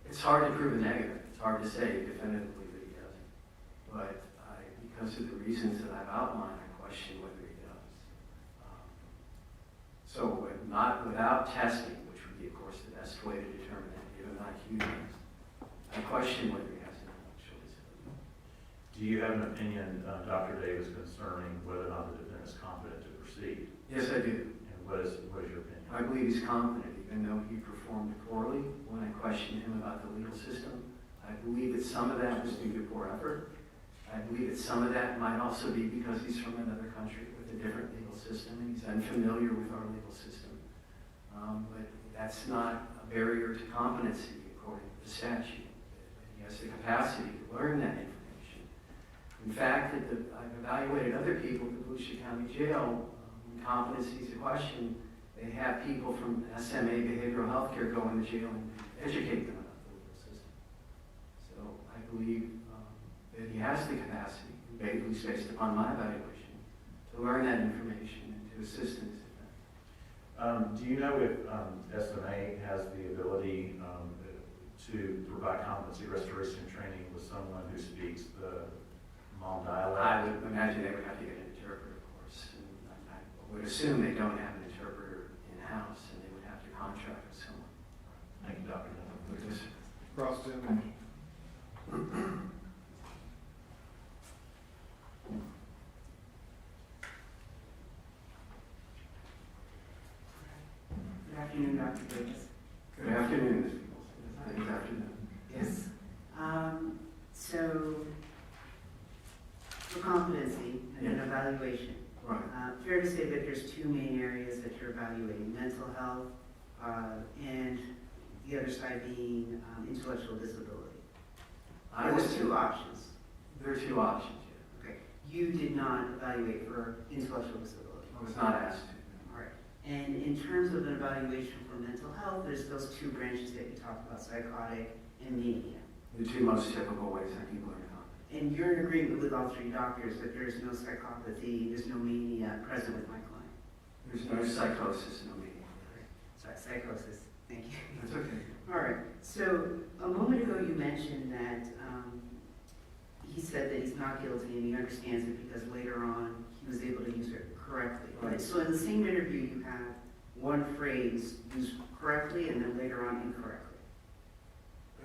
It's hard to prove a negative. It's hard to say definitively that he doesn't. But because of the reasons that I've outlined, I question whether he does. So not without testing, which would be, of course, the best way to determine that, given IQ test, I question whether he has an intellectual disability. Do you have an opinion, Dr. Davis, concerning whether or not the defendant is competent to proceed? Yes, I do. And what is your opinion? I believe he's competent, even though he performed poorly when I questioned him about the legal system. I believe that some of that was due to poor effort. I believe that some of that might also be because he's from another country with a different legal system and he's unfamiliar with our legal system. But that's not a barrier to competency according to the statute. He has the capacity to learn that information. In fact, I've evaluated other people at the Volusia County Jail. When competency is a question, they have people from SMA Behavioral Health Care go in the jail and educate them about the legal system. So I believe that he has the capacity, at least based upon my evaluation, to learn that information and to assist in his defense. Do you know if SMA has the ability to provide competency restoration training with someone who speaks the Hmong dialect? I would imagine they would have to get an interpreter, of course. And I would assume they don't have an interpreter in-house and they would have to contract with someone. Thank you, Dr. Dillon. Cross examination. Good afternoon, Dr. Davis. Good afternoon, Ms. Peoples. Good afternoon. Yes. So, for competency and an evaluation, Right. fair to say that there's two main areas that you're evaluating, mental health and the other side being intellectual disability. There's two options. There are two options, yeah. Okay. You did not evaluate for intellectual disability. I was not asked to. All right. And in terms of an evaluation for mental health, there's those two branches that you talked about, psychotic and mania. The two most typical ways that people are competent. And you're in agreement with all three doctors that there's no psychopathy, there's no mania present with my client. There's no psychosis, no meaning. Psychosis, thank you. That's okay. All right, so a moment ago you mentioned that he said that he's not guilty and he understands it because later on he was able to use it correctly. Right. So in the same interview you have one phrase used correctly and then later on incorrectly.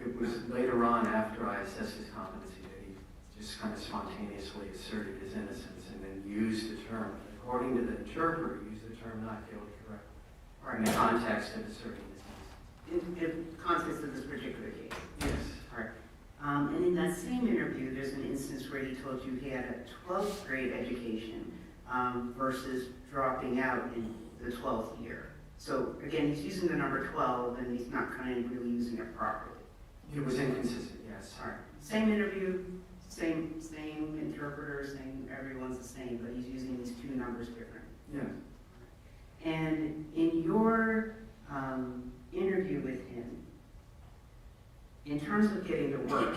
It was later on after I assessed his competency that he just kind of spontaneously asserted his innocence and then used the term, according to the interpreter, used the term not guilty correctly. All In the context of asserting his innocence. In context of this particular case. Yes. All right. And in that same interview, there's an instance where he told you he had a 12th grade education versus dropping out in the 12th year. So again, he's using the number 12 and he's not kind of really using it properly. It was inconsistent, yes. All right. Same interview, same interpreter, everyone's the same, but he's using these two numbers different. Yes. And in your interview with him, in terms of getting to work,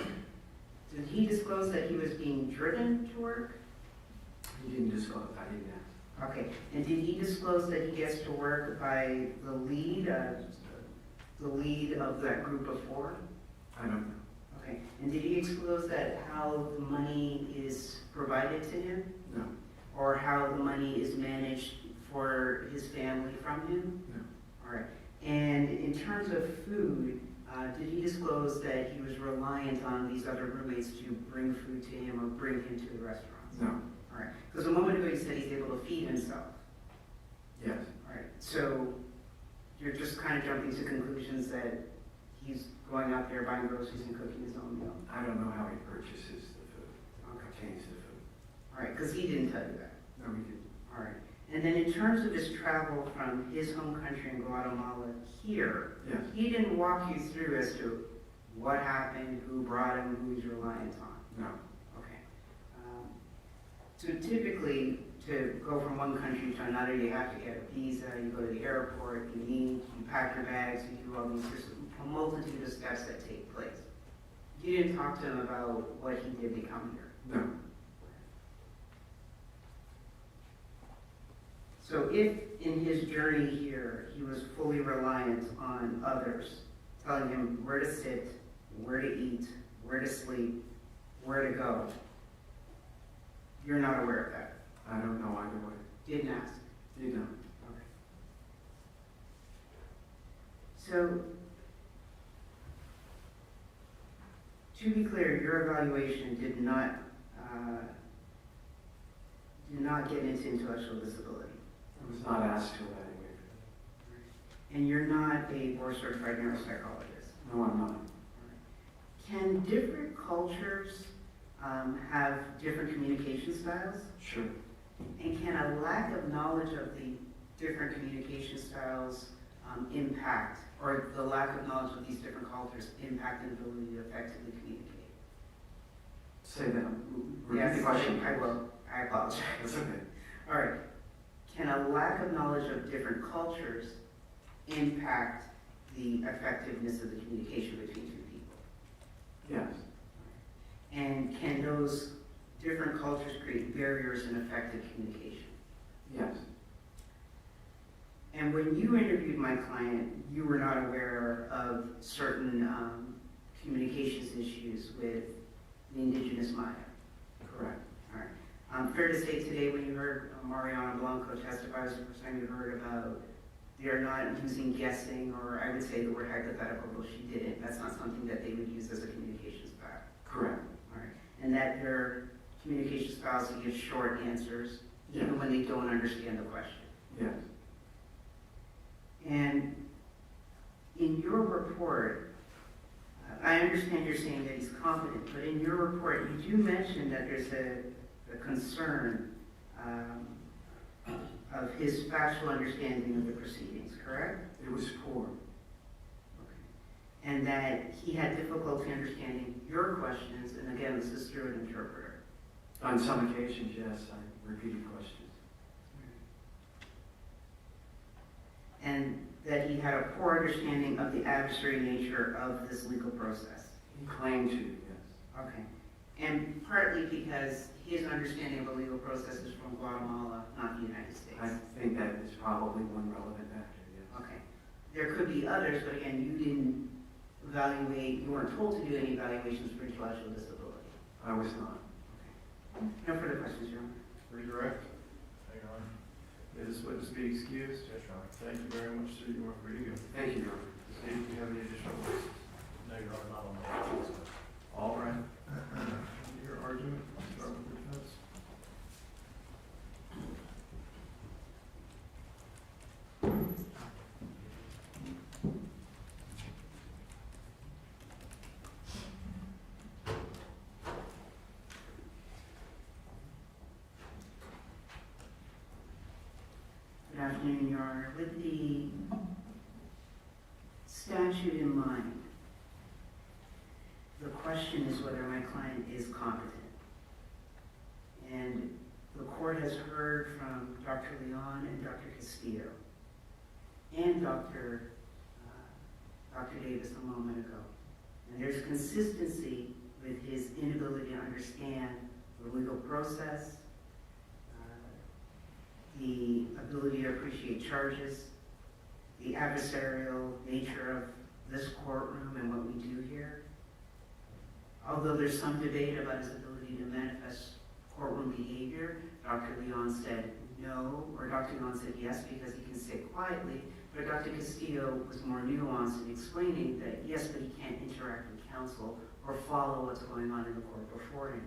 did he disclose that he was being driven to work? He didn't disclose, I didn't ask. Okay, and did he disclose that he gets to work by the lead of that group of four? I don't know. Okay, and did he disclose that how the money is provided to him? No. Or how the money is managed for his family from him? No. All right, and in terms of food, did he disclose that he was reliant on these other roommates to bring food to him or bring him to the restaurants? No. All right, because a moment ago you said he's able to feed himself. Yes. All right, so you're just kind of jumping to conclusions that he's going out there buying groceries and cooking his own meal. I don't know how he purchases the food, obtains the food. All right, because he didn't tell you that. No, he didn't. All right, and then in terms of his travel from his home country in Guatemala here, Yes. he didn't walk you through as to what happened, who brought him, who he's reliant on. No. Okay. So typically, to go from one country to another, you have to get a visa, you go to the airport, you pack your bags, you do all these, there's a multitude of steps that take place. You didn't talk to him about what he did to come here. No. So if in his journey here, he was fully reliant on others, telling him where to sit, where to eat, where to sleep, where to go, you're not aware of that? I don't know either way. Didn't ask. You know. Okay. So, to be clear, your evaluation did not get into intellectual disability. I was not asked to evaluate. And you're not a board-certified neuropsychologist. No, I'm not. Can different cultures have different communication styles? Sure. And can a lack of knowledge of the different communication styles impact, or the lack of knowledge of these different cultures impact an ability to effectively communicate? Say that. Repeat Yes, the question. I will. I apologize. That's okay. All right. Can a lack of knowledge of different cultures impact the effectiveness of the communication between two people? Yes. And can those different cultures create barriers in effective communication? Yes. And when you interviewed my client, you were not aware of certain communications issues with the indigenous Maya. Correct. All right. Fair to say today, when you heard Mariana Blanco testify, was the first time you heard about they're not using guessing, or I would say the word hypothetical, though she didn't. That's not something that they would use as a communication style. Correct. All right. And that their communication styles to give short answers, Yes. even when they don't understand the question. Yes. And in your report, I understand you're saying that he's competent, but in your report, you do mention that there's a concern of his factual understanding of the proceedings, correct? It was poor. Okay. And that he had difficulty understanding your questions, and again, this is through an interpreter. On some occasions, yes, I repeated questions. And that he had a poor understanding of the adversary nature of this legal process. He claimed to, yes. Okay. And partly because his understanding of the legal process is from Guatemala, not the United States. I think that is probably one relevant factor, yes. Okay. There could be others, but again, you didn't evaluate, you weren't told to do any evaluations for intellectual disability. I was not. No further questions, Your Honor. Redirect. Hang on. May this witness be excused? Yes, Your Honor. Thank you very much, sir. You are free to go. Thank you, Your Honor. Steve, do you have any additional questions? No, Your Honor, not on that. All right. Your argument, start with your defense. Good afternoon, Your Honor. With the statute in mind, the question is whether my client is competent. And the court has heard from Dr. Leon and Dr. Castillo and Dr. Davis a moment ago. And there's consistency with his inability to understand the legal process, the ability to appreciate charges, the adversarial nature of this courtroom and what we do here. Although there's some debate about his ability to manifest courtroom behavior, Dr. Leon said no, or Dr. Leon said yes because he can sit quietly, but Dr. Castillo was more nuanced in explaining that yes, but he can't interact with counsel or follow what's going on in the court before him.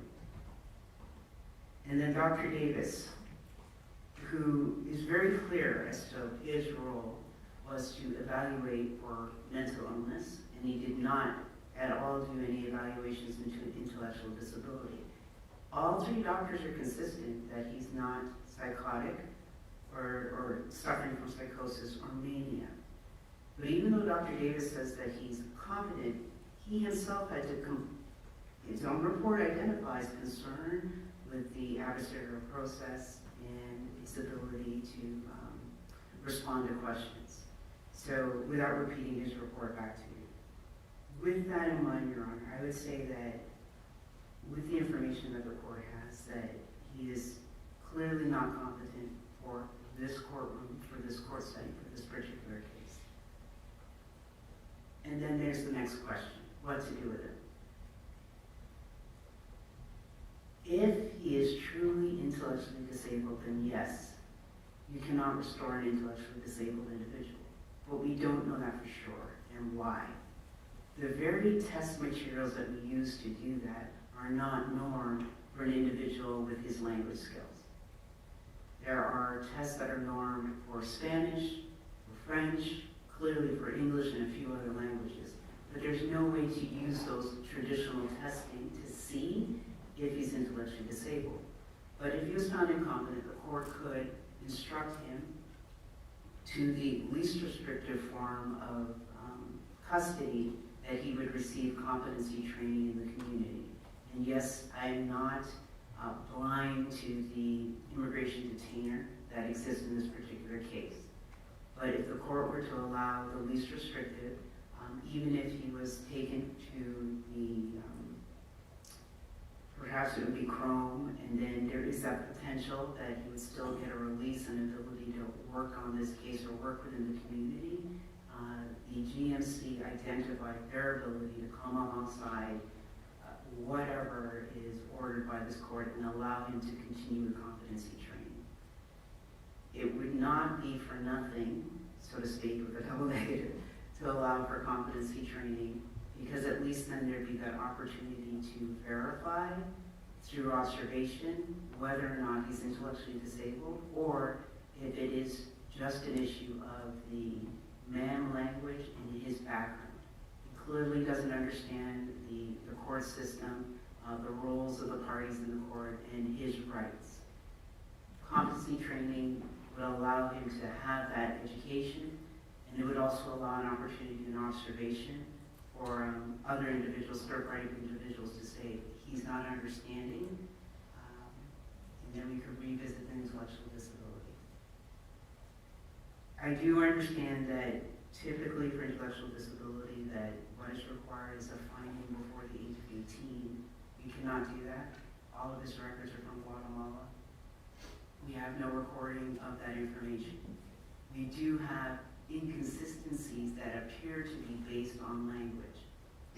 And then Dr. Davis, who is very clear as to his role, was to evaluate for mental illness, and he did not at all do any evaluations into intellectual disability. All three doctors are consistent that he's not psychotic or suffering from psychosis or mania. But even though Dr. Davis says that he's competent, he himself had to, his own report identifies concern with the adversarial process and its ability to respond to questions. So without repeating his report back to you. With that in mind, Your Honor, I would say that with the information that the court has, that he is clearly not competent for this courtroom for this court setting for this particular case. And then there's the next question, what to do with it. If he is truly intellectually disabled, then yes, you cannot restore an intellectually disabled individual. But we don't know that for sure, and why. The very test materials that we use to do that are not normed for an individual with his language skills. There are tests that are normed for Spanish, for French, clearly for English and a few other languages. But there's no way to use those traditional testing to see if he's intellectually disabled. But if he was found incompetent, the court could instruct him to the least restrictive form of custody that he would receive competency training in the community. And yes, I'm not blind to the immigration detainer that exists in this particular case. But if the court were to allow the least restrictive, even if he was taken to the, perhaps it would be Chrome, and then there is that potential that he would still get a release and ability to work on this case or work within the community, the GMC identified their ability to come alongside whatever is ordered by this court and allow him to continue the competency training. It would not be for nothing, so to speak, with a double negative, to allow for competency training, because at least then there'd be that opportunity to verify through observation whether or not he's intellectually disabled, or if it is just an issue of the MAM language and his background. He clearly doesn't understand the court system, the roles of the parties in the court, and his rights. Competency training would allow him to have that education, and it would also allow an opportunity and observation for other individuals, third-party individuals, to say he's not understanding, and then we could revisit the intellectual disability. I do understand that typically for intellectual disability that what is required is a finding before the age of 18. We cannot do that. All of his records are from Guatemala. We have no recording of that information. We do have inconsistencies that appear to be based on language.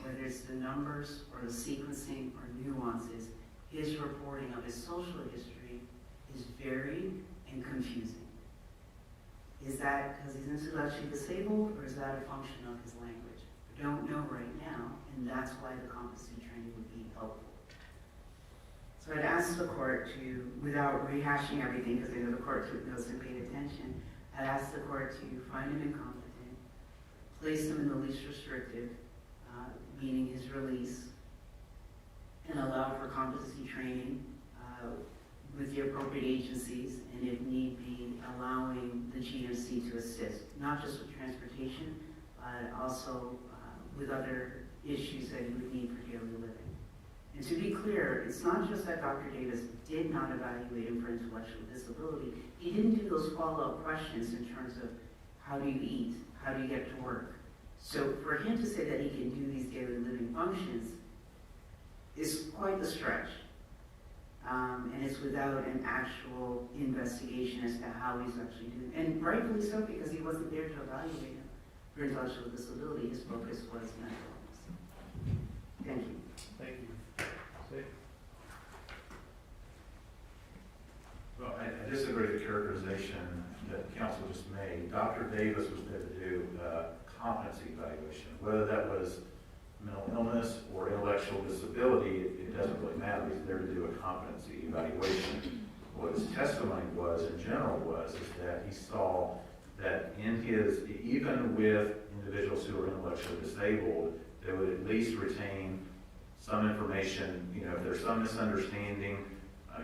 Whether it's the numbers or the sequencing or nuances, his reporting of his social history is varied and confusing. Is that because he's intellectually disabled, or is that a function of his language? We don't know right now, and that's why the competency training would be helpful. So I'd ask the court to, without rehashing everything, because I know the court took notes and paid attention, I'd ask the court to find him incompetent, place him in the least restrictive, meaning his release, and allow for competency training with the appropriate agencies, and if need be, allowing the GMC to assist, not just with transportation, but also with other issues that he would need for daily living. And to be clear, it's not just that Dr. Davis did not evaluate him for intellectual disability. He didn't do those follow-up questions in terms of how do you eat, how do you get to work. So for him to say that he can do these daily living functions is quite the stretch. And it's without an actual investigation as to how he's actually doing. And rightfully so, because he wasn't there to evaluate him for intellectual disability. His focus was mental illness. Thank you. Thank you. Steve? Well, I disagree with the characterization that counsel just made. Dr. Davis was there to do a competency evaluation. Whether that was mental illness or intellectual disability, it doesn't really matter. He's there to do a competency evaluation. What his testimony was, in general, was is that he saw that in his, even with individuals who are intellectually disabled, they would at least retain some information. You know, if there's some misunderstanding,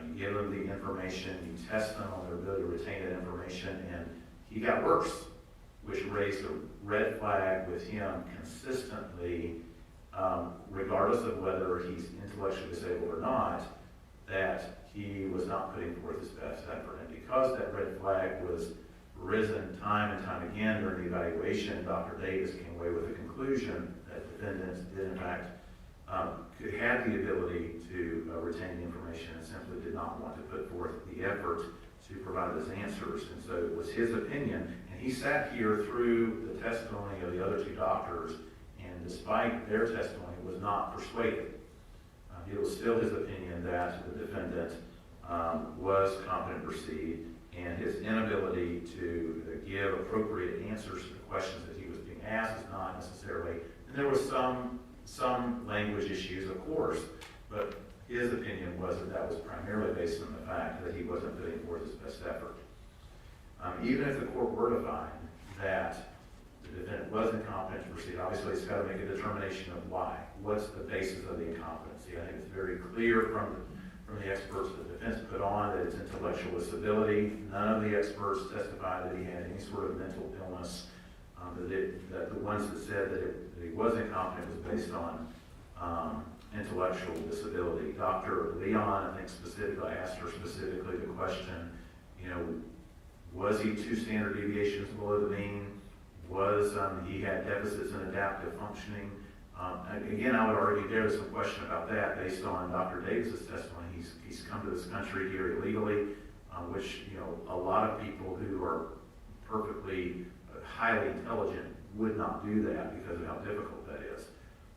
you give them the information, you test them on their ability to retain that information, and he got worse, which raised a red flag with him consistently, regardless of whether he's intellectually disabled or not, that he was not putting forth his best effort. And because that red flag was risen time and time again during the evaluation, Dr. Davis came away with a conclusion that defendants did in fact had the ability to retain the information and simply did not want to put forth the effort to provide his answers. And so it was his opinion, and he sat here through the testimony of the other two doctors, and despite their testimony, was not persuaded. It was still his opinion that the defendant was competent to proceed, and his inability to give appropriate answers to the questions that he was being asked is not necessarily, and there was some language issues, of course, but his opinion was that that was primarily based on the fact that he wasn't putting forth his best effort. Even if the court were to find that the defendant was incompetent to proceed, obviously it's got to make a determination of why. What's the basis of the incompetency? I think it's very clear from the experts the defense put on that it's intellectual disability. None of the experts testified that he had any sort of mental illness. That the ones that said that he was incompetent was based on intellectual disability. Dr. Leon, I think specifically, I asked her specifically the question, was he 2 standard deviations below the mean? Was he had deficits in adaptive functioning? Again, I would argue there's some question about that based on Dr. Davis's testimony. He's come to this country here illegally, which a lot of people who are perfectly highly intelligent would not do that because of how difficult that is.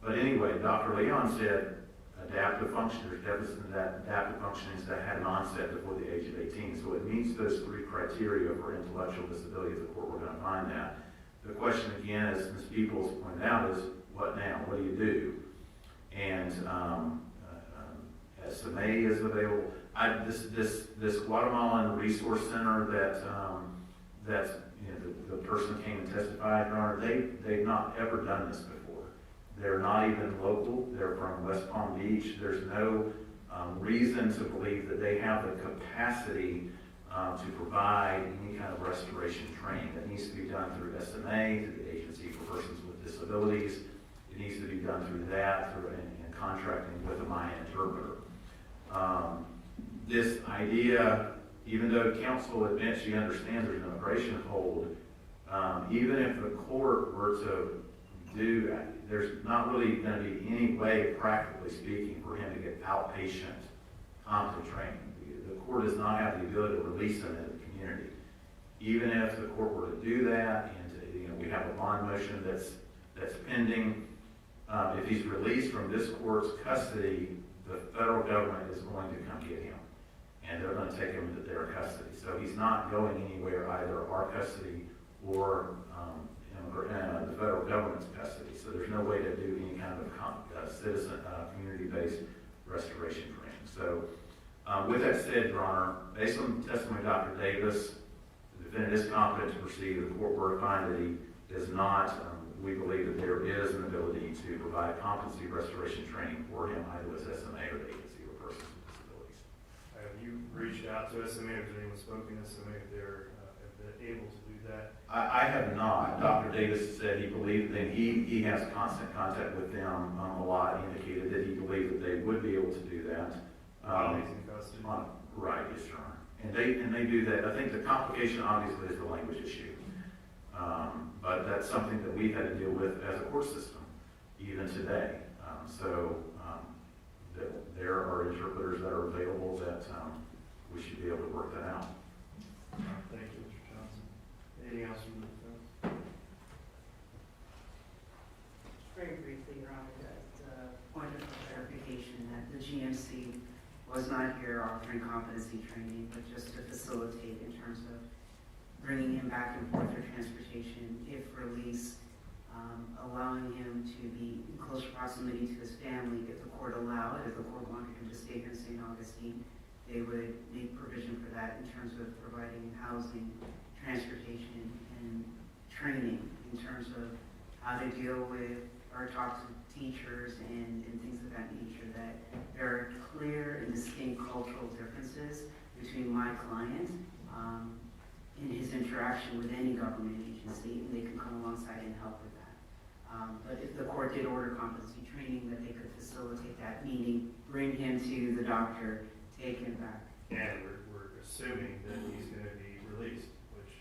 But anyway, Dr. Leon said adaptive function, there's deficits in that adaptive functionings that had an onset before the age of 18. So it meets those 3 criteria for intellectual disability. If the court were going to find that. The question again, as Ms. Peoples pointed out, is what now? What do you do? And SMA is available. This Guatemalan Resource Center that the person came and testified, Your Honor, they've not ever done this before. They're not even local. They're from West Palm Beach. There's no reason to believe that they have the capacity to provide any kind of restoration training. That needs to be done through SMA, through the Agency for Persons with Disabilities. It needs to be done through that, through and contracting with a Mayan interpreter. This idea, even though counsel admits she understands there's an immigration hold, even if the court were to do that, there's not really going to be any way, practically speaking, for him to get outpatient competent training. The court does not have the ability to release him into the community. Even if the court were to do that, and we have a bond motion that's pending, if he's released from this court's custody, the federal government is going to come get him, and they're going to take him into their custody. So he's not going anywhere, either our custody or the federal government's custody. So there's no way to do any kind of citizen, community-based restoration training. So with that said, Your Honor, based on the testimony of Dr. Davis, the defendant is competent to proceed. The court were to find that he is not. We believe that there is an ability to provide competency restoration training for him, either with SMA or the Agency for Persons with Disabilities. Have you reached out to SMA? Has anyone spoken to SMA if they're able to do that? I have not. Dr. Davis said he believed that he has constant contact with them a lot. He indicated that he believed that they would be able to do that. While he's in custody? Right, yes, Your Honor. And they do that. I think the complication obviously is the language issue. But that's something that we've had to deal with as a court system, even today. There are interpreters that are available that we should be able to work that out. Thank you, Mr. Johnson. Anything else from the defense? Very briefly, Your Honor, that point of clarification that the GMC was not here offering competency training, but just to facilitate in terms of bringing him back and forth for transportation, if released, allowing him to be in close proximity to his family, if the court allowed, if the court wanted him to stay here in St. Augustine, they would make provision for that in terms of providing housing, transportation, and training in terms of how to deal with or talk to teachers and things of that nature, that there are clear and distinct cultural differences between my client in his interaction with any government agency, and they can come alongside and help with that. But if the court did order competency training, that they could facilitate that, meaning bring him to the doctor, take him back. And we're assuming that he's going to be released, which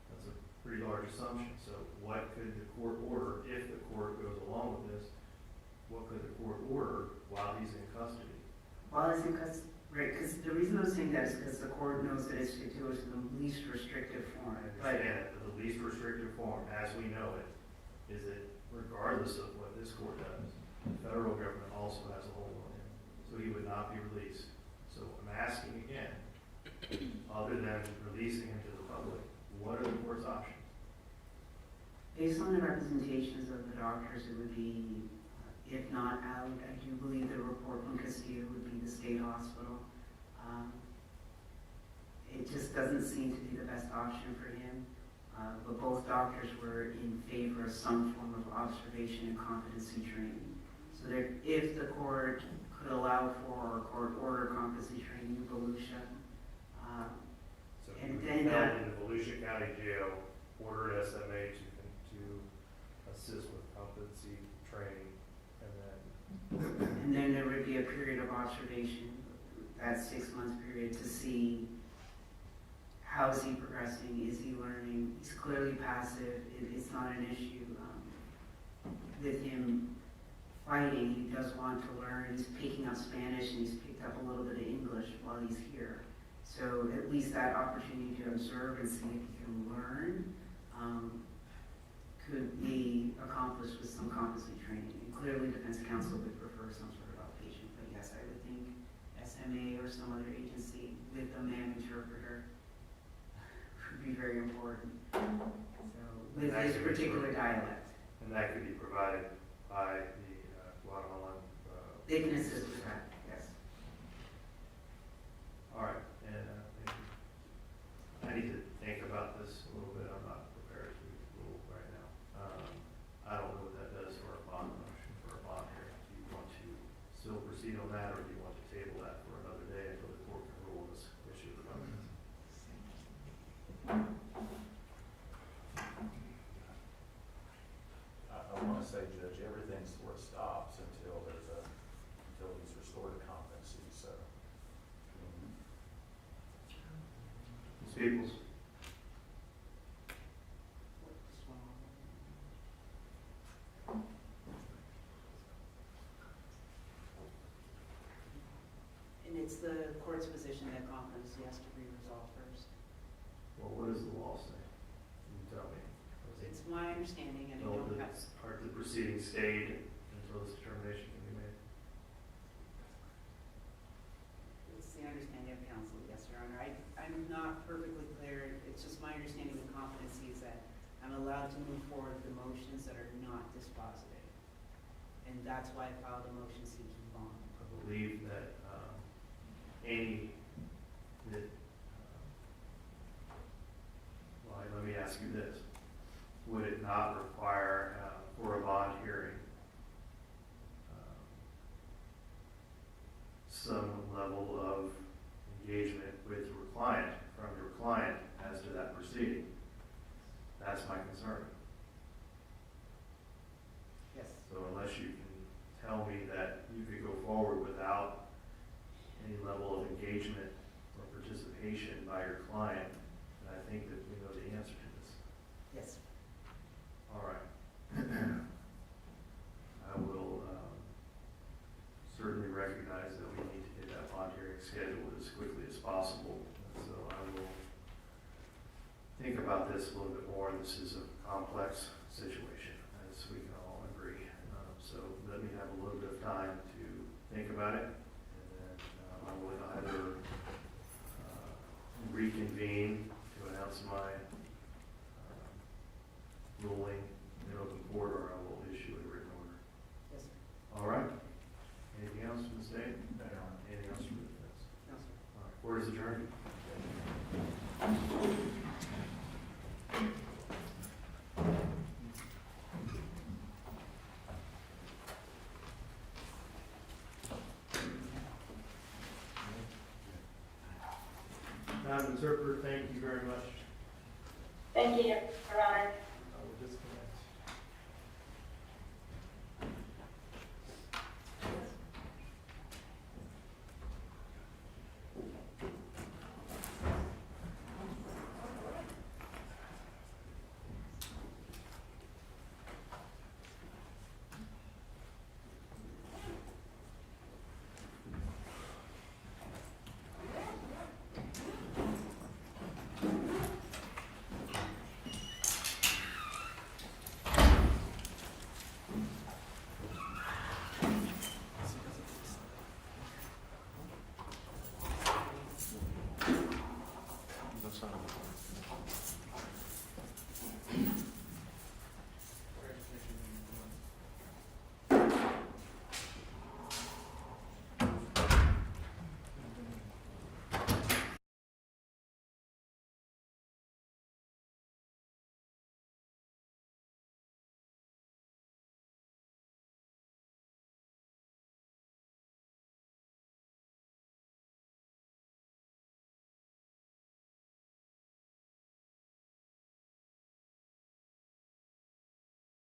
that's a pretty large assumption. So what could the court order if the court goes along with this? What could the court order while he's in custody? While he's in custody, Right, because the reason I'm saying that is because the court knows that it goes to the least restrictive form. I understand that the least restrictive form, as we know it, is that regardless of what this court does, the federal government also has a hold on him, so he would not be released. So I'm asking again, other than releasing him to the public, what are the court's options? Based on the representations of the doctors, it would be, if not out, I do believe the report from Castillo would be the state hospital. It just doesn't seem to be the best option for him. But both doctors were in favor of some form of observation and competency training. So that if the court could allow for or court order competency training in Volusia, So And we then, held in the Volusia County Jail, ordered SMA to assist with competency training, and then there would be a period of observation, that 6-month period, to see how is he progressing, is he learning? He's clearly passive, it's not an issue. With him fighting, he does want to learn, he's picking up Spanish and he's picked up a little bit of English while he's here. So at least that opportunity to observe and see if he can learn could be accomplished with some competency training. And clearly defense counsel would prefer some sort of outpatient, but yes, I would think SMA or some other agency with a man interpreter would be very important. So with his particular dialect, and that could be provided by the Guatemalan. they can assist with that, yes. All right, and I need to think about this a little bit. I'm not prepared to rule right now. I don't know what that does for a bond motion, for a bond hearing. Do you want to still proceed on that, or do you want to table that for another day until the court can rule on this issue of the bond? I want to say, Judge, everything sort of stops until he's restored to competency, so. Ms. Peoples? And it's the court's position that competency has to be resolved first. Well, what does the law say? Can you tell me? It's my understanding, and I Well, don't have, are the proceedings stayed until this determination can be made? it's the understanding of counsel, yes, Your Honor. I'm not perfectly clear, it's just my understanding of competency is that I'm allowed to move forward with the motions that are not dispositive. And that's why I filed a motion seeking bond. I believe that well, let me ask you this. Would it not require, for a bond hearing, some level of engagement with your client, from your client, as to that proceeding? That's my concern. Yes. So unless you can tell me that you could go forward without any level of engagement or participation by your client, then I think that we know the answer to this. Yes. All right. I will certainly recognize that we need to get that bond hearing scheduled as quickly as possible. So I will think about this a little bit more. This is a complex situation, as we can all agree. So let me have a little bit of time to think about it, and then I will either reconvene to announce my ruling in open court, or I will issue a written order. Yes, sir. All right? Anything else from the state? No. Anything else from the defense? No, sir. All right, court is adjourned. Madam Interpreter, thank you very much. Thank you, Your Honor.